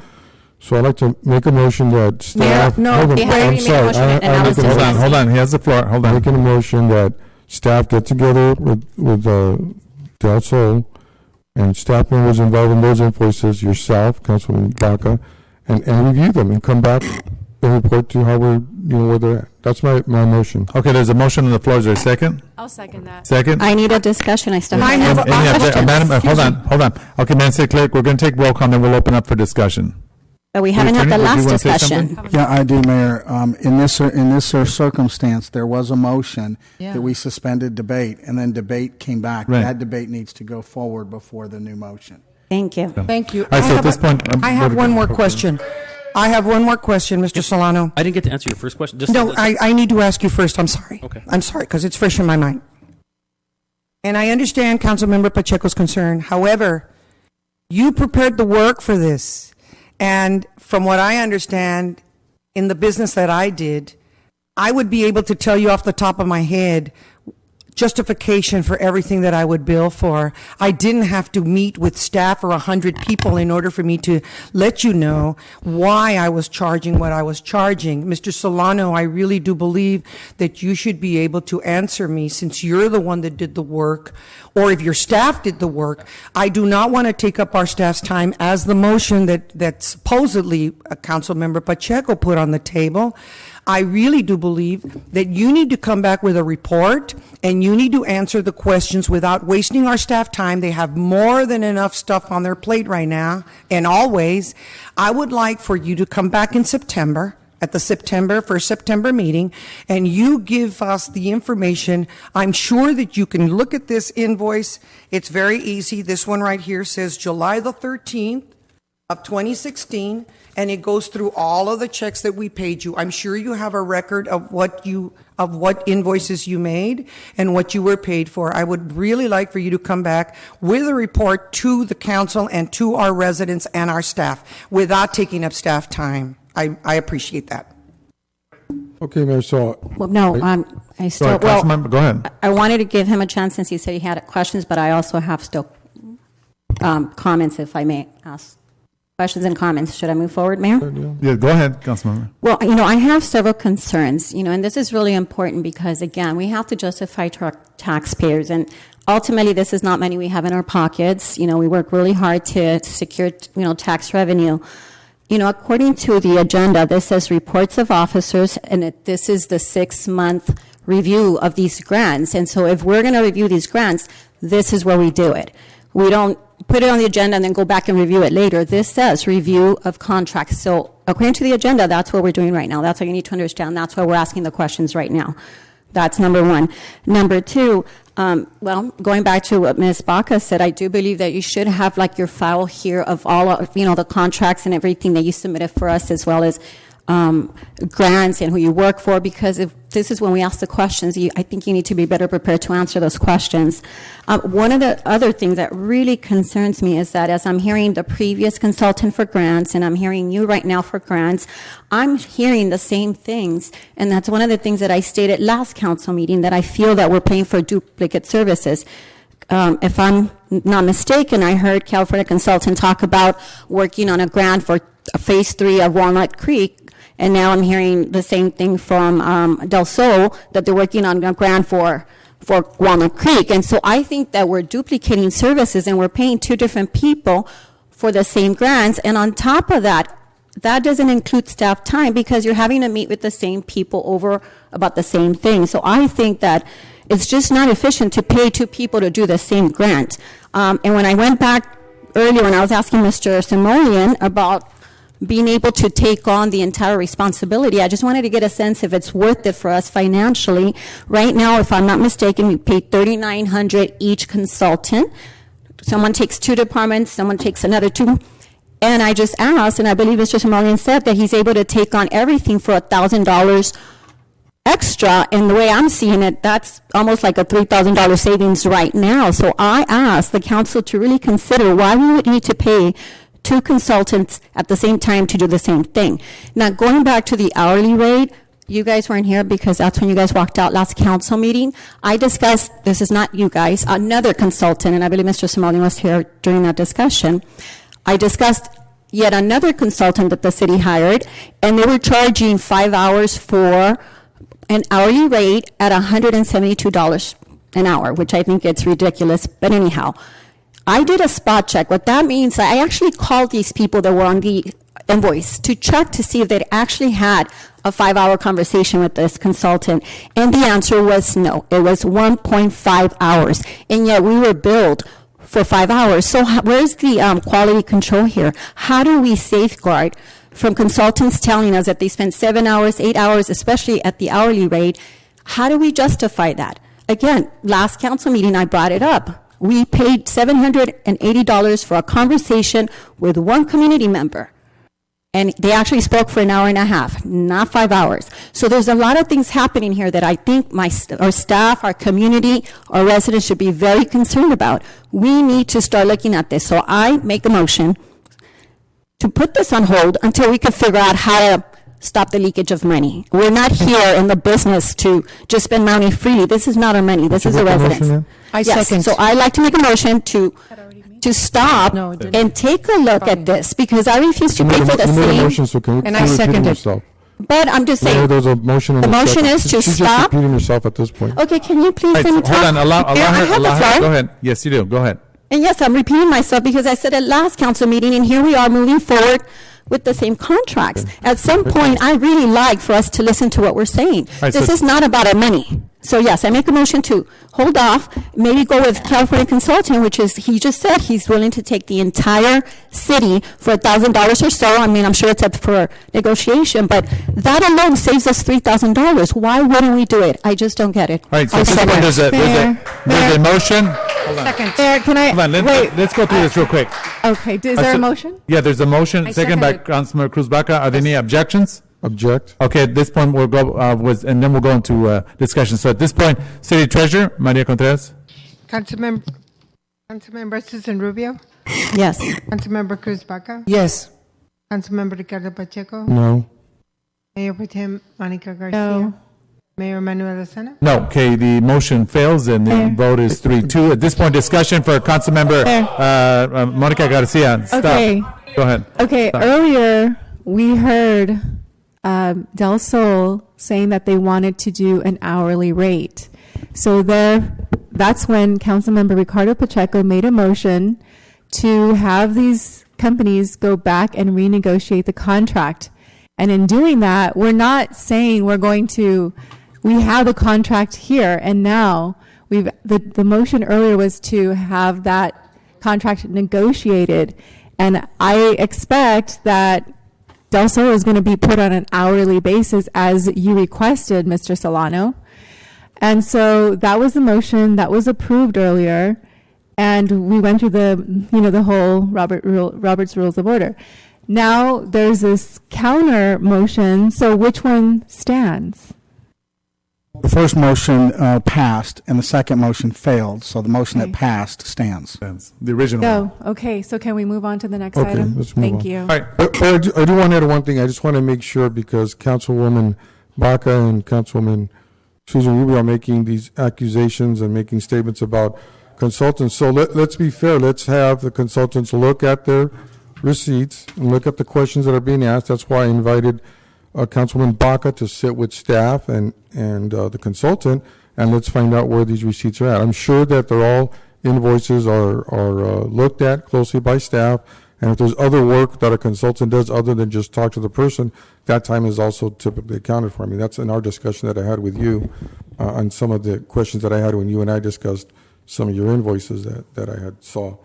So I'd like to make a motion that staff. No, hold on, he had already made a motion, and that was discussed. Hold on, he has the floor. Hold on. Making a motion that staff get together with Del Sol and staff members involved in those invoices, yourself, Councilman Baca, and review them and come back and report to how where they're at. That's my motion. Okay, there's a motion on the floor. Is there a second? I'll second that. Second? I need a discussion. I still Any have questions. Madam, hold on. Okay, Madam City Clerk, we're going to take roll call, and then we'll open up for discussion. But we haven't had the Attorney, last would you wanna say discussion. something? Yeah, I do, Mayor. In this circumstance, there was a motion that we suspended debate, and then debate came back. Right. That debate needs to go forward before the new motion. Thank you. Thank you. All right, so at this point, I have one more question. I have one more question, Mr. Solano. I didn't get to answer your first question. No, I need to ask you first. I'm sorry. Okay. I'm sorry, because it's fresh in my mind. And I understand Councilmember Pacheco's concern. However, you prepared the work for this. And from what I understand, in the business that I did, I would be able to tell you off the top of my head justification for everything that I would bill for. I didn't have to meet with staff or 100 people in order for me to let you know why I was charging what I was charging. Mr. Solano, I really do believe that you should be able to answer me, since you're the one that did the work, or if your staff did the work. I do not want to take up our staff's time as the motion that supposedly Councilmember Pacheco put on the table. I really do believe that you need to come back with a report, and you need to answer the questions without wasting our staff time. They have more than enough stuff on their plate right now, and always. I would like for you to come back in September, at the first September meeting, and you give us the information. I'm sure that you can look at this invoice. It's very easy. This one right here says July the 13th of 2016, and it goes through all of the checks that we paid you. I'm sure you have a record of what invoices you made and what you were paid for. I would really like for you to come back with a report to the council and to our residents and our staff without taking up staff time. I appreciate that. Okay, Mayor, so. Well, no, I still, Go ahead. I wanted to give him a chance since he said he had questions, but I also have still comments, if I may ask. Questions and comments. Should I move forward, Mayor? Yeah, go ahead, Councilmember. Well, I have several concerns, and this is really important because, again, we have to justify to our taxpayers, and ultimately this is not money we have in our pockets. We work really hard to secure, tax revenue. According to the agenda, this says reports of officers, and this is the 6-month review of these grants. And so if we're going to review these grants, this is where we do it. We don't put it on the agenda and then go back and review it later. This says review of contracts. So according to the agenda, that's what we're doing right now. That's what you need to understand. That's why we're asking the questions right now. That's number one. Number two, going back to what Ms. Baca said, I do believe that you should have your file here of all of, the contracts and everything that you submitted for us, as well as grants and who you work for, because if this is when we ask the questions, I think you need to be better prepared to answer those questions. One of the other things that really concerns me is that as I'm hearing the previous consultant for grants and I'm hearing you right now for grants, I'm hearing the same things, and that's one of the things that I stated last council meeting, that I feel that we're paying for duplicate services. If I'm not mistaken, I heard California Consultant talk about working on a grant for Phase 3 of Walnut Creek, and now I'm hearing the same thing from Del Sol, that they're working on a grant for Walnut Creek. And so I think that we're duplicating services and we're paying two different people for the same grants. And on top of that, that doesn't include staff time, because you're having to meet with the same people over about the same thing. So I think that it's just not efficient to pay two people to do the same grant. And when I went back earlier, when I was asking Mr. Simoleon about being able to take on the entire responsibility, I just wanted to get a sense if it's worth it for us financially. Right now, if I'm not mistaken, we pay $3,900 each consultant. Someone takes two departments, someone takes another two. And I just asked, and I believe Mr. Simoleon said that he's able to take on everything for $1,000 extra, and the way I'm seeing it, that's almost like a $3,000 savings right now. So I ask the council to really consider why we would need to pay 2 consultants at the same time to do the same thing. Now, going back to the hourly rate, you guys weren't here because that's when you guys walked out last council meeting. I discussed, this is not you guys, another consultant, and I believe Mr. Somali was here during that discussion. I discussed yet another consultant that the city hired, and they were charging 5 hours for an hourly rate at $172 an hour, which I think it's ridiculous, but anyhow. I did a spot check. What that means, I actually called these people that were on the invoice to check to see if they'd actually had a 5-hour conversation with this consultant, and the answer was no. It was 1.5 hours, and yet we were billed for 5 hours. So where's the quality control here? How do we safeguard from consultants telling us that they spent 7 hours, 8 hours, especially at the hourly rate? How do we justify that? Again, last council meeting, I brought it up. We paid $780 for a conversation with one community member. And they actually spoke for an hour and a half, not 5 hours. So there's a lot of things happening here that I think our staff, our community, our residents should be very concerned about. We need to start looking at this. So I make a motion to put this on hold until we can figure out how to stop the leakage of money. We're not here in the business to just spend money freely. This is not our money. This is the residents. Second. So I'd like to make a motion to stop and take a look at this, because I refuse to pay for the same. And I second it. But I'm just saying, there's a motion. The motion is to She's stop. just repeating herself at this point. Okay, can you please let me talk? Hold on, allow I her. have Allow the her. floor. Go ahead. Yes, you do. Go ahead. And yes, I'm repeating myself because I said at last council meeting, and here we are moving forward with the same contracts. At some point, I really like for us to listen to what we're saying. Right, this so- is not about our money. So yes, I make a motion to hold off, maybe go with California Consulting, which is, he just said he's willing to take the entire city for $1,000 or so. I mean, I'm sure it's up for negotiation, but that alone saves us $3,000. Why wouldn't we do it? I just don't get it. All right, so at this point, there's a motion. Hold on. Second. Can I? Hold on, let's go through this real quick. Okay, is there a motion? Yeah, there's a motion, I second by second it. Councilmember Cruz Baca. Are there any objections? Object. Okay, at this point, we'll go, and then we'll go into discussion. So at this point, City Treasurer, Maria Contreras. Councilmember Susan Rubio? Yes. Councilmember Cruz Baca? Yes. Councilmember Ricardo Pacheco? No. Mayor Pro Tem Monica Garcia? No. Mayor Manuel Lozano? No, okay, the motion fails, and the vote is 3-2. At this point, discussion for Councilmember Monica Garcia. Stop. Okay. Go ahead. Okay, Stop. earlier we heard Del Sol saying that they wanted to do an hourly rate. So that's when Councilmember Ricardo Pacheco made a motion to have these companies go back and renegotiate the contract. And in doing that, we're not saying we have the contract here, and now the motion earlier was to have that contract negotiated. And I expect that Del Sol is going to be put on an hourly basis as you requested, Mr. Solano. And so that was the motion that was approved earlier. And we went through the whole Robert's Rules of Order. Now there's this counter motion. So which one stands? The first motion passed, and the second motion failed. So the motion that passed stands. The original. Okay. So can we move on to the next Okay, item? let's move Thank on. you. All right. But I do want to add one thing. I just want to make sure, because Councilwoman Baca and Councilwoman Susan Rubio are making these accusations and making statements about consultants. So let's be fair. Let's have the consultants look at their receipts and look at the questions that are being asked. That's why I invited Councilwoman Baca to sit with staff and the consultant, and let's find out where these receipts are at. I'm sure that they're all invoices are looked at closely by staff, and if there's other work that a consultant does other than just talk to the person, that time is also typically accounted for. I mean, that's in our discussion that I had with you on some of the questions that I had when you and I discussed some of your invoices that I had saw.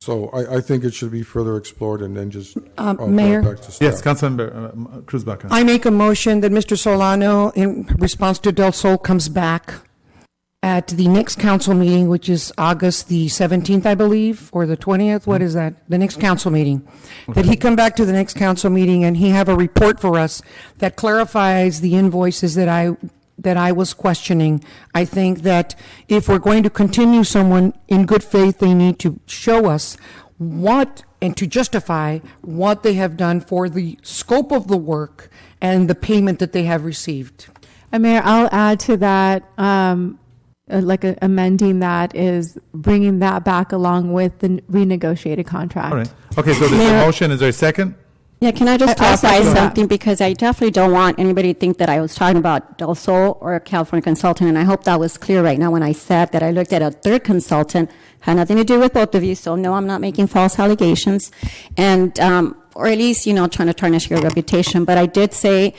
So I think it should be further explored and then just Mayor? back to staff. Yes, Councilmember Cruz Baca. I make a motion that Mr. Solano, in response to Del Sol, comes back at the next council meeting, which is August the 17th, I believe, or the 20th. What is that? The next council meeting. That he come back to the next council meeting and he have a report for us that clarifies the invoices that I that I was questioning. I think that if we're going to continue someone in good faith, they need to show us what and to justify what they have done for the scope of the work and the payment that they have received. Mayor, I'll add to that, amending that is bringing that back along with the renegotiated contract. All right. Okay, so there's a motion. Is there a second? Yeah, can I just I'll clarify second something? that. Because I definitely don't want anybody to think that I was talking about Del Sol or a California consultant, and I hope that was clear right now when I said that I looked at a third consultant. Had nothing to do with both of you, so no, I'm not making false allegations, and or at least, trying to tarnish your reputation. But I did say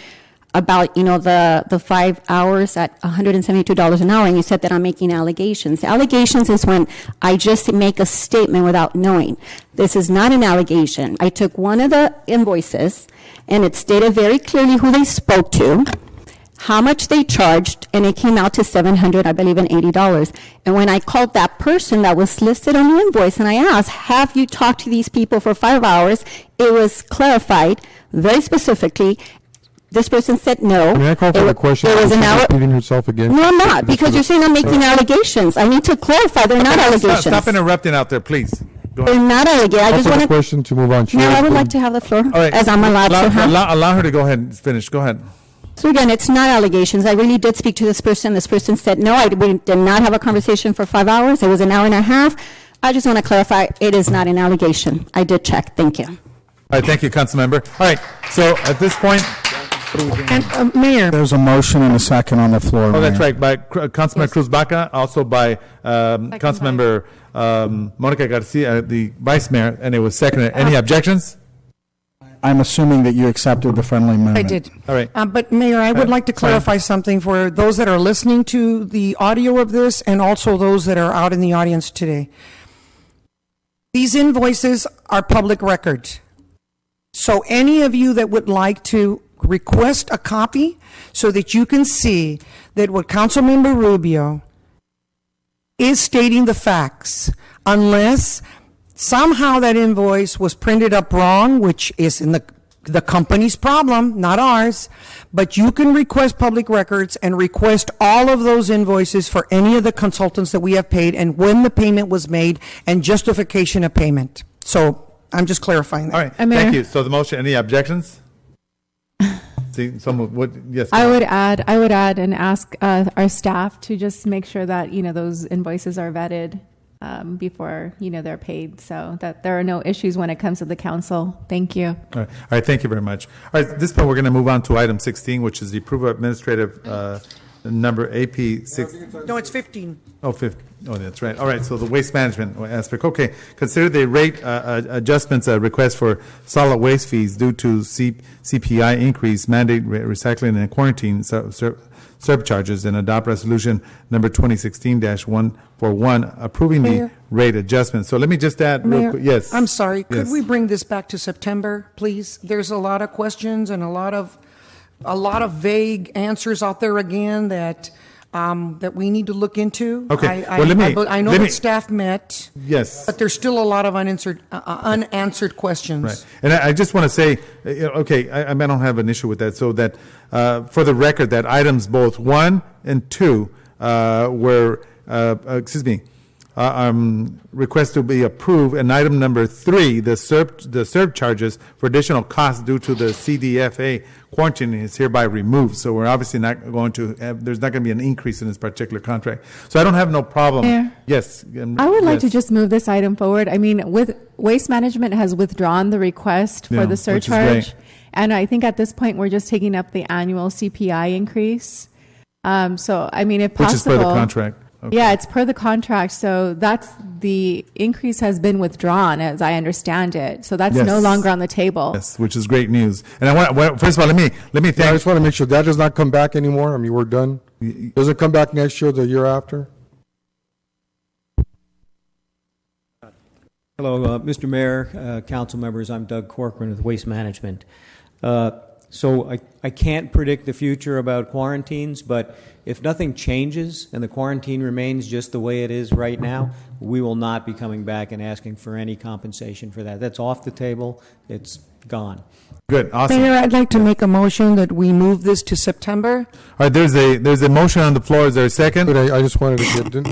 about, the 5 hours at $172 an hour, and you said that I'm making allegations. Allegations is when I just make a statement without knowing. This is not an allegation. I took one of the invoices, and it stated very clearly who they spoke to, how much they charged, and it came out to $780. And when I called that person that was listed on the invoice, and I asked, have you talked to these people for 5 hours? It was clarified very specifically. This person said no. May I call for the question? There was an hour. Repeating herself again. No, I'm not, because you're saying I'm making allegations. I need to clarify. They're not allegations. Stop interrupting out there, please. Go They're ahead. not allegations. I Call just for the want to. question to move on. No, I would like to have the floor, All right. as I'm allowed to have. Allow her to go ahead and finish. Go ahead. So again, it's not allegations. I really did speak to this person. This person said no. We did not have a conversation for 5 hours. It was an hour and a half. I just want to clarify. It is not an allegation. I did check. Thank you. All right. Thank you, Councilmember. All right. So at this point. And Mayor, There's a motion and a second on the floor. Oh, that's Mayor. right. By Councilmember Cruz Baca, also by Councilmember Monica Garcia, the Vice Mayor, and it was seconded. Any objections? I'm assuming that you accepted the friendly amendment. I did. All right. But Mayor, I would like to clarify something for those that are listening to the audio of this and also those that are out in the audience today. These invoices are public record. So any of you that would like to request a copy so that you can see that what Councilmember Rubio is stating the facts, unless somehow that invoice was printed up wrong, which is in the company's problem, not ours, but you can request public records and request all of those invoices for any of the consultants that we have paid and when the payment was made and justification of payment. So I'm just clarifying that. All right. Thank you. So the motion, any objections? See, someone would, yes. I would add and ask our staff to just make sure that, those invoices are vetted before, they're paid, so that there are no issues when it comes to the council. Thank you. All right. Thank you very much. All right. At this point, we're going to move on to item 16, which is the approval of administrative number AP 6. No, it's 15. Oh, 15. Oh, that's right. All right. So the waste management aspect. Okay. Consider the rate adjustments request for solid waste fees due to CPI increase, mandate recycling and quarantine surcharges, and adopt resolution number 2016-141 approving Mayor? the rate adjustment. So let me just add real Mayor, quick. Yes. I'm sorry. Could Yes. we bring this back to September, please? There's a lot of questions and a lot of vague answers out there again that we need to look into. Okay. I know let me- that staff met. Yes. But there's still a lot of unanswered questions. Right. And I just want to say, okay, I don't have an issue with that. So that, for the record, that items both 1 and 2 were, request to be approved, and item number 3, the surcharges for additional costs due to the CDFA quarantine is hereby removed. So we're obviously not going to have, there's not going to be an increase in this particular contract. So I don't have no problem. Mayor? Yes. I would like to yes. just move this item forward. I mean, with Waste Management has withdrawn the request for Yeah, the which is surcharge. great. And I think at this point, we're just taking up the annual CPI increase. So, I mean, if Which possible. is per the contract. Okay. Yeah, it's per the contract. So that's the increase has been withdrawn, as I understand it. So that's Yes. no longer on the table. Yes, which is great news. And I want, first of all, let me thank. I just want to make sure that does not come back anymore. I mean, we're done. Does it come back next year, the year after? Hello, Mr. Mayor, council members. I'm Doug Corcoran with Waste Management. So I can't predict the future about quarantines, but if nothing changes and the quarantine remains just the way it is right now, we will not be coming back and asking for any compensation for that. That's off the table. It's gone. Good, awesome. Mayor, I'd like to make a motion that we move this to September. All right, there's a motion on the floor. Is there a second? But I just wanted to get,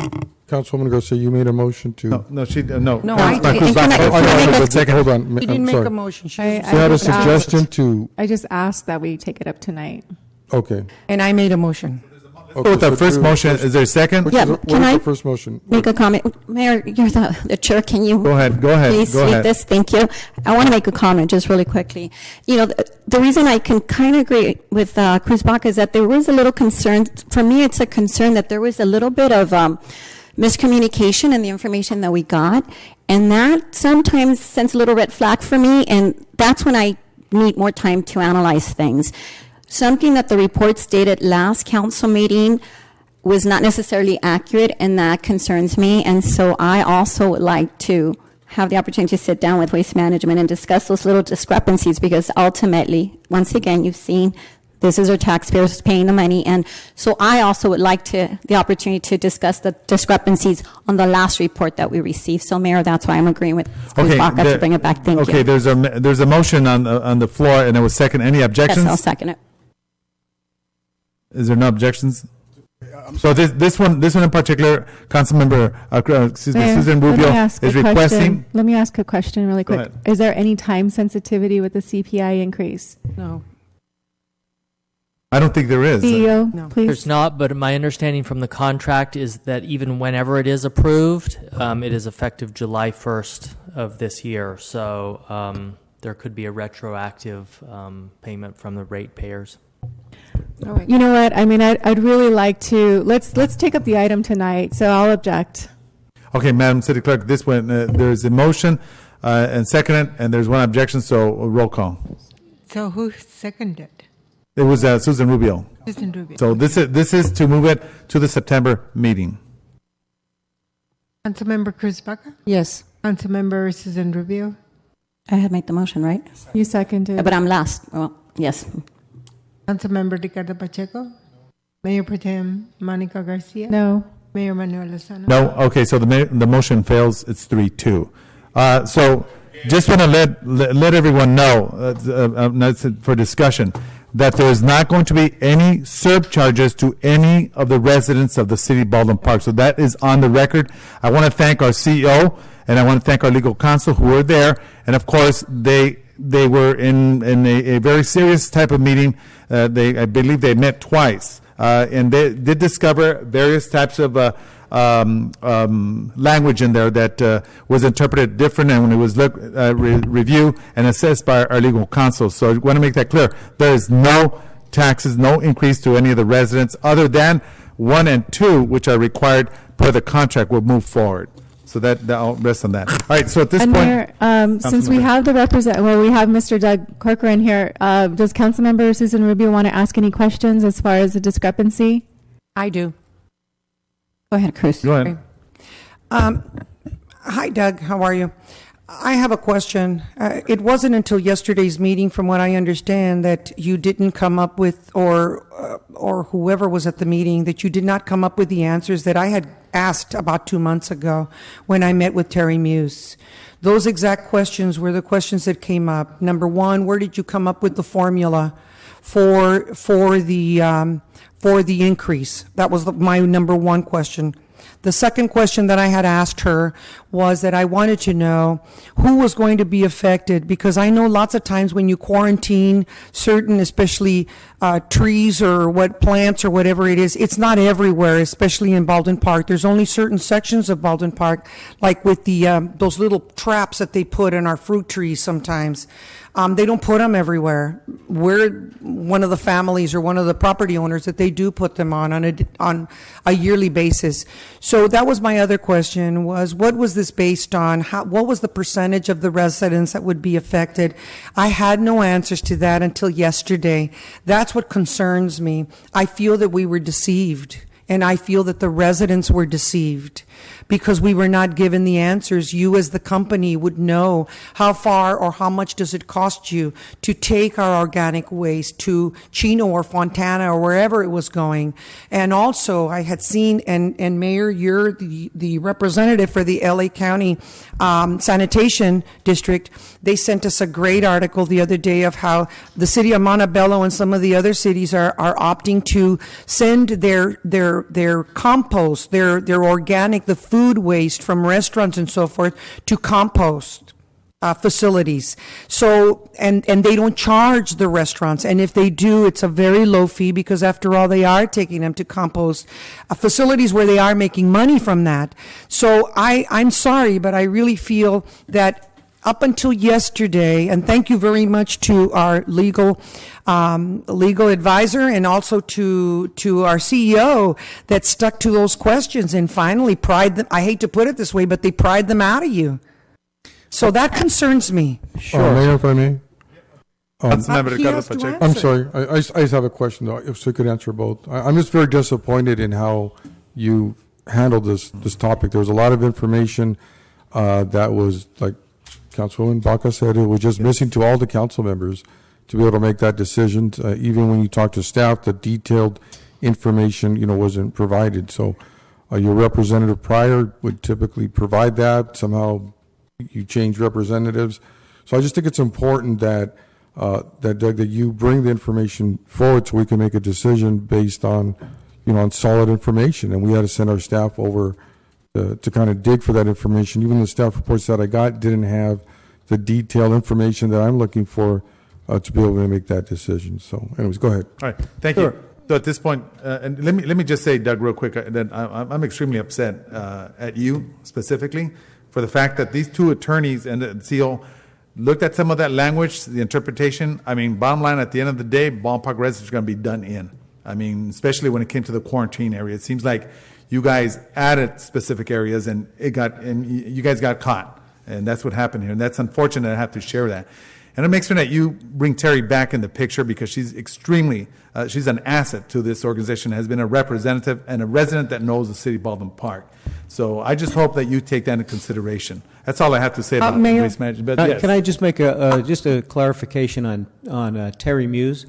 Councilwoman Garcia, you made a motion to. No, No, Councilman I- Cruz can I- Baca. can I make a- Second. Hold on. She didn't I'm make sorry. a motion. She I had a just asked- suggestion to. I just asked that we take it up tonight. Okay. And I made a motion. Go with the first motion. Is there a second? Yeah, What can is I the first motion? make a comment? Mayor, you're the chair. Can you Go ahead. please Go read ahead. this? Thank you. I want to make a comment just really quickly. You know, the reason I can kind of agree with Cruz Baca is that there was a little concern. For me, it's a concern that there was a little bit of miscommunication in the information that we got. And that sometimes sends a little red flag for me. And that's when I need more time to analyze things. Something that the report stated last council meeting was not necessarily accurate, and that concerns me. And so I also would like to have the opportunity to sit down with Waste Management and discuss those little discrepancies, because ultimately, once again, you've seen this is our taxpayers paying the money. And so I also would like the opportunity to discuss the discrepancies on the last report that we received. So, Mayor, that's why I'm agreeing with Cruz Baca to bring it back. Thank you. Okay, there's a motion on the floor, and it was second. Any objections? Yes, I'll second it. Is there no objections? So this one in particular, Councilmember, Mayor, Susan let me Rubio ask is a question. requesting. Let me ask a question really Go quick. ahead. Is there any time sensitivity with the CPI increase? No. I don't think there is. CEO, No. please. There's not, but my understanding from the contract is that even whenever it is approved, it is effective July 1st of this year. So there could be a retroactive payment from the ratepayers. All right. You know what? I mean, I'd really like to, let's take up the item tonight, so I'll object. Okay, Madam City Clerk, this one, there's a motion and seconded, and there's one objection, so roll call. So who seconded? It was Susan Rubio. Susan Rubio. So this is to move it to the September meeting. Councilmember Cruz Baca? Yes. Councilmember Susan Rubio? I had made the motion, right? You seconded. But I'm last. Well, yes. Councilmember Ricardo Pacheco? Mayor Pro Tem Monica Garcia? No. Mayor Manuel Lozano? No? Okay, so the motion fails. It's 3-2. So just want to let everyone know, for discussion, that there is not going to be any surcharges to any of the residents of the city of Baldwin Park. So that is on the record. I want to thank our CEO, and I want to thank our legal counsel who were there. And of course, they were in a very serious type of meeting. I believe they met twice. And they did discover various types of language in there that was interpreted different, and when it was reviewed and assessed by our legal counsel. So I want to make that clear. There is no taxes, no increase to any of the residents other than 1 and 2, which are required per the contract, will move forward. So that I'll rest on that. All right. So at this And point, Mayor, since we have we have Mr. Doug Corcoran here, does Councilmember Susan Rubio want to ask any questions as far as the discrepancy? I do. Go ahead, Chris. Go ahead. Hi, Doug. How are you? I have a question. It wasn't until yesterday's meeting, from what I understand, that you didn't come up with, or whoever was at the meeting, that you did not come up with the answers that I had asked about 2 months ago when I met with Terry Muse. Those exact questions were the questions that came up. Number one, where did you come up with the formula for the increase? That was my number one question. The second question that I had asked her was that I wanted to know who was going to be affected, because I know lots of times when you quarantine certain, especially trees or plants or whatever it is, it's not everywhere, especially in Baldwin Park. There's only certain sections of Baldwin Park, like with the those little traps that they put in our fruit trees sometimes. They don't put them everywhere. We're one of the families or one of the property owners that they do put them on a yearly basis. So that was my other question, was what was this based on? What was the percentage of the residents that would be affected? I had no answers to that until yesterday. That's what concerns me. I feel that we were deceived And I feel that the residents were deceived because we were not given the answers. You as the company would know how far or how much does it cost you to take our organic waste to Chino or Fontana or wherever it was going. And also I had seen, and Mayor, you're the representative for the LA County Sanitation District. They sent us a great article the other day of how the city of Montebello and some of the other cities are opting to send their compost, their organic, the food waste from restaurants and so forth to compost facilities. So, and they don't charge the restaurants. And if they do, it's a very low fee because after all, they are taking them to compost facilities where they are making money from that. So I'm sorry, but I really feel that up until yesterday, and thank you very much to our legal advisor and also to our CEO that stuck to those questions and finally pried them. I hate to put it this way, but they pried them out of you. So that concerns me. Sure. Mayor, if I may. I'm sorry. I just have a question, though, if so you could answer both. I'm just very disappointed in how you handled this topic. There was a lot of information that was, like Councilwoman Baca said, it was just missing to all the council members to be able to make that decision. Even when you talk to staff, the detailed information, wasn't provided. So your representative prior would typically provide that. Somehow you change representatives. So I just think it's important that Doug, that you bring the information forward so we can make a decision based on, on solid information. And we had to send our staff over to kind of dig for that information. Even the staff reports that I got didn't have the detailed information that I'm looking for to be able to make that decision. So, anyways, go ahead. All right, thank you. So at this point, and let me just say, Doug, real quick, that I'm extremely upset at you specifically for the fact that these two attorneys and the CEO looked at some of that language, the interpretation. I mean, bottom line, at the end of the day, ballpark residents are going to be done in. I mean, especially when it came to the quarantine area, it seems like you guys added specific areas and you guys got caught, and that's what happened here, and that's unfortunate. I have to share that. And it makes sure that you bring Terry back in the picture because she's she's an asset to this organization, has been a representative and a resident that knows the city of Baldwin Park. So I just hope that you take that into consideration. That's all I have to say about waste management. But yes. Can I just make a clarification on Terry Muse?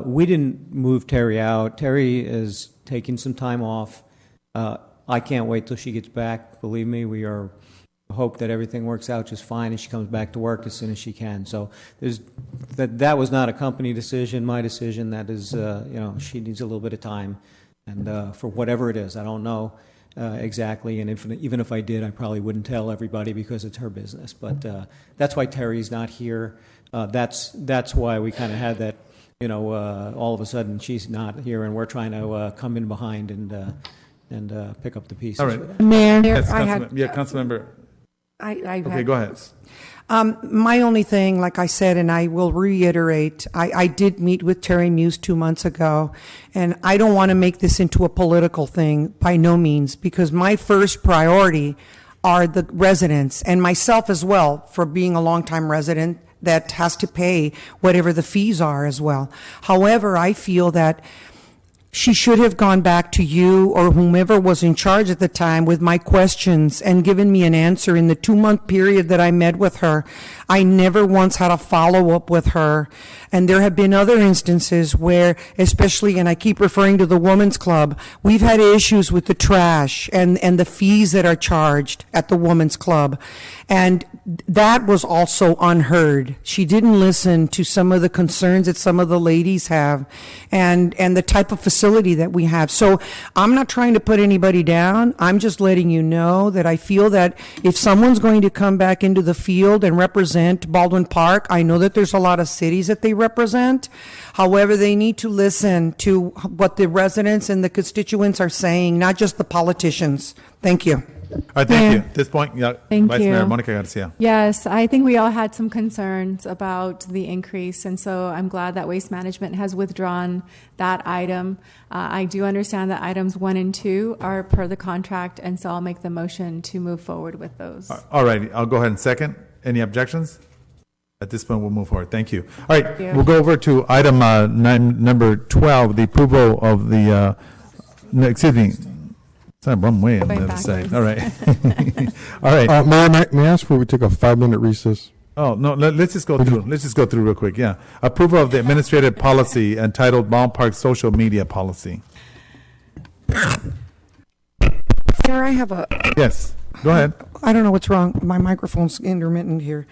We didn't move Terry out. Terry is taking some time off. I can't wait till she gets back. Believe me, we are hope that everything works out just fine and she comes back to work as soon as she can. So that was not a company decision, my decision. That is, she needs a little bit of time, and for whatever it is, I don't know exactly. And even if I did, I probably wouldn't tell everybody because it's her business. But that's why Terry's not here. That's why we kind of had that. All of a sudden she's not here, and we're trying to come in behind and pick up the pieces. All right, Mayor, yes, Councilmember. Okay, go ahead. My only thing, like I said, and I will reiterate, I did meet with Terry Muse 2 months ago, and I don't want to make this into a political thing by no means, because my first priority are the residents and myself as well, for being a longtime resident that has to pay whatever the fees are as well. However, I feel that she should have gone back to you or whomever was in charge at the time with my questions and given me an answer in the 2-month period that I met with her. I never once had a follow-up with her. And there have been other instances where, especially, and I keep referring to the Women's Club, we've had issues with the trash and the fees that are charged at the Women's Club. And that was also unheard. She didn't listen to some of the concerns that some of the ladies have and the type of facility that we have. So I'm not trying to put anybody down. I'm just letting you know that I feel that if someone's going to come back into the field and represent Baldwin Park, I know that there's a lot of cities that they represent. However, they need to listen to what the residents and the constituents are saying, not just the politicians. Thank you. All right, thank you. At this point, Thank Vice you. Mayor Monica Garcia. Yes, I think we all had some concerns about the increase, and so I'm glad that Waste Management has withdrawn that item. I do understand that items 1 and 2 are per the contract, and so I'll make the motion to move forward with those. All righty, I'll go ahead and second. Any objections? At this point, we'll move forward. Thank you. All right, we'll go over to item number 12, the approval of the No, excuse me. It's not one way on the Going other side. backwards. All right. All right. Mayor, may I ask for we take a 5-minute recess? Oh, no, let's just go through. Let's just go through real quick, yeah. Approval of the administrative policy entitled Ballpark Social Media Policy. Mayor, I have a. Yes, go ahead. I don't know what's wrong. My microphone's intermittent here.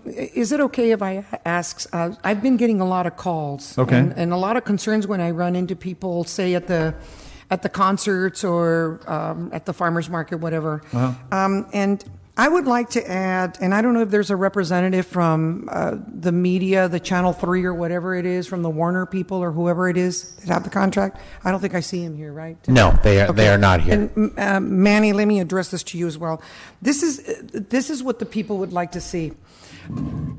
Is it okay if I ask? I've been getting a lot of calls. Okay. And a lot of concerns when I run into people, say at the concerts or at the farmers market, whatever. Uh-huh. And I would like to add, and I don't know if there's a representative from the media, the Channel 3 or whatever it is, from the Warner people or whoever it is that have the contract. I don't think I see him here, right? No, they are not here. And Manny, let me address this to you as well. This is what the people would like to see.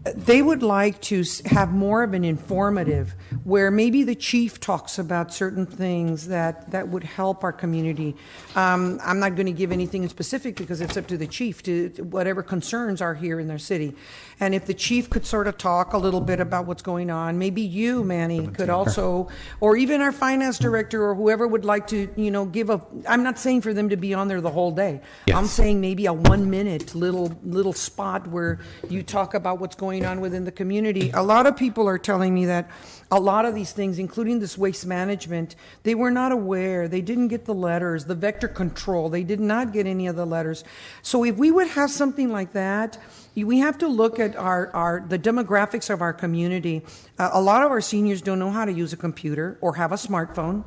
They would like to have more of an informative, where maybe the chief talks about certain things that would help our community. I'm not going to give anything in specific because it's up to the chief to whatever concerns are here in their city. And if the chief could sort of talk a little bit about what's going on, maybe you, Manny, could also, or even our finance director or whoever would like to, give a. I'm not saying for them to be on there the whole day. Yes. I'm saying maybe a 1-minute little spot where you talk about what's going on within the community. A lot of people are telling me that a lot of these things, including this waste management, they were not aware. They didn't get the letters, the vector control. They did not get any of the letters. So if we would have something like that, we have to look at the demographics of our community. A lot of our seniors don't know how to use a computer or have a smartphone.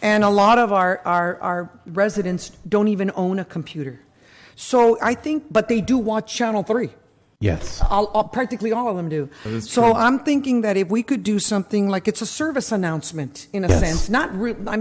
And a lot of our residents don't even own a computer. So I think, but they do watch Channel 3. Yes. Practically all of them do. So true. I'm thinking that if we could do something like it's a service announcement in a Yes. sense, not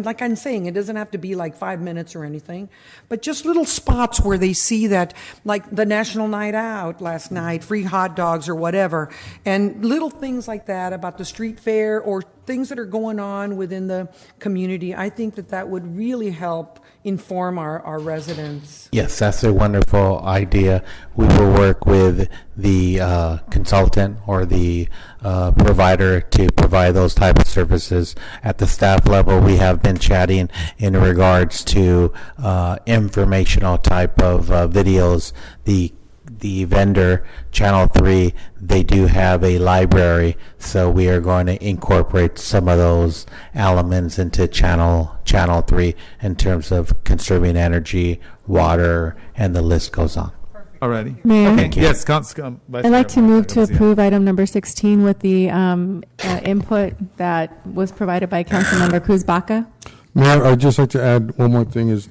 like I'm saying, it doesn't have to be like 5 minutes or anything, but just little spots where they see that, like the National Night Out last night, free hot dogs or whatever, and little things like that about the street fair or things that are going on within the community. I think that would really help inform our residents. Yes, that's a wonderful idea. We will work with the consultant or the provider to provide those type of services. At the staff level, we have been chatting in regards to informational type of videos. The vendor, Channel 3, they do have a library, so we are going to incorporate some of those elements into Channel 3 in terms of conserving energy, water, and the list goes on. Alrighty. Mayor? Okay. Thank you. Yes, I'd like to move to approve item number 16 with the input that was provided by Councilmember Cruz Baca. Mayor, I'd just like to add one more thing is,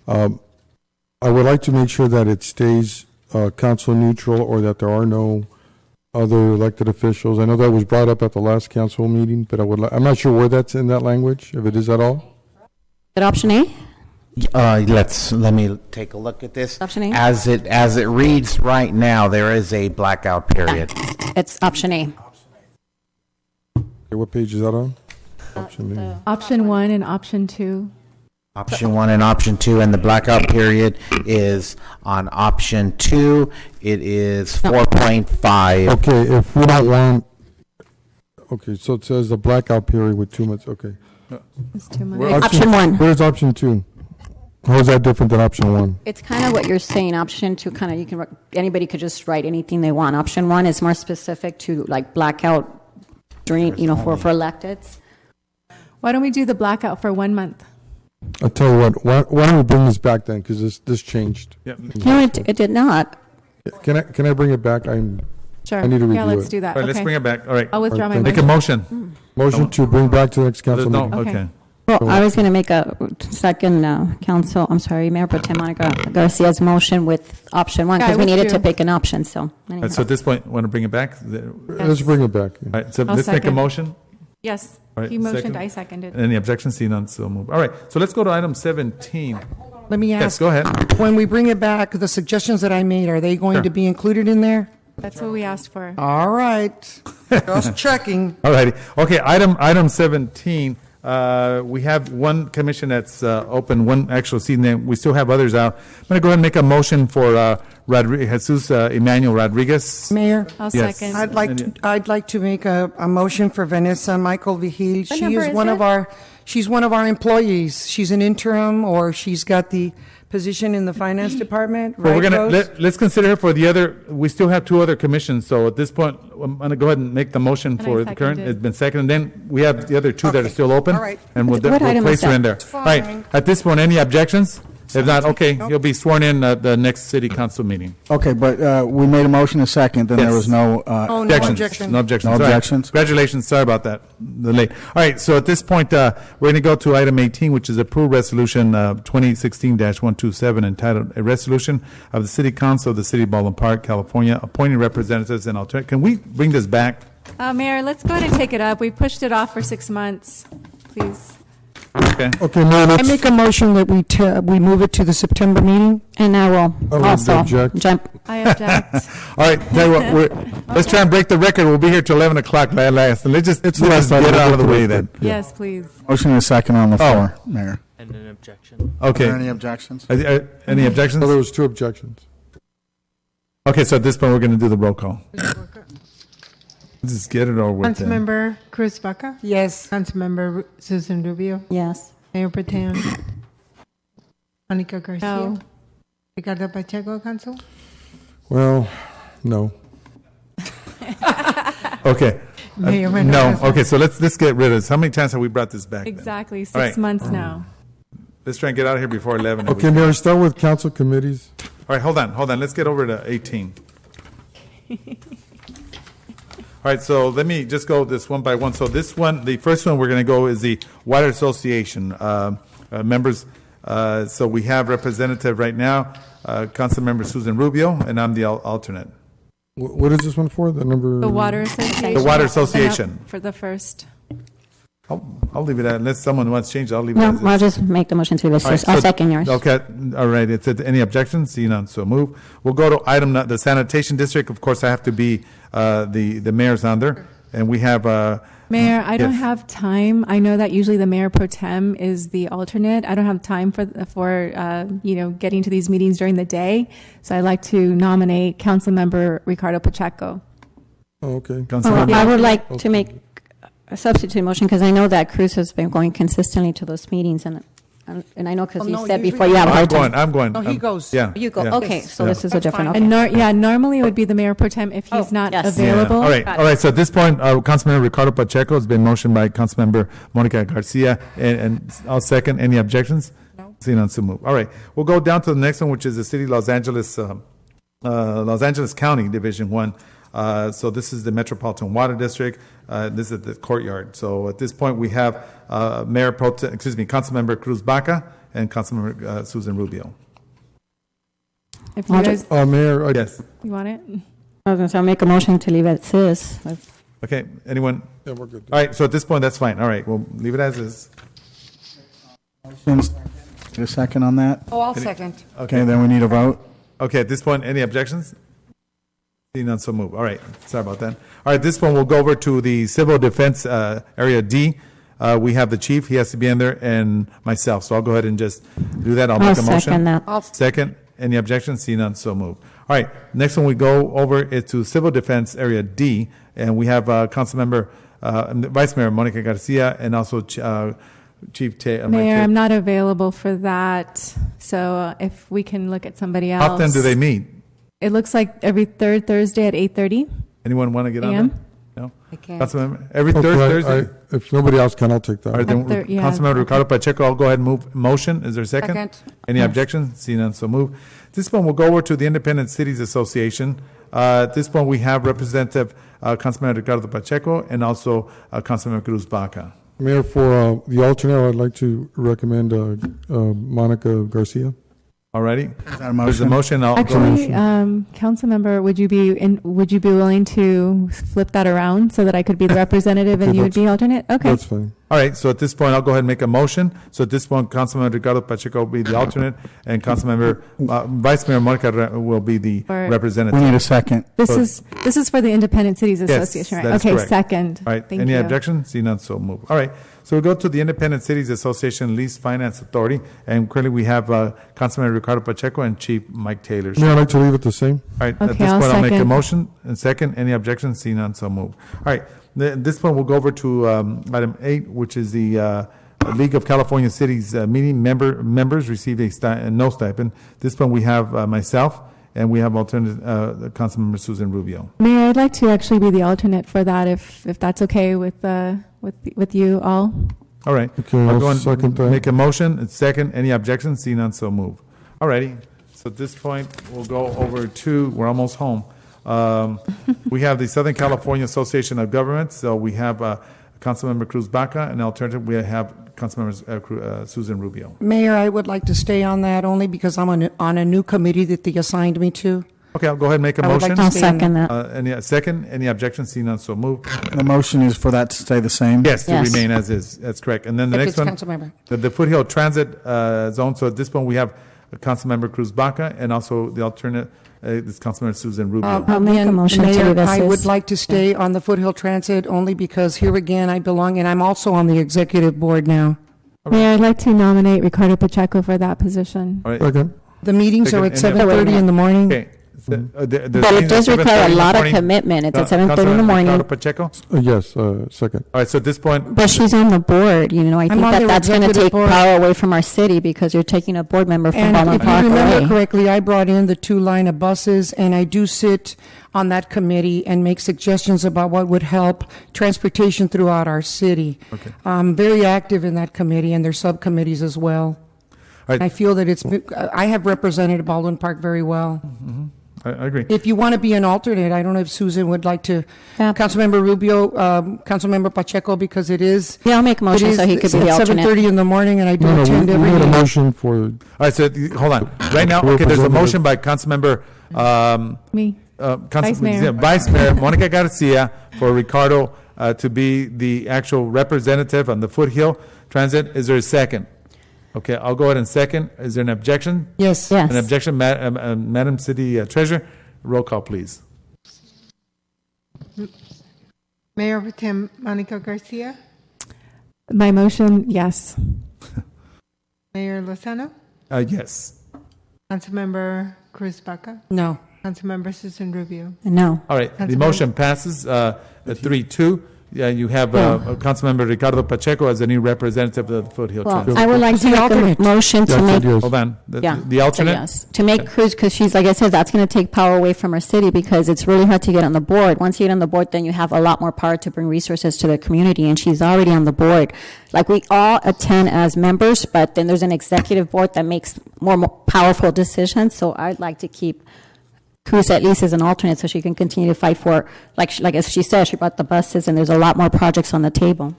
I would like to make sure that it stays council neutral or that there are no other elected officials. I know that was brought up at the last council meeting, but I'm not sure where that's in that language, if it is at all. Is it option A? Let me take a look at this. Option A? As it reads right now, there is a blackout period. It's option A. Okay, what page is that on? Option A. Option 1 and option 2. Option 1 and option 2, and the blackout period is on option 2. It is 4.5. Okay, if we don't want, okay, so it says the blackout period with 2 months, okay. It's 2 months. Option 1. Where's option 2? How is that different than option 1? It's kind of what you're saying. Option 2, anybody could just write anything they want. Option 1 is more specific to like blackout during, for electeds. Why don't we do the blackout for 1 month? I'll tell you what, why don't we bring this back then, because this changed. Yep. No, it did not. Can I bring it back? I need to review Yeah, let's it. do that. All right, let's Okay. bring it back. All right. I'll withdraw my Make Make motion. a motion. Motion to bring back to the next council No, meeting. okay. Well, I was going to make a second Mayor Pro Tem Monica Garcia's motion with option 1 Yeah, because I we needed to withdrew. pick an option. So, All anyhow. right, so at this point, want to bring it back? Let's bring it back. All right, so I'll let's make a second. motion. Yes. All right, He motioned, second. I seconded. Any objections? See none, so move. All right, so let's go to item 17. Let me ask. Yes, go ahead. When we bring it back, the suggestions that I made, are they going Sure. to be included in there? That's what we asked for. All right. Just checking. All righty. Okay, item 17. We have one commission that's open, one actual seat, and then we still have others out. I'm going to go ahead and make a motion for Jesus Emmanuel Rodriguez. Mayor, I'll Yes. second. I'd like to make a motion for Vanessa Michael Vigil. She number is is one it? of our She's one of our employees. She's an interim, or she's got the position in the finance department, Well, right, we're gonna Rose? let's consider her for the other. We still have two other commissions, so at this point, I'm gonna go ahead and make the motion And I for the current. seconded. It's been seconded. Then we have the other two that are still open, All right. and we'll What item place is her that? in there. It's All right. fine. At this point, any objections? If not, okay, you'll be sworn in at the next city council meeting. Okay, but we made a motion a second, then there Yes. was no. Oh, no objection. No objections. No All right. objections? Congratulations. Sorry about that. The late. All right. So at this point, we're going to go to item 18, which is approved resolution 2016-127, entitled "A Resolution of the City Council of the City of Baldwin Park, California, appointing representatives and alternate." Can we bring this back? Mayor, let's go ahead and take it up. We pushed it off for 6 months. Please. Okay. Okay, Mayor, I make a motion that we move it to the September meeting. And I will would also object. jump. I object. All right. Tell you what, let's try and break the record. We'll be here till 11 o'clock last. And let's just It's get last it item. out of the way then. Yes, please. Motion and a second on the floor, Mayor. And an objection. Okay. Are there any objections? Any objections? Well, there was two objections. Okay, so at this point, we're going to do the roll call. Just get it over with. then. Councilmember Cruz Baca? Yes. Councilmember Susan Rubio? Yes. Mayor Pro Tem Monica Garcia? No. Ricardo Pacheco, Council? Well, no. Okay. Mayor No. Mendoza? Okay, so let's get rid of this. How many times have we brought this back? then? Exactly. 6 All right. months now. Let's try and get out of here before 11. Okay, Mayor, start with council committees. All right, hold on. Let's get over to 18. All right, so let me just go this one by one. So this one, the first one we're going to go is the Water Association members. So we have representative right now, Councilmember Susan Rubio, and I'm the alternate. What is this one for? The number? The Water Association. The Water Association. For the first. I'll leave it at, unless someone wants to change it, I'll leave it No, as is. I'll just make the motion to leave it. All right, I'll so- second yours. Okay, all right. It's any objections? See none, so move. We'll go to the sanitation district. Of course, I have to be the mayor's on there, and we have. Mayor, I don't yes. have time. I know that usually the mayor pro tem is the alternate. I don't have time for getting to these meetings during the day. So I'd like to nominate Councilmember Ricardo Pacheco. Oh, okay. I would like to make a substitute motion because I know that Cruz has been going consistently to those meetings, and I know because Oh, you no, said usually- before you have a hard time. I'm going. No, he goes. Yeah. You go. Yeah. Okay, so Yeah. this is a That's different. fine. Okay. And normally it would be the mayor pro tem if he's not yes. available. All right. So at this point, Councilmember Ricardo Pacheco has been motioned by Councilmember Monica Garcia, and I'll second. Any objections? No. Seeing none, so move. All right. We'll go down to the next one, which is the City of Los Angeles County Division 1. So this is the Metropolitan Water District. This is the courtyard. So at this point, we have Councilmember Cruz Baca and Councilmember Susan Rubio. If you guys, Mayor, Yes. you want it? I was going to say, I'll make a motion to leave it as is. Okay. Anyone? yeah, we're good. All right. So at this point, that's fine. All right. We'll leave it as is. Get a second on that? Oh, I'll second. Okay, then we need a vote. Okay, at this point, any objections? Seeing none, so move. All right, sorry about that. All right, at this point, we'll go over to the Civil Defense Area D. We have the chief, he has to be in there, and myself. So I'll go ahead and just do that. I'll make a motion. second that. Second. Any objections? Seeing none, so move. All right, next one we go over is to Civil Defense Area D, and we have Councilmember, Vice Mayor Monica Garcia, and also Chief Mayor, I'm not available for that. So if we can look at somebody else. How often do they meet? It looks like every third Thursday at 8:30. Anyone want to get on AM? there? No? I can't. Councilmember, every Okay, Thursday? if nobody else can, I'll take that. All right, then, Yeah. Councilmember Ricardo Pacheco, I'll go ahead and move motion. Is there a second? Second. Any objections? Seeing none, so move. This one, we'll go over to the Independent Cities Association. At this point, we have Representative Councilmember Ricardo Pacheco and also Councilmember Cruz Baca. Mayor, for the alternate, I'd like to recommend Monica Garcia. Alrighty? Is that a There's a motion? motion. I'll go Actually, ahead. Councilmember, would you be willing to flip that around so that I could be the representative and Okay, you would be alternate? Okay. That's fine. All right, so at this point, I'll go ahead and make a motion. So at this point, Councilmember Ricardo Pacheco will be the alternate, and Councilmember, Vice Mayor Monica will be the For- representative. We need a second. This So- is for the Independent Cities Yes, Association, right? that's Okay, correct. second. All right, Thank any you. objection? See none, so move. All right, so we go to the Independent Cities Association Lease Finance Authority, and currently we have Councilmember Ricardo Pacheco and Chief Mike Taylor. Mayor, I'd like to leave it the same. All right, at Okay, this I'll point, I'll make a second. motion, and second, any objections? See none, so move. All right, this point, we'll go over to item 8, which is the League of California Cities meeting members received no stipend. This one we have myself, and we have alternate Councilmember Susan Rubio. Mayor, I'd like to actually be the alternate for that, if that's okay with you all. All right. Okay, I'll I'll go second and that. make a motion. It's second. Any objections? See none, so move. All righty. So at this point, we'll go over to, we're almost home. We have the Southern California Association of Governments. So we have Councilmember Cruz Baca, and alternative, we have Councilmember Susan Rubio. Mayor, I would like to stay on that only because I'm on a new committee that they assigned me to. Okay, I'll go ahead and make a I would motion. like to I'll stay on second that. Any second? Any objections? See none, so move. The motion is for that to stay the same? Yes, to Yes. remain as is. That's correct. And then the If next it's one, Councilmember. the Foothill Transit Zone. So at this point, we have Councilmember Cruz Baca, and also the alternate is Councilmember Susan Rubio. I'll make a Again, motion to Mayor, leave as I is. would like to stay on the Foothill Transit only because here again I belong, and I'm also on the executive board now. Mayor, I'd like to nominate Ricardo Pacheco for that position. All right. Second. The meetings are Second, at and then- 7:30 in the morning. Okay. But it does require a lot of commitment. It's at 7:30 in the morning. Ricardo Pacheco? Yes, second. All right, so at this point, But she's on the board, you know, I think on that the that's going to executive take board. power away from our city because you're taking a board member from And Baldwin if you Park remember away. correctly, I brought in the 2 line of buses, and I do sit on that committee and make suggestions about what would help transportation throughout our city. Okay. I'm very active in that committee and their subcommittees as well. right. I feel that I have represented Baldwin Park very well. I agree. If you want to be an alternate, I don't know if Susan would like to. Yeah. Councilmember Rubio, Councilmember Pacheco, because it is. Yeah, I'll make a motion so he could be the alternate. 7:30 in the morning, and I do No, attend we every need a meeting. motion for, All right, so hold on. Right now, okay, there's a motion by Councilmember Me. Vice Mayor. Vice Mayor Monica Garcia for Ricardo to be the actual representative on the Foothill Transit. Is there a second? Okay, I'll go ahead and second. Is there an objection? Yes. An objection, Madam City Treasurer? Roll call, please. Mayor Pro Tem Monica Garcia, My motion, yes. Mayor Lozano, Yes. Councilmember Cruz Baca, No. Councilmember Susan Rubio. No. All right, the Councilmember- motion passes 3-2. Yeah, you have Councilmember Ricardo Pacheco as the new representative of the Foothill Well, Transit. I would like to The make alternate. a motion to make, Hold on. The alternate? yes, to make Cruz, because she's, like I said, that's going to take power away from our city because it's really hard to get on the board. Once you get on the board, then you have a lot more power to bring resources to the community, and she's already on the board. Like, we all attend as members, but then there's an executive board that makes more powerful decisions, so I'd like to keep Cruz at least as an alternate so she can continue to fight for, like as she said, she brought the buses, and there's a lot more projects on the table.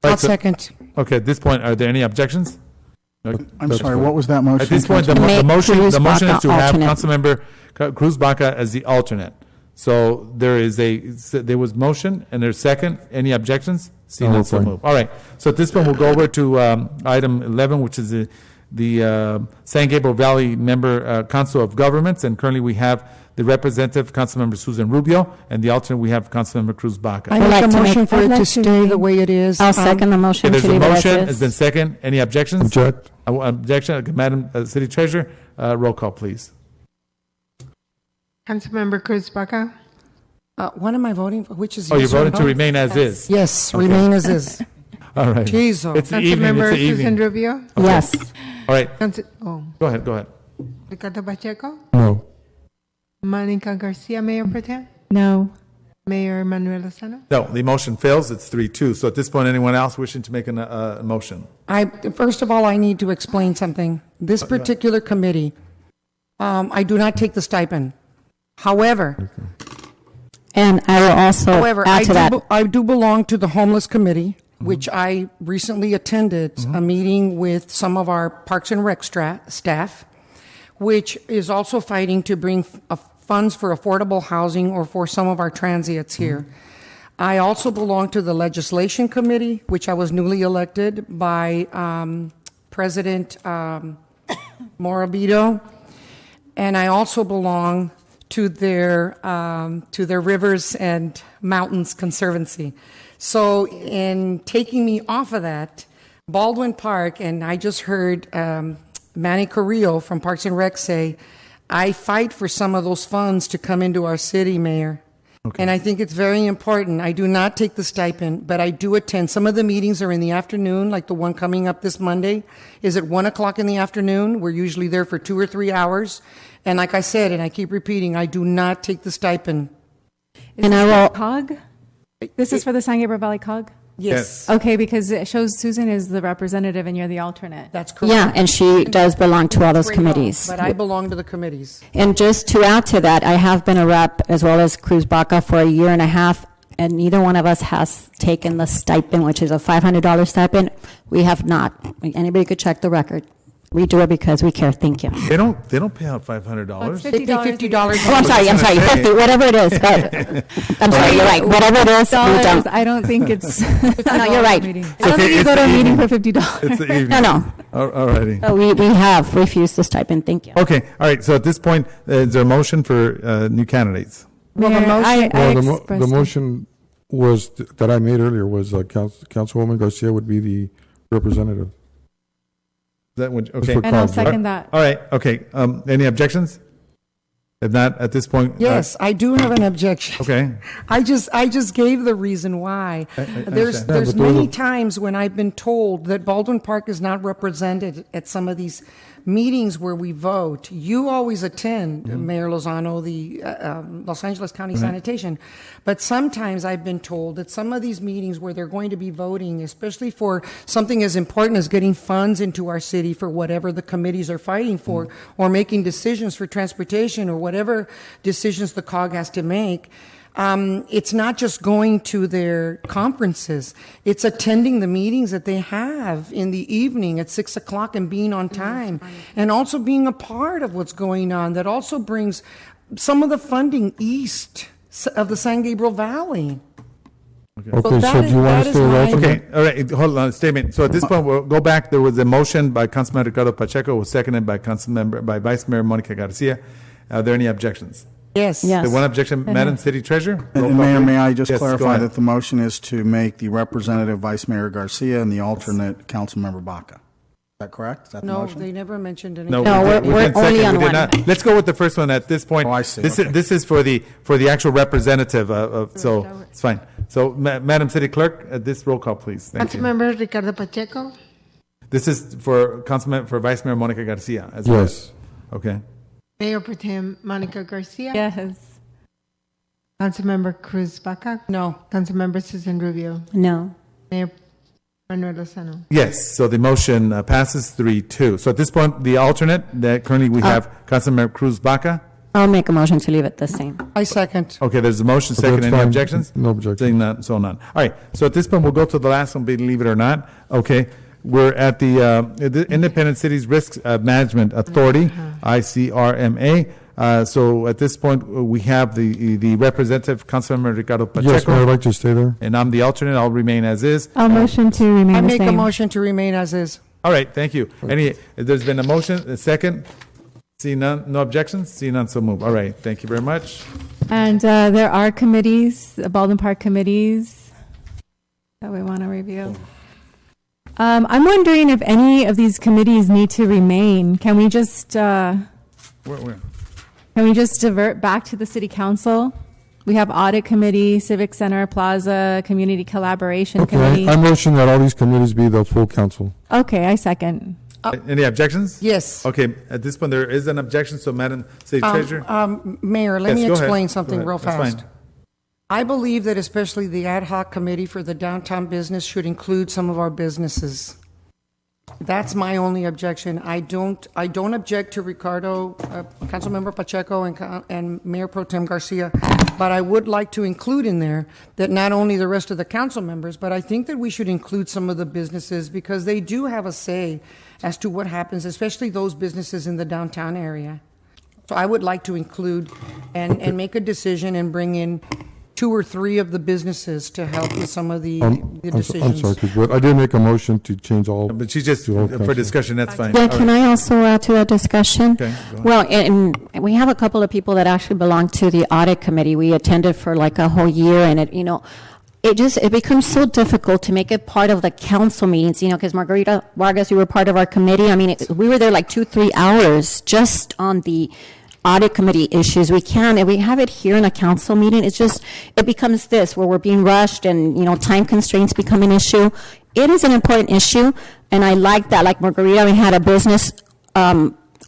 Right, I'll second. Okay, at this point, are there any objections? I'm sorry, what was that motion? At this point, the Make motion Cruz is Baca to have alternate. Councilmember Cruz Baca as the alternate. So there was motion and there's second. Any objections? See No, none, we're so fine. move. All right. So at this point, we'll go over to item 11, which is the San Gabriel Valley Member Council of Governments, and currently we have the representative, Councilmember Susan Rubio, and the alternate we have Councilmember Cruz Baca. I I'd make like a to motion make- for I'd it like to to stay make- the way it is. I'll second the motion There's to a leave it as motion, is. has been second. Any objections? Object. Objection, Madam City Treasurer, roll call, please. Councilmember Cruz Baca, What am I voting for? Which is Oh, you're yes or voting to no? remain as is? Yes, Okay. remain as is. All right. Jeez, oh. It's the evening, Councilmember it's the Susan evening. Rubio, Yes. All right, Go go ahead. Ricardo Pacheco, No. Monica Garcia, Mayor Pro Tem, No. Mayor Manuel Lozano. No, the motion fails. It's 3-2. So at this point, anyone else wishing to make a motion? First of all, I need to explain something. This particular committee, I do not take the stipend. However, And I will also add to that. I do belong to the homeless committee, which I recently attended a meeting with some of our Parks and Rec staff, which is also fighting to bring funds for affordable housing or for some of our transients here. I also belong to the legislation committee, which I was newly elected by President Morabito, and I also belong to their Rivers and Mountains Conservancy. So in taking me off of that, Baldwin Park, and I just heard Manny Carrillo from Parks and Rec say, I fight for some of those funds to come into our city, Mayor. And I think it's very important. I do not take the stipend, but I do attend. Some of the meetings are in the afternoon, like the one coming up this Monday is at 1 o'clock in the afternoon. We're usually there for 2 or 3 hours. And like I said, and I keep repeating, I do not take the stipend. And I will COG. This is for the San Gabriel Valley COG. Yes. Okay, because it shows Susan is the representative and you're the alternate. That's correct. Yeah, and she does belong to all those committees. But I belong to the committees. And just to add to that, I have been a rep as well as Cruz Baca for a year and a half, and neither one of us has taken the stipend, which is a $500 stipend. We have not. Anybody could check the record. We do it because we care. Thank you. They don't pay out $500. They pay $50. Oh, I'm sorry, 50, whatever it is. But I'm sorry, you're right. Whatever it is, we don't. I don't think it's. No, you're right. I don't think you go to a meeting for $50. It's the evening. No. All righty. So we have refused the stipend. Thank you. Okay, all right. So at this point, is there a motion for new candidates? Well, the motion, the motion was that I made earlier was Councilwoman Garcia would be the representative. That would, okay. And I'll second that. All right. Okay. Any objections? If not, at this point. yes, I do have an objection. Okay. I just gave the reason why. There's many times when I've been told that Baldwin Park is not represented at some of these meetings where we vote. You always attend, Mayor Lozano, the Los Angeles County Sanitation. But sometimes I've been told that some of these meetings where they're going to be voting, especially for something as important as getting funds into our city for whatever the committees are fighting for, or making decisions for transportation or whatever decisions the COG has to make, it's not just going to their conferences. It's attending the meetings that they have in the evening at 6 o'clock and being on time, and also being a part of what's going on. That also brings some of the funding east of the San Gabriel Valley. Okay. Okay, so do you want to stay alternate? Okay, all right, hold on, statement. So at this point, we'll go back. There was a motion by Councilman Ricardo Pacheco, was seconded by by Vice Mayor Monica Garcia. Are there any objections? Yes. The one objection, Madam City Treasurer? And Mayor, may I just Yes, go clarify ahead. that the motion is to make the representative Vice Mayor Garcia and the alternate Councilmember Baca. Is that correct? Is that the No, motion? they never mentioned anything. No, No, we we're did only second. on We did one. not. Let's go with the first one at this point. Oh, I see. This Okay. is for the actual representative so it's fine. So, Madam City Clerk, this roll call, please. Thank you. Councilmember Ricardo Pacheco, This is for Vice Mayor Monica Garcia. As Yes. well. Okay. Mayor Pro Tem Monica Garcia, Yes. Councilmember Cruz Baca, No. Councilmember Susan Rubio, No. Mayor Manuel Lozano. Yes. So the motion passes 3-2. So at this point, the alternate that currently we have Councilmember Cruz Baca. I'll make a motion to leave it the same. I second. Okay, there's a motion, Okay, second. that's Any fine. objections? No objection. Seeing none, so none. All right, so at this point, we'll go to the last one, believe it or not. Okay, we're at the Independent Cities Risk Management Authority, ICRMA. So at this point, we have the representative, Councilmember Ricardo Pacheco. Yes, Mayor, I'd like to stay there. And I'm the alternate, I'll remain as is. I'll motion to remain I the make a same. motion to remain as is. All right, thank you. There's been a motion, a second. See none, no objections? See none, so move. All right, thank you very much. And there are committees, Baldwin Park committees that we want to review. I'm wondering if any of these committees need to remain. Can we just Where? can we just divert back to the city council? We have audit committee, civic center, plaza, community collaboration committee. Okay, I motion that all these committees be the full council. Okay, I second. Any objections? Yes. Okay, at this point, there is an objection, so Madam City Treasurer? Mayor, let Yes, me go ahead. explain Go something ahead. real That's fast. fine. I believe that especially the ad hoc committee for the downtown business should include some of our businesses. That's my only objection. I don't object to Ricardo, Councilmember Pacheco, and Mayor Pro Tem Garcia, but I would like to include in there that not only the rest of the council members, but I think that we should include some of the businesses because they do have a say as to what happens, especially those businesses in the downtown area. So I would like to include and make a decision and bring in 2 or 3 of the businesses to help with some of the decisions. I'm sorry, but I did make a motion to change all. But she just, to all for council. discussion, that's fine. Yeah, All can right. I also add to that discussion? Okay, go ahead. Well, and we have a couple of people that actually belong to the audit committee. We attended for like a whole year, and it becomes so difficult to make it part of the council meetings, because Margarita Vargas, you were part of our committee. I mean, we were there like 2-3 hours just on the audit committee issues, we can. If we have it here in a council meeting, it becomes this, where we're being rushed and, time constraints become an issue. It is an important issue, and I like that. Like Margarita, we had a business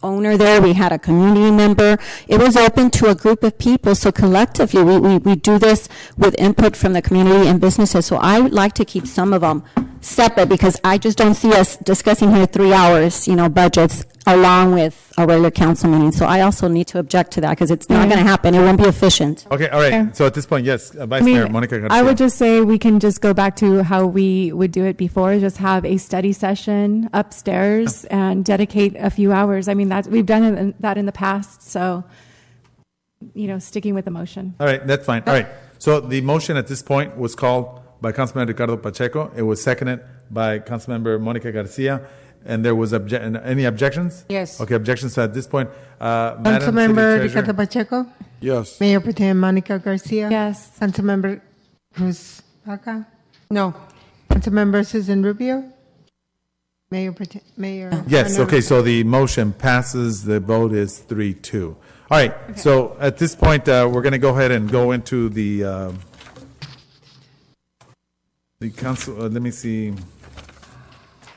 owner there, we had a community member. It was open to a group of people, so collectively we do this with input from the community and businesses. So I would like to keep some of them separate, because I just don't see us discussing here 3 hours, budgets along with a regular council meeting. So I also need to object to that, because it's not going to happen. It won't be efficient. Okay, all right. Yeah. So at this point, yes, Vice Mayor Monica Garcia. I would just say we can just go back to how we would do it before, just have a study session upstairs and dedicate a few hours. I mean, we've done that in the past, so, sticking with the motion. All right, that's fine. All right. So the motion at this point was called by Councilmember Ricardo Pacheco. It was seconded by Councilmember Monica Garcia. And there was any objections? Yes. Okay, objections. So at this point, Madam City Councilmember Treasurer. Ricardo Pacheco? Yes. Mayor Pro Tem Monica Garcia? Yes. Councilmember Cruz Baca? No. Councilmember Susan Rubio? Mayor Yes, okay, so the motion passes. The vote is 3-2. All right, so at this point, we're going to go ahead and go into the council, let me see.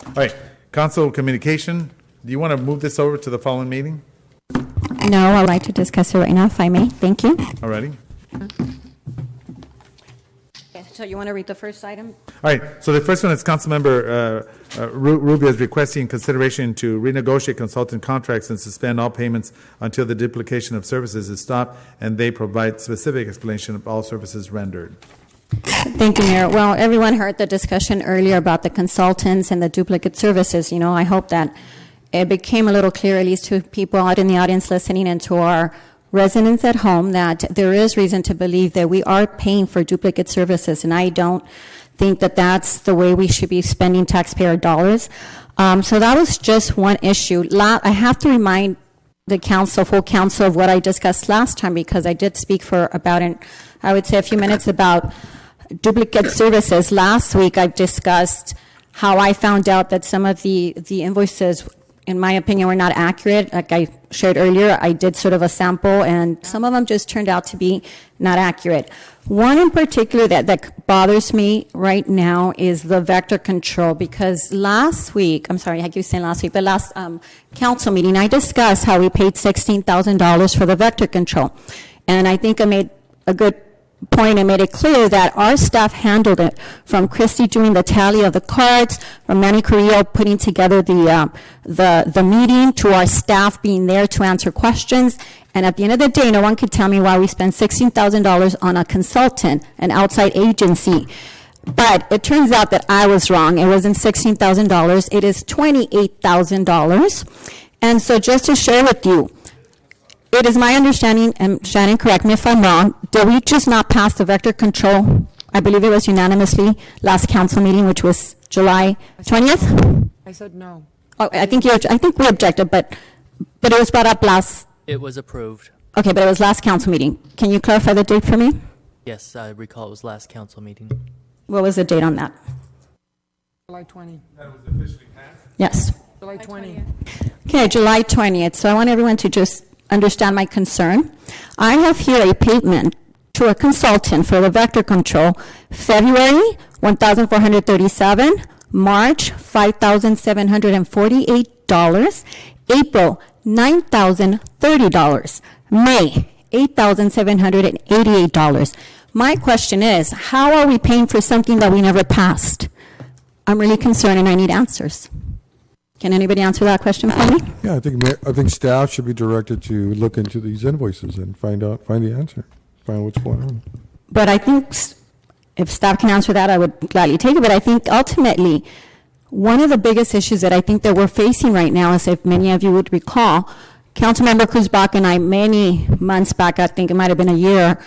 All right, council communication. Do you want to move this over to the following meeting? No, I'd like to discuss it right now, if I may. Thank you. All righty. So you want to read the first item? All right, so the first one is Councilmember Rubio is requesting consideration to renegotiate consultant contracts and suspend all payments until the duplication of services is stopped and they provide specific explanation of all services rendered. Thank you, Mayor. Well, everyone heard the discussion earlier about the consultants and the duplicate services. I hope that it became a little clear, at least to people out in the audience listening and to our residents at home, that there is reason to believe that we are paying for duplicate services, and I don't think that that's the way we should be spending taxpayer dollars. So that was just one issue. I have to remind the full council of what I discussed last time, because I did speak for about, I would say, a few minutes about duplicate services. Last week I discussed how I found out that some of the invoices, in my opinion, were not accurate. Like I shared earlier, I did sort of a sample, and some of them just turned out to be not accurate. One in particular that bothers me right now is the vector control, because last week, I'm sorry, I keep saying last week, but last council meeting, I discussed how we paid $16,000 for the vector control. And I think I made a good point and made it clear that our staff handled it, from Christy doing the tally of the cards, from Manny Carrillo putting together the meeting, to our staff being there to answer questions. And at the end of the day, no one could tell me why we spent $16,000 on a consultant, an outside agency. But it turns out that I was wrong. It wasn't $16,000. It is $28,000. And so just to share with you, it is my understanding, and Shannon, correct me if I'm wrong, did we just not pass the vector control? I believe it was unanimously last council meeting, which was July 20th? I said no. Oh, I think we objected, but it was brought up last. It was approved. Okay, but it was last council meeting. Can you clarify the date for me? Yes, I recall it was last council meeting. What was the date on that? July 20. That was officially passed? Yes. July 20. Okay, July 20th. So I want everyone to just understand my concern. I have here a payment to a consultant for the vector control. February, $1,437. March, $5,748. April, $9,030. May, $8,788. My question is, how are we paying for something that we never passed? I'm really concerned and I need answers. Can anybody answer that question for me? Yeah, I think staff should be directed to look into these invoices and find the answer, find out what's going on. But I think if staff can answer that, I would gladly take it. But I think ultimately, one of the biggest issues that I think that we're facing right now is, if many of you would recall, Councilmember Cruz Baca and I, many months back, I think it might have been a year,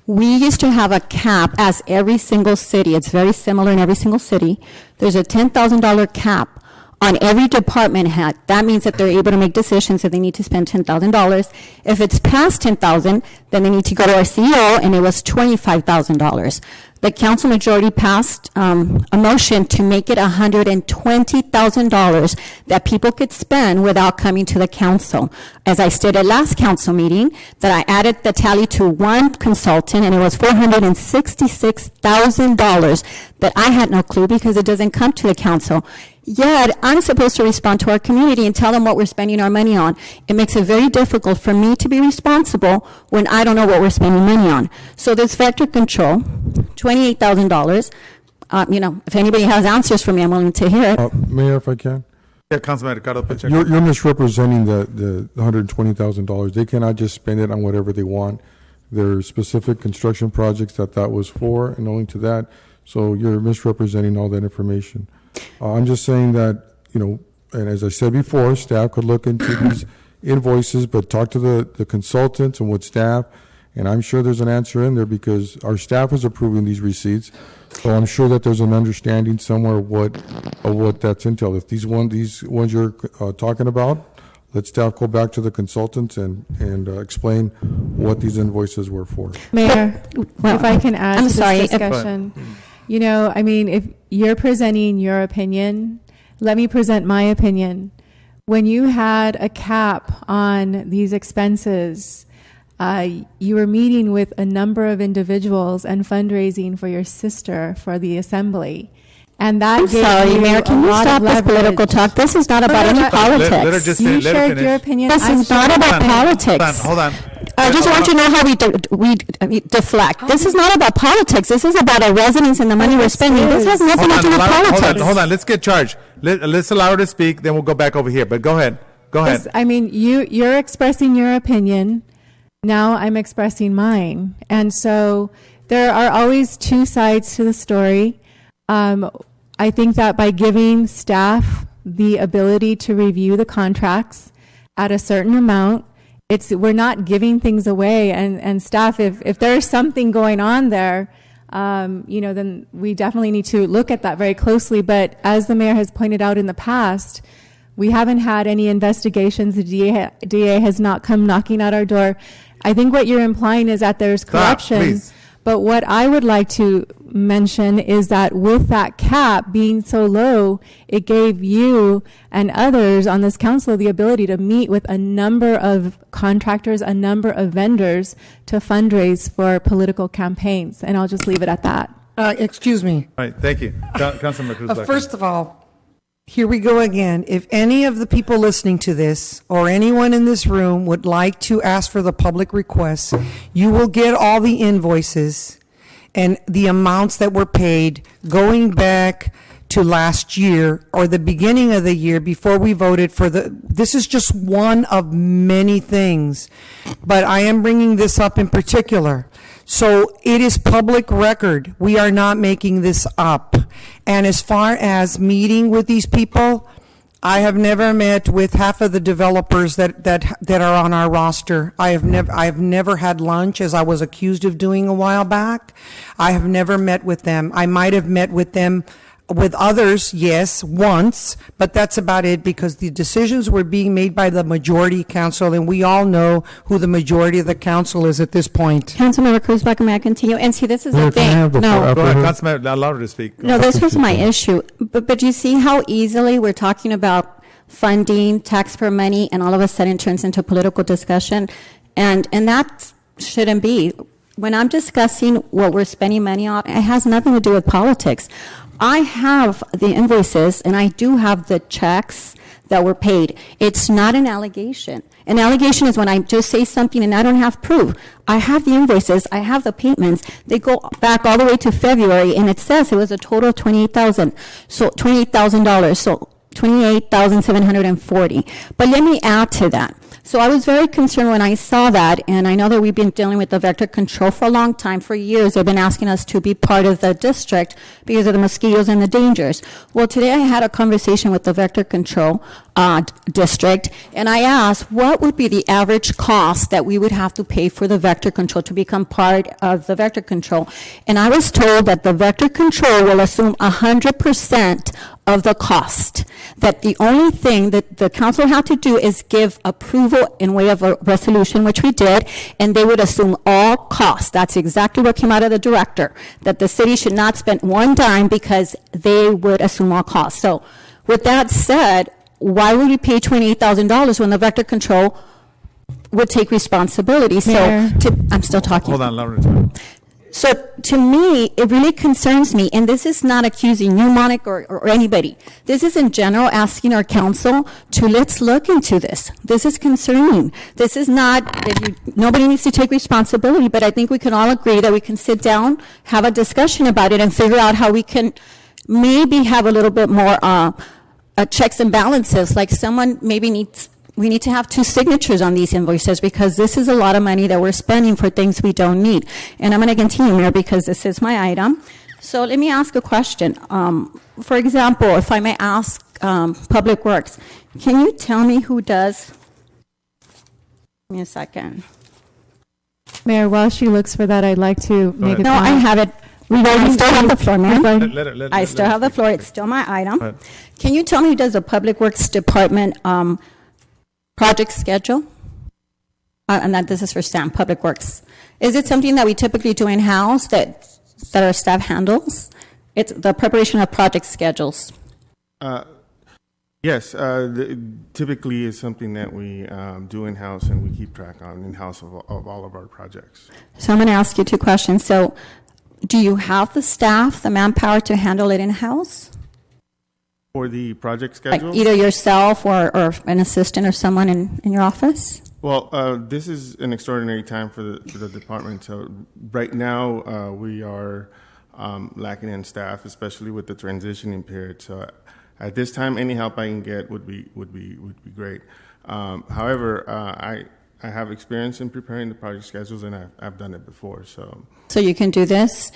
we used to have a cap, as every single city, it's very similar in every single city. There's a $10,000 cap on every department head. That means that they're able to make decisions if they need to spend $10,000. If it's past $10,000, then they need to go to our CEO, and it was $25,000. The council majority passed a motion to make it $120,000 that people could spend without coming to the council. As I stated last council meeting, that I added the tally to one consultant, and it was $466,000 that I had no clue because it doesn't come to the council. Yet, I'm supposed to respond to our community and tell them what we're spending our money on. It makes it very difficult for me to be responsible when I don't know what we're spending money on. So this vector control, $28,000, if anybody has answers for me, I'm willing to hear it. Mayor, if I can. Yeah, Councilman Ricardo Pacheco. You're misrepresenting the $120,000. They cannot just spend it on whatever they want. There are specific construction projects that was for, and owing to that, so you're misrepresenting all that information. I'm just saying that, and as I said before, staff could look into these invoices, but talk to the consultants and with staff, and I'm sure there's an answer in there because our staff is approving these receipts. So I'm sure that there's an understanding somewhere of what that's entailed. If these ones you're talking about, let staff go back to the consultants and explain what these invoices were for. Mayor, if I can add I'm to sorry, this discussion. If you're presenting your opinion, let me present my opinion. When you had a cap on these expenses, you were meeting with a number of individuals and fundraising for your sister for the assembly. And that gave Sorry, you Mayor, a can you lot stop of this leverage. political talk? This is not about any politics. Let her just You finish. Let her shared finish. your opinion. This is not about politics. Hold on. I just want you to know how we deflect. This is not about politics. This is about our residents and the money we're spending. This has nothing to do with politics. Hold on. Let's get charged. Let's allow her to speak, then we'll go back over here. But go ahead. You're expressing your opinion. Now I'm expressing mine. And so there are always two sides to the story. I think that by giving staff the ability to review the contracts at a certain amount, we're not giving things away. And staff, if there's something going on there, then we definitely need to look at that very closely. But as the mayor has pointed out in the past, we haven't had any investigations. The DA has not come knocking at our door. I think what you're implying is that there's corruption. Please. But what I would like to mention is that with that cap being so low, it gave you and others on this council the ability to meet with a number of contractors, a number of vendors to fundraise for political campaigns. And I'll just leave it at that. Excuse me. All right, thank you. Councilman Cruz. First of all, here we go again. If any of the people listening to this or anyone in this room would like to ask for the public requests, you will get all the invoices and the amounts that were paid going back to last year or the beginning of the year before we voted for this is just one of many things, but I am bringing this up in particular. So it is public record. We are not making this up. And as far as meeting with these people, I have never met with half of the developers that are on our roster. I have never had lunch, as I was accused of doing a while back. I have never met with them. I might have met with them with others, yes, once, but that's about it because the decisions were being made by the majority council, and we all know who the majority of the council is at this point. Councilmember Cruz, back may I continue? And see, this is the thing. Go ahead, Councilman, allow her to speak. No, this was my issue. But you see how easily we're talking about funding, taxpayer money, and all of a sudden turns into political discussion, and that shouldn't be. When I'm discussing what we're spending money on, it has nothing to do with politics. I have the invoices and I do have the checks that were paid. It's not an allegation. An allegation is when I just say something and I don't have proof. I have the invoices, I have the payments. They go back all the way to February, and it says it was a total of $28,000. So $28,000. So $28,740. But let me add to that. So I was very concerned when I saw that, and I know that we've been dealing with the vector control for a long time. For years, they've been asking us to be part of the district because of the mosquitoes and the dangers. Well, today I had a conversation with the vector control district, and I asked what would be the average cost that we would have to pay for the vector control to become part of the vector control. And I was told that the vector control will assume 100% of the cost. That the only thing that the council had to do is give approval in way of a resolution, which we did, and they would assume all costs. That's exactly what came out of the director, that the city should not spend one dime because they would assume all costs. So with that said, why would we pay $28,000 when the vector control would take responsibility? Mayor. So I'm still talking. Hold on, Laura. So to me, it really concerns me, and this is not accusing you, Monica, or anybody. This is in general asking our council to let's look into this. This is concerning. This is not, nobody needs to take responsibility, but I think we can all agree that we can sit down, have a discussion about it, and figure out how we can maybe have a little bit more checks and balances. Like someone maybe we need to have 2 signatures on these invoices because this is a lot of money that we're spending for things we don't need. And I'm going to continue, Mayor, because this is my item. So let me ask a question. For example, if I may ask Public Works, can you tell me who does? Give me a second. Mayor, while she looks for that, I'd like to make a No, I comment. have it. I still have the floor, Mayor. I still have the floor. It's still my item. Can you tell me who does the Public Works Department project schedule? And that this is for Sam, Public Works. Is it something that we typically do in-house that our staff handles? It's the preparation of project schedules. Yes, typically is something that we do in-house and we keep track on in-house of all of our projects. So I'm going to ask you 2 questions. So do you have the staff, the manpower to handle it in-house? For the project schedule? Like either yourself or an assistant or someone in your office? Well, this is an extraordinary time for the department. So right now we are lacking in staff, especially with the transitioning period. So at this time, any help I can get would be great. However, I have experience in preparing the project schedules, and I've done it before. So you can do this?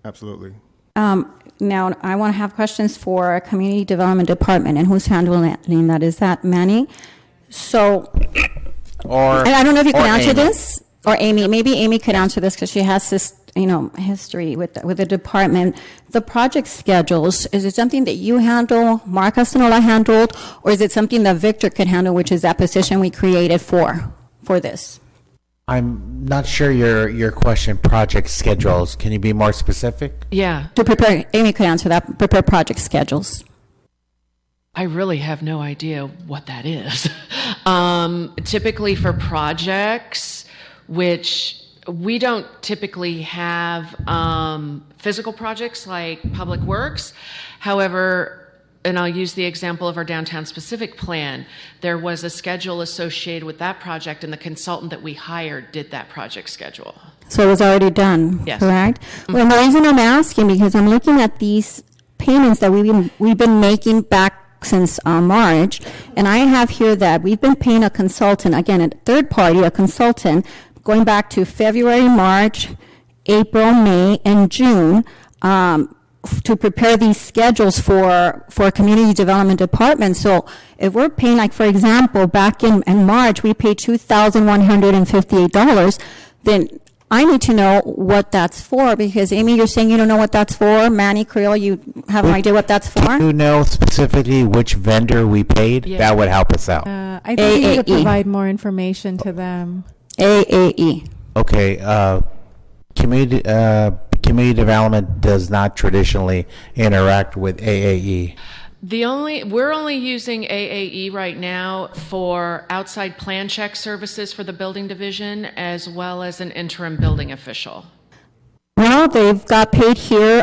Absolutely. Now, I want to have questions for our Community Development Department, and who's handling that? Is that Manny? So, and I don't know if you can answer this, or Amy. Maybe Amy could answer this because she has this, history with the department. The project schedules, is it something that you handle, Mark Astanola handled, or is it something that Victor could handle, which is that position we created for this? I'm not sure your question, project schedules. Can you be more specific? Yeah. To prepare, Amy could answer that, prepare project schedules. I really have no idea what that is. Typically for projects, which we don't typically have physical projects like Public Works. However, and I'll use the example of our downtown specific plan. There was a schedule associated with that project, and the consultant that we hired did that project schedule. So it was already done, yes. Correct? Well, the reason I'm asking, because I'm looking at these payments that we've been making back since March, and I have here that we've been paying a consultant, again, a third party, a consultant, going back to February, March, April, May, and June, to prepare these schedules for community development department. So if we're paying, like, for example, back in March, we paid $2,158, then I need to know what that's for, because Amy, you're saying you don't know what that's for. Manny, Creel, you have an idea what that's for? Do you know specifically which vendor we paid? Yeah. That would help us out. I think you need to provide more information to them. AAE. Okay. Community development does not traditionally interact with AAE. We're only using AAE right now for outside plan check services for the building division, as well as an interim building official. Well, they've got paid here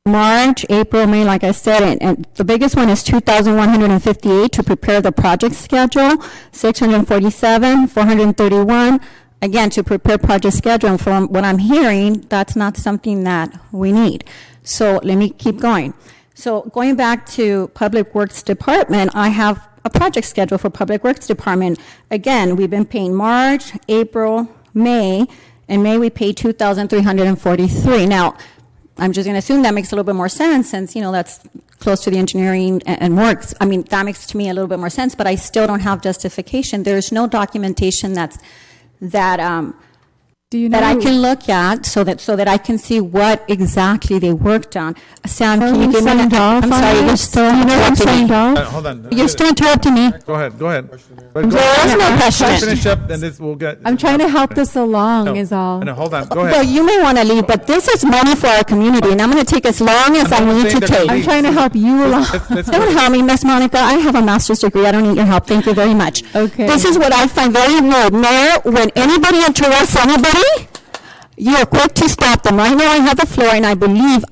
March, April, May, like I said, and the biggest one is $2,158 to prepare the project schedule, $647, $431. Again, to prepare project schedule, and from what I'm hearing, that's not something that we need. So let me keep going. So going back to Public Works Department, I have a project schedule for Public Works Department. Again, we've been paying March, April, May, and May we paid $2,343. Now, I'm just going to assume that makes a little bit more sense since, that's close to the engineering and works. I mean, that makes to me a little bit more sense, but I still don't have justification. There's no documentation that Do you know that I can look at so that I can see what exactly they worked on. Sam, can you give me signed off I'm on sorry, it? you're still Do you know who interrupting signed me. off? Hold on. You're still interrupting me. Go ahead. There is no question. Finish up, then this will get. I'm trying to help this along, is all. No, hold on. Go ahead. Well, you may want to leave, but this is money for our community, and I'm going to take as long as I need to take. I'm trying to help you along. Don't help me, Miss Monica. I have a master's degree. I don't need your help. Thank you very much. Okay. This is what I find very rude. Mayor, when anybody interrupts anybody, you're quick to stop them. Right now I have the floor, and I believe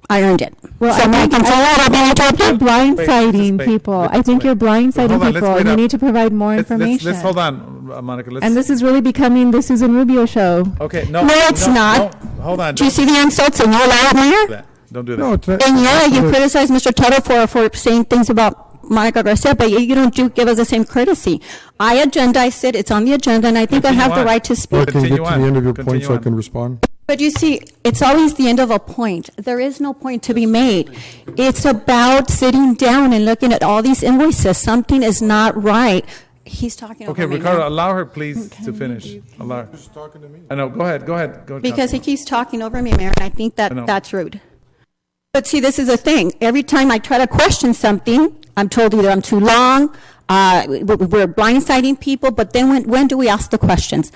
I earned it. Well, so I think you're blindsiding wait, people. wait, I think you're blindsiding Hold on, let's people, wait and you up. need to provide more information. Let's hold on, Monica. And this is really becoming the Susan Rubio show. Okay, no. No, it's not. No, hold on. Do you see the insults in your loud, Mayor? Don't do that. No, it's not. And yeah, you criticize Mr. Tuttle for saying things about Monica Garcia, but you don't give us the same courtesy. I agendized it. It's on the agenda, and I think I have the right to speak. Can you get to the end of your point Continue so I on. can respond? But you see, it's always the end of a point. There is no point to be made. It's about sitting down and looking at all these invoices. Something is not right. He's talking Okay, over me Ricardo, now. allow her, please, to finish. Allow her. She's talking to me. I know. Go ahead. Go ahead. Because he keeps talking over me, Mayor, and I think I know. that's rude. But see, this is the thing. Every time I try to question something, I'm told either I'm too long, we're blindsiding people, but then when do we ask the questions?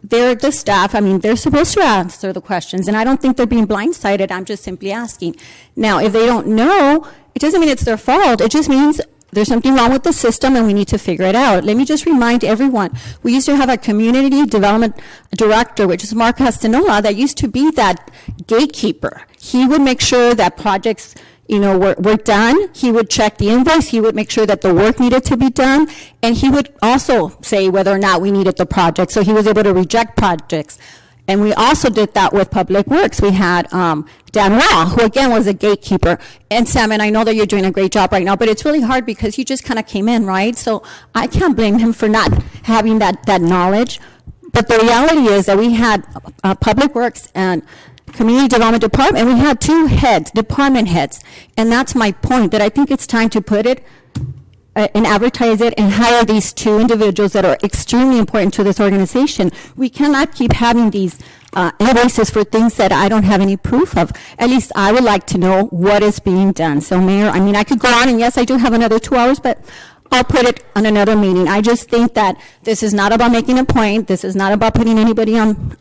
They're the staff. I mean, they're supposed to answer the questions, and I don't think they're being blindsided. I'm just simply asking. Now, if they don't know, it doesn't mean it's their fault. It just means there's something wrong with the system, and we need to figure it out. Let me just remind everyone, we used to have a community development director, which is Mark Castanola, that used to be that gatekeeper. He would make sure that projects were done. He would check the invoice. He would make sure that the work needed to be done. And he would also say whether or not we needed the project. So he was able to reject projects. And we also did that with Public Works. We had Dan Raw, who again was a gatekeeper. And Sam, and I know that you're doing a great job right now, but it's really hard because you just kind of came in, right? So I can't blame him for not having that knowledge. But the reality is that we had Public Works and Community Development Department, and we had two department heads. And that's my point, that I think it's time to put it and advertise it and hire these two individuals that are extremely important to this organization. We cannot keep having these invoices for things that I don't have any proof of. At least I would like to know what is being done. So, Mayor, I mean, I could go on, and yes, I do have another 2 hours, but I'll put it on another meeting. I just think that this is not about making a point. This is not about putting anybody on,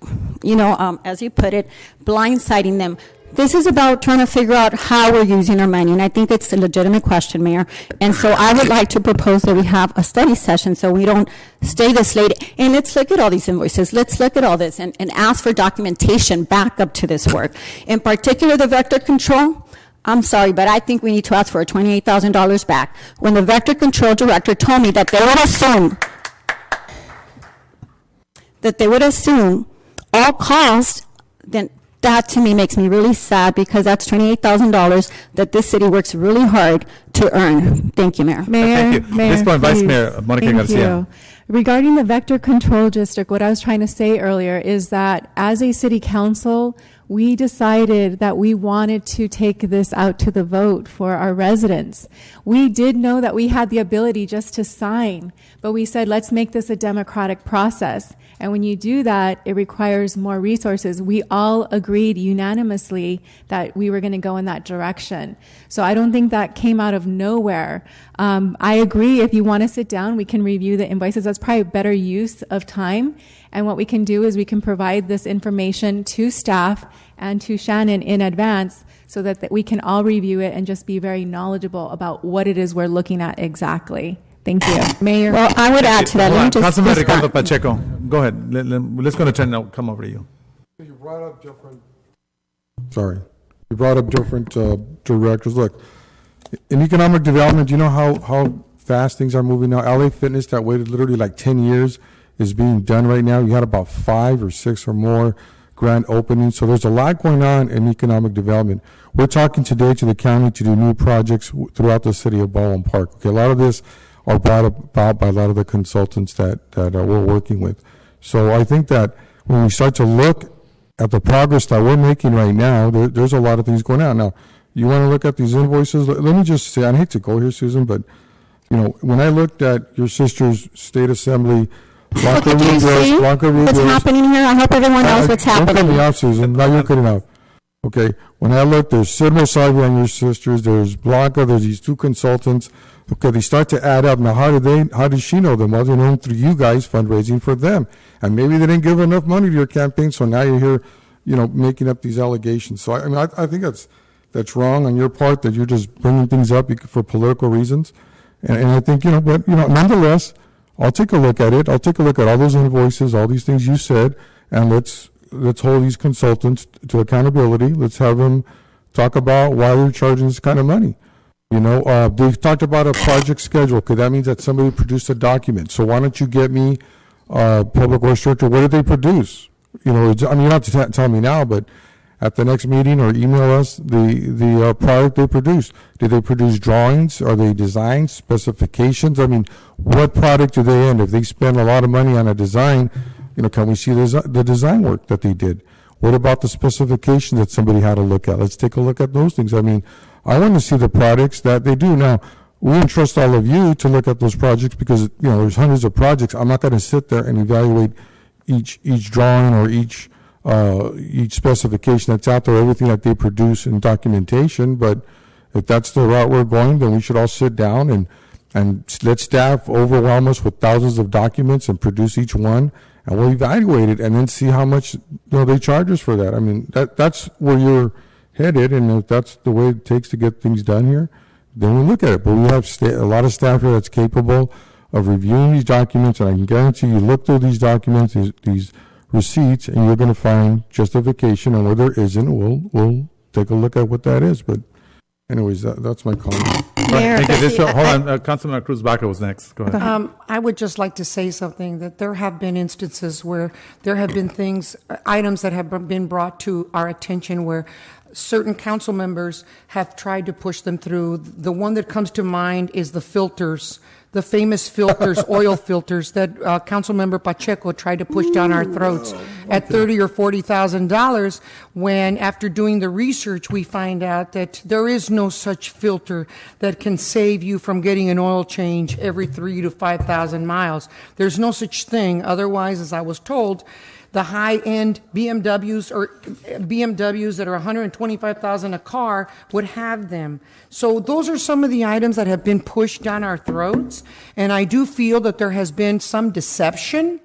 as you put it, blindsiding them. This is about trying to figure out how we're using our money, and I think it's a legitimate question, Mayor. And so I would like to propose that we have a study session so we don't stay this late. And let's look at all these invoices. Let's look at all this and ask for documentation back up to this work. In particular, the vector control. I'm sorry, but I think we need to ask for $28,000 back. When the vector control director told me that they would assume all costs, then that to me makes me really sad, because that's $28,000 that this city works really hard to earn. Thank you, Mayor. Mayor, Thank you. Mayor, This point, Vice please. Mayor Monica Thank Garcia. you. Regarding the vector control district, what I was trying to say earlier is that as a city council, we decided that we wanted to take this out to the vote for our residents. We did know that we had the ability just to sign, but we said, let's make this a democratic process. And when you do that, it requires more resources. We all agreed unanimously that we were going to go in that direction. So I don't think that came out of nowhere. I agree, if you want to sit down, we can review the invoices. That's probably a better use of time. And what we can do is we can provide this information to staff and to Shannon in advance so that we can all review it and just be very knowledgeable about what it is we're looking at exactly. Thank you. Mayor. Well, I would add to that. Let me just Councilman Ricardo respond. Pacheco, go ahead. Let's go to turn now. Come over to you. You brought up different. Sorry, you brought up different directors. Look, in economic development, you know how fast things are moving now. LA Fitness, that waited literally like 10 years, is being done right now. You had about 5 or 6 or more grand openings. So there's a lot going on in economic development. We're talking today to the county to do new projects throughout the city of Baldwin Park. Okay, a lot of this are brought about by a lot of the consultants that we're working with. So I think that when we start to look at the progress that we're making right now, there's a lot of things going on. Now, you want to look at these invoices? Let me just say, I hate to go here, Susan, but when I looked at your sister's state assembly Blanca Okay, do you Rubios, see Blanca what's Rubios. happening here? I hope everyone knows what's Don't cut me happening. off, Susan. Now you're cutting off. Okay, when I look, there's Sidmo Salvi and your sisters, there's Blanca, there's these two consultants. Okay, they start to add up. Now, how does she know them? Well, they know them through you guys fundraising for them. And maybe they didn't give enough money to your campaign, so now you're here, making up these allegations. So, I think that's wrong on your part, that you're just bringing things up for political reasons. And I think, but nonetheless, I'll take a look at it. I'll take a look at all those invoices, all these things you said, and let's hold these consultants to accountability. Let's have them talk about why they're charging this kind of money. They've talked about a project schedule. Okay, that means that somebody produced a document. So why don't you get me, Public Works Director, what did they produce? You don't have to tell me now, but at the next meeting or email us the product they produced. Did they produce drawings? Are they designs, specifications? What product do they end? If they spend a lot of money on a design, can we see the design work that they did? What about the specifications that somebody had to look at? Let's take a look at those things. I want to see the products that they do. Now, we entrust all of you to look at those projects because, there's hundreds of projects. I'm not going to sit there and evaluate each drawing or each specification that's out there, everything that they produce in documentation. But if that's the route we're going, then we should all sit down and let staff overwhelm us with thousands of documents and produce each one, and we'll evaluate it and then see how much they charge us for that. That's where you're headed, and if that's the way it takes to get things done here, then we look at it. But we have a lot of staff here that's capable of reviewing these documents, and I can guarantee you look through these documents, these receipts, and you're going to find justification, and where there isn't, we'll take a look at what that is. But anyways, that's my comment. Thank you. Hold on, Councilman Cruz Baca was next. Go ahead. I would just like to say something, that there have been instances where there have been items that have been brought to our attention where certain council members have tried to push them through. The one that comes to mind is the filters, the famous filters, oil filters that Councilmember Pacheco tried to push down our throats at $30,000 or $40,000. When, after doing the research, we find out that there is no such filter that can save you from getting an oil change every 3,000 to 5,000 miles. There's no such thing. Otherwise, as I was told, the high-end BMWs that are $125,000 a car would have them. So those are some of the items that have been pushed down our throats, and I do feel that there has been some deception.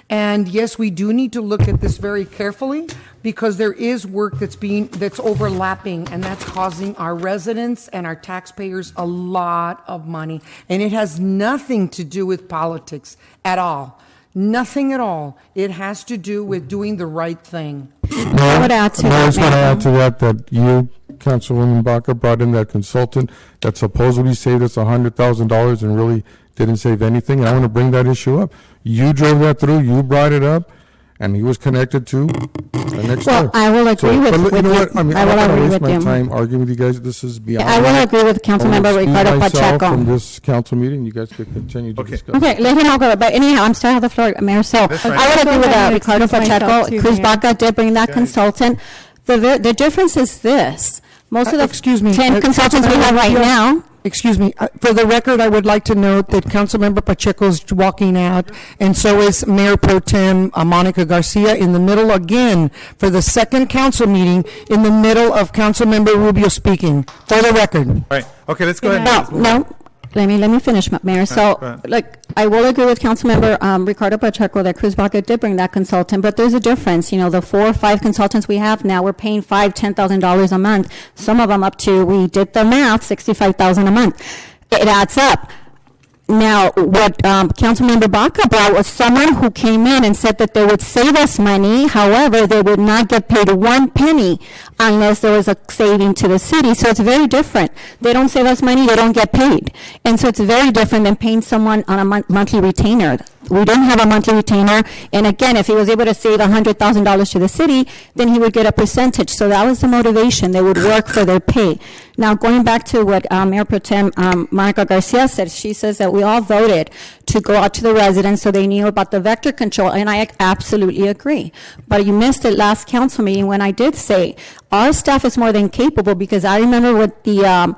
And yes, we do need to look at this very carefully, because there is work that's overlapping, and that's causing our residents and our taxpayers a lot of money. And it has nothing to do with politics at all. Nothing at all. It has to do with doing the right thing. I would add to that. I was going to add to that you, Councilwoman Baca, brought in that consultant that supposedly saved us $100,000 and really didn't save anything. And I want to bring that issue up. You drove that through. You brought it up. And he was connected to the next door. I will agree with you. You know what? I'm not going to waste my him. time arguing with you guys. This is beyond. I will agree with Councilmember Ricardo Pacheco. From this council meeting, you guys could continue to discuss. Okay, let him all go. But anyhow, I'm still have the floor, Mayor. So I would agree with Ricardo Pacheco. Cruz Baca did bring that consultant. The difference is this. Most of the 10 consultants we have right now. Excuse me. For the record, I would like to note that Councilmember Pacheco is walking out, and so is Mayor Pro Tem Monica Garcia in the middle again for the second council meeting, in the middle of Councilmember Rubio speaking. For the record. All right. Okay, let's go ahead. No. Let me finish, Mayor. So, I will agree with Councilmember Ricardo Pacheco that Cruz Baca did bring that consultant, but there's a difference. The 4 or 5 consultants we have now, we're paying $10,000 a month. Some of them up to, we did the math, $65,000 a month. It adds up. Now, what Councilmember Baca brought was someone who came in and said that they would save us money. However, they would not get paid 1 penny unless there was a saving to the city. So it's very different. They don't save us money, they don't get paid. And so it's very different than paying someone on a monthly retainer. We don't have a monthly retainer. And again, if he was able to save $100,000 to the city, then he would get a percentage. So that was the motivation. They would work for their pay. Now, going back to what Mayor Pro Tem Monica Garcia said, she says that we all voted to go out to the residents so they knew about the vector control, and I absolutely agree. But you missed it last council meeting when I did say our staff is more than capable, because I remember what the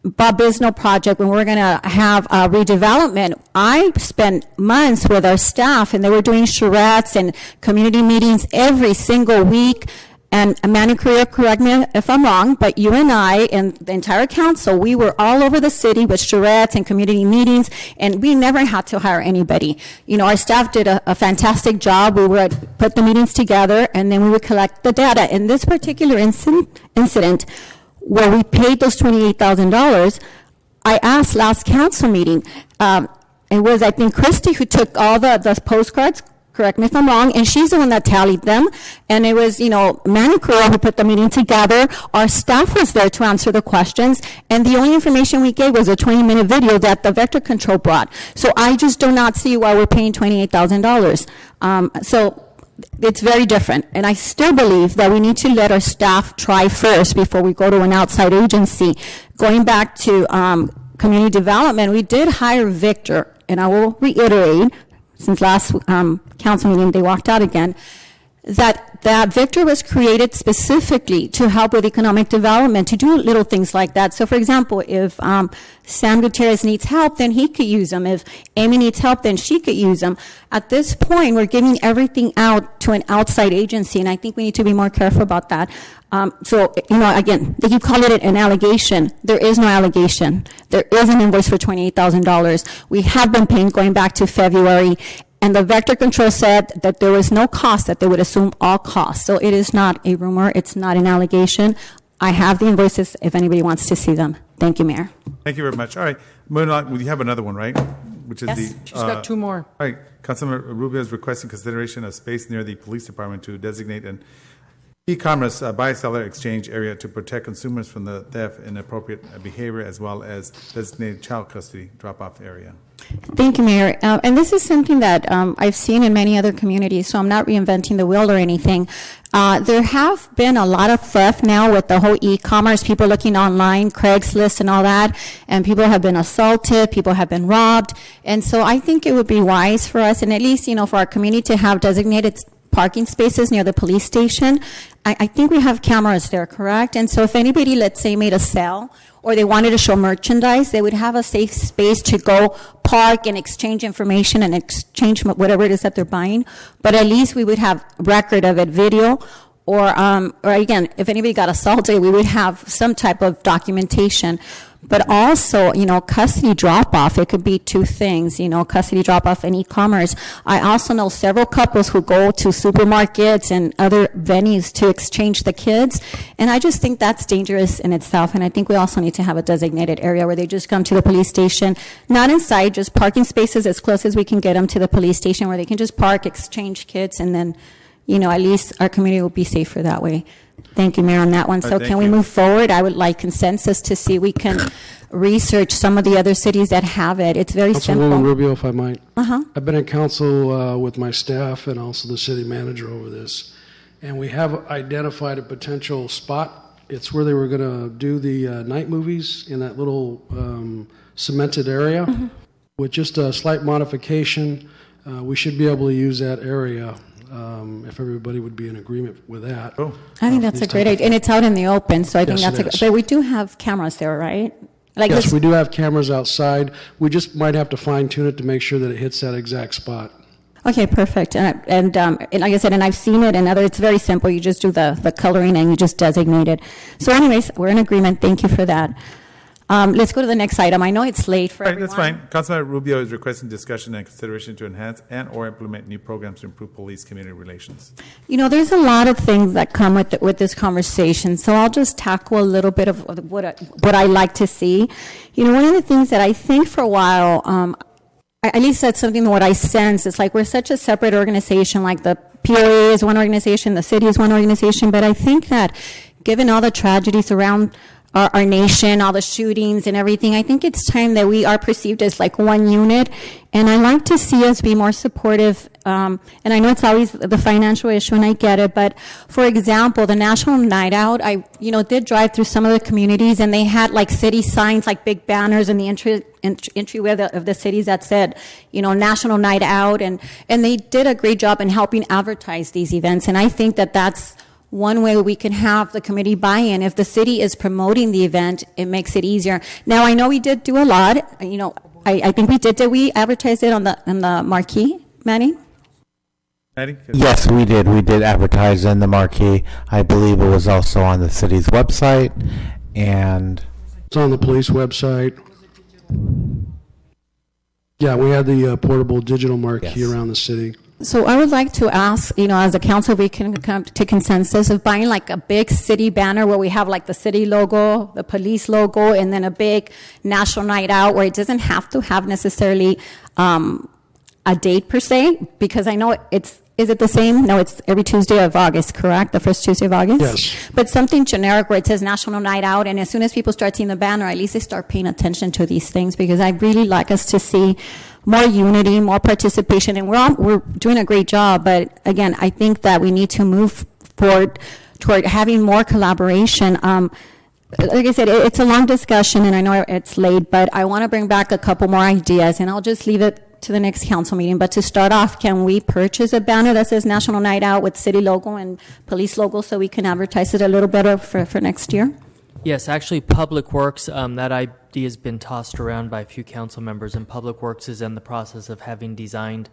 Bob Bisno project, when we're going to have redevelopment, I spent months with our staff, and they were doing charrettes and community meetings every single week. And Manicure, correct me if I'm wrong, but you and I and the entire council, we were all over the city with charrettes and community meetings, and we never had to hire anybody. You know, our staff did a fantastic job. We would put the meetings together, and then we would collect the data. In this particular incident where we paid those $28,000, I asked last council meeting, it was, I think, Christy who took all the postcards, correct me if I'm wrong, and she's the one that tallied them. And it was, you know, Manicure who put the meeting together. Our staff was there to answer the questions, and the only information we gave was a 20-minute video that the vector control brought. So I just do not see why we're paying $28,000. So it's very different, and I still believe that we need to let our staff try first before we go to an outside agency. Going back to community development, we did hire Victor, and I will reiterate, since last council meeting they walked out again, that Victor was created specifically to help with economic development, to do little things like that. So, for example, if Sam Gutierrez needs help, then he could use them. If Amy needs help, then she could use them. At this point, we're giving everything out to an outside agency, and I think we need to be more careful about that. So, you know, again, they keep calling it an allegation. There is no allegation. There is an invoice for $28,000. We have been paying going back to February, and the vector control said that there was no cost, that they would assume all costs. So it is not a rumor. It's not an allegation. I have the invoices if anybody wants to see them. Thank you, Mayor. Thank you very much. All right, moving on, we have another one, right? Which is Yes, she's got two more. All right, Councilmember Rubio is requesting consideration of space near the police department to designate an e-commerce buy-seller exchange area to protect consumers from the theft and inappropriate behavior, as well as designated child custody drop-off area. Thank you, Mayor. And this is something that I've seen in many other communities, so I'm not reinventing the wheel or anything. There have been a lot of theft now with the whole e-commerce, people looking online, Craigslist and all that, and people have been assaulted, people have been robbed. And so I think it would be wise for us, and at least, you know, for our community to have designated parking spaces near the police station. I think we have cameras there, correct? And so if anybody, let's say, made a sale or they wanted to show merchandise, they would have a safe space to go park and exchange information and exchange whatever it is that they're buying. But at least we would have record of it, video, or again, if anybody got assaulted, we would have some type of documentation. But also, you know, custody drop-off, it could be two things, you know, custody drop-off and e-commerce. I also know several couples who go to supermarkets and other venues to exchange the kids, and I just think that's dangerous in itself, and I think we also need to have a designated area where they just come to the police station, not inside, just parking spaces as close as we can get them to the police station where they can just park, exchange kids, and then, you know, at least our community will be safer that way. Thank you, Mayor, on that one. So can we move forward? I would like consensus to see we can research some of the other cities that have it. It's very simple. Councilwoman Rubio, if I might. Uh-huh. I've been in council with my staff and also the city manager over this, and we have identified a potential spot. It's where they were going to do the night movies in that little cemented area. Mm-hmm. With just a slight modification, we should be able to use that area. If everybody would be in agreement with that. Oh. I think that's a great idea, and it's out in the open, so I think Yes, that's it is. but we do have cameras there, right? Like Yes, this- we do have cameras outside. We just might have to fine tune it to make sure that it hits that exact spot. Okay, perfect. And like I said, and I've seen it, and it's very simple. You just do the coloring and you just designate it. So anyways, we're in agreement. Thank you for that. Let's go to the next item. I know it's late for All right, everyone. that's fine. Councilmember Rubio is requesting discussion and consideration to enhance and or implement new programs to improve police-community relations. You know, there's a lot of things that come with this conversation, so I'll just tackle a little bit of what I like to see. You know, one of the things that I think for a while, at least that's something what I sense, it's like we're such a separate organization, like the POA is one organization, the city is one organization, but I think that given all the tragedies around our nation, all the shootings and everything, I think it's time that we are perceived as like one unit. And I like to see us be more supportive. And I know it's always the financial issue, and I get it. But for example, the National Night Out, I did drive through some of the communities, and they had like city signs, like big banners in the entryway of the cities that said, National Night Out, and they did a great job in helping advertise these events. And I think that that's one way we can have the committee buy-in. If the city is promoting the event, it makes it easier. Now, I know we did do a lot. You know, I think we did. Did we advertise it on the marquee, Manny? Yes, we did. We did advertise in the marquee. I believe it was also on the city's website, and it's on the police website. Yeah, we had the portable digital marquee around the city. So I would like to ask, you know, as a council, we can come to consensus of buying like a big city banner where we have like the city logo, the police logo, and then a big national night out where it doesn't have to have necessarily a date per se, because I know is it the same? No, it's every Tuesday of August, correct? The first Tuesday of August? Yes. But something generic where it says National Night Out, and as soon as people start seeing the banner, at least they start paying attention to these things, because I really like us to see more unity, more participation, and we're doing a great job. But again, I think that we need to move forward toward having more collaboration. Like I said, it's a long discussion, and I know it's late, but I want to bring back a couple more ideas, and I'll just leave it to the next council meeting. But to start off, can we purchase a banner that says National Night Out with city logo and police logo so we can advertise it a little better for next year? Yes, actually, Public Works, that idea has been tossed around by a few council members, and Public Works is in the process of having designed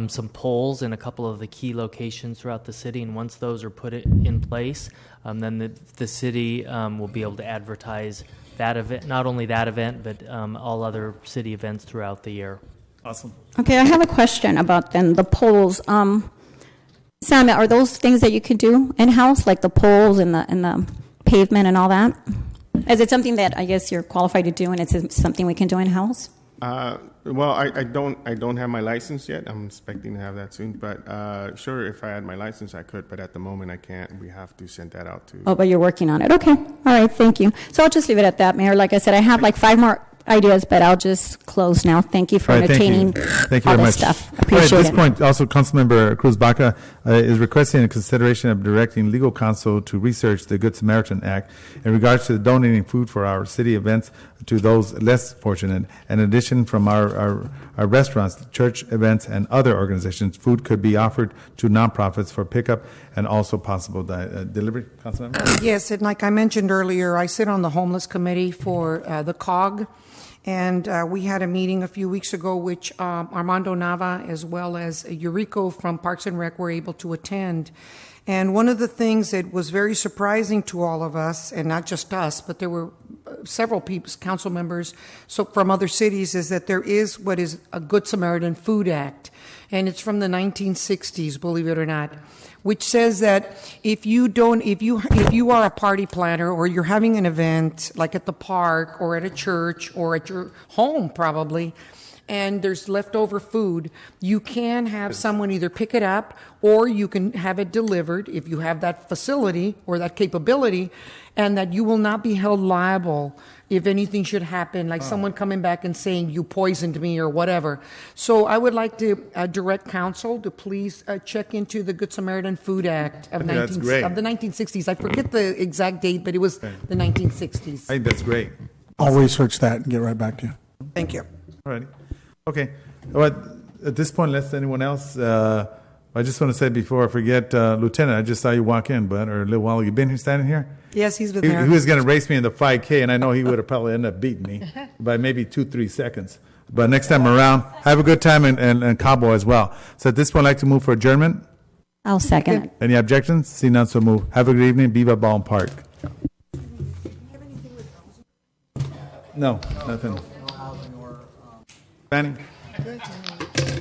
some poles in a couple of the key locations throughout the city, and once those are put in place, then the city will be able to advertise that event, not only that event, but all other city events throughout the year. Awesome. Okay, I have a question about then the poles. Sam, are those things that you can do in-house, like the poles and the pavement and all that? Is it something that I guess you're qualified to do, and it's something we can do in-house? Well, I don't have my license yet. I'm expecting to have that soon. But sure, if I had my license, I could. But at the moment, I can't. We have to send that out to. Oh, but you're working on it. Okay. All right. Thank you. So I'll just leave it at that, Mayor. Like I said, I have like 5 more ideas, but I'll just close now. Thank you for entertaining thank you all very this much. stuff. Appreciate at this it. point, also, Councilmember Cruz Baca is requesting a consideration of directing legal counsel to research the Good Samaritan Act in regards to donating food for our city events to those less fortunate. In addition, from our restaurants, church events, and other organizations, food could be offered to nonprofits for pickup and also possible delivery. Councilmember? Yes, and like I mentioned earlier, I sit on the homeless committee for the COG. And we had a meeting a few weeks ago, which Armando Nava, as well as Eurico from Parks and Rec, were able to attend. And one of the things that was very surprising to all of us, and not just us, but there were several people, council members from other cities, is that there is what is a Good Samaritan Food Act. And it's from the 1960s, believe it or not, which says that if you are a party planner or you're having an event like at the park or at a church or at your home probably, and there's leftover food, you can have someone either pick it up or you can have it delivered if you have that facility or that capability, and that you will not be held liable if anything should happen, like someone coming back and saying you poisoned me or whatever. So I would like to direct council to please check into the Good Samaritan Food Act of the 1960s. I forget the exact date, but it was the 1960s. I think that's great. I'll research that and get right back to you. Thank you. All righty. Okay. Well, at this point, unless anyone else, I just want to say before I forget, Lieutenant, I just saw you walk in, bud, or a little while. You been here, standing here? Yes, he's been there. He was going to race me in the 5K, and I know he would have probably ended up beating me by maybe 2-3 seconds. But next time around, have a good time and Cabo as well. So at this point, I'd like to move for adjournment. I'll second it. Any objections? See none, so move. Have a good evening. Viva Baldwin Park. No, nothing. Fanny?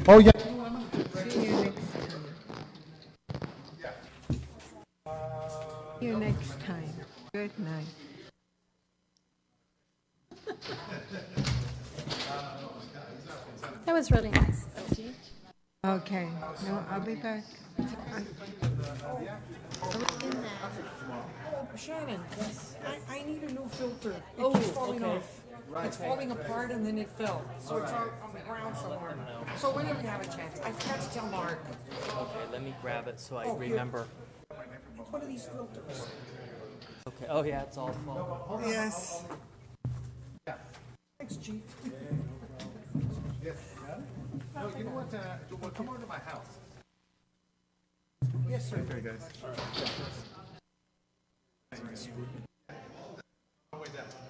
Oh, yeah. See you next time. Good night. That was really nice. Okay. No, I'll be back. Shannon, I need a new filter. It's falling off. It's falling apart and then it fell. So it's on the ground somewhere. So whenever you have a chance, I forgot to tell Mark. Okay, let me grab it so I remember. It's one of these filters. Okay. Oh, yeah, it's all full. Yes. Thanks, Chief. Yes. No, you know what? Come over to my house. Yes, sir. Okay, guys. Always that.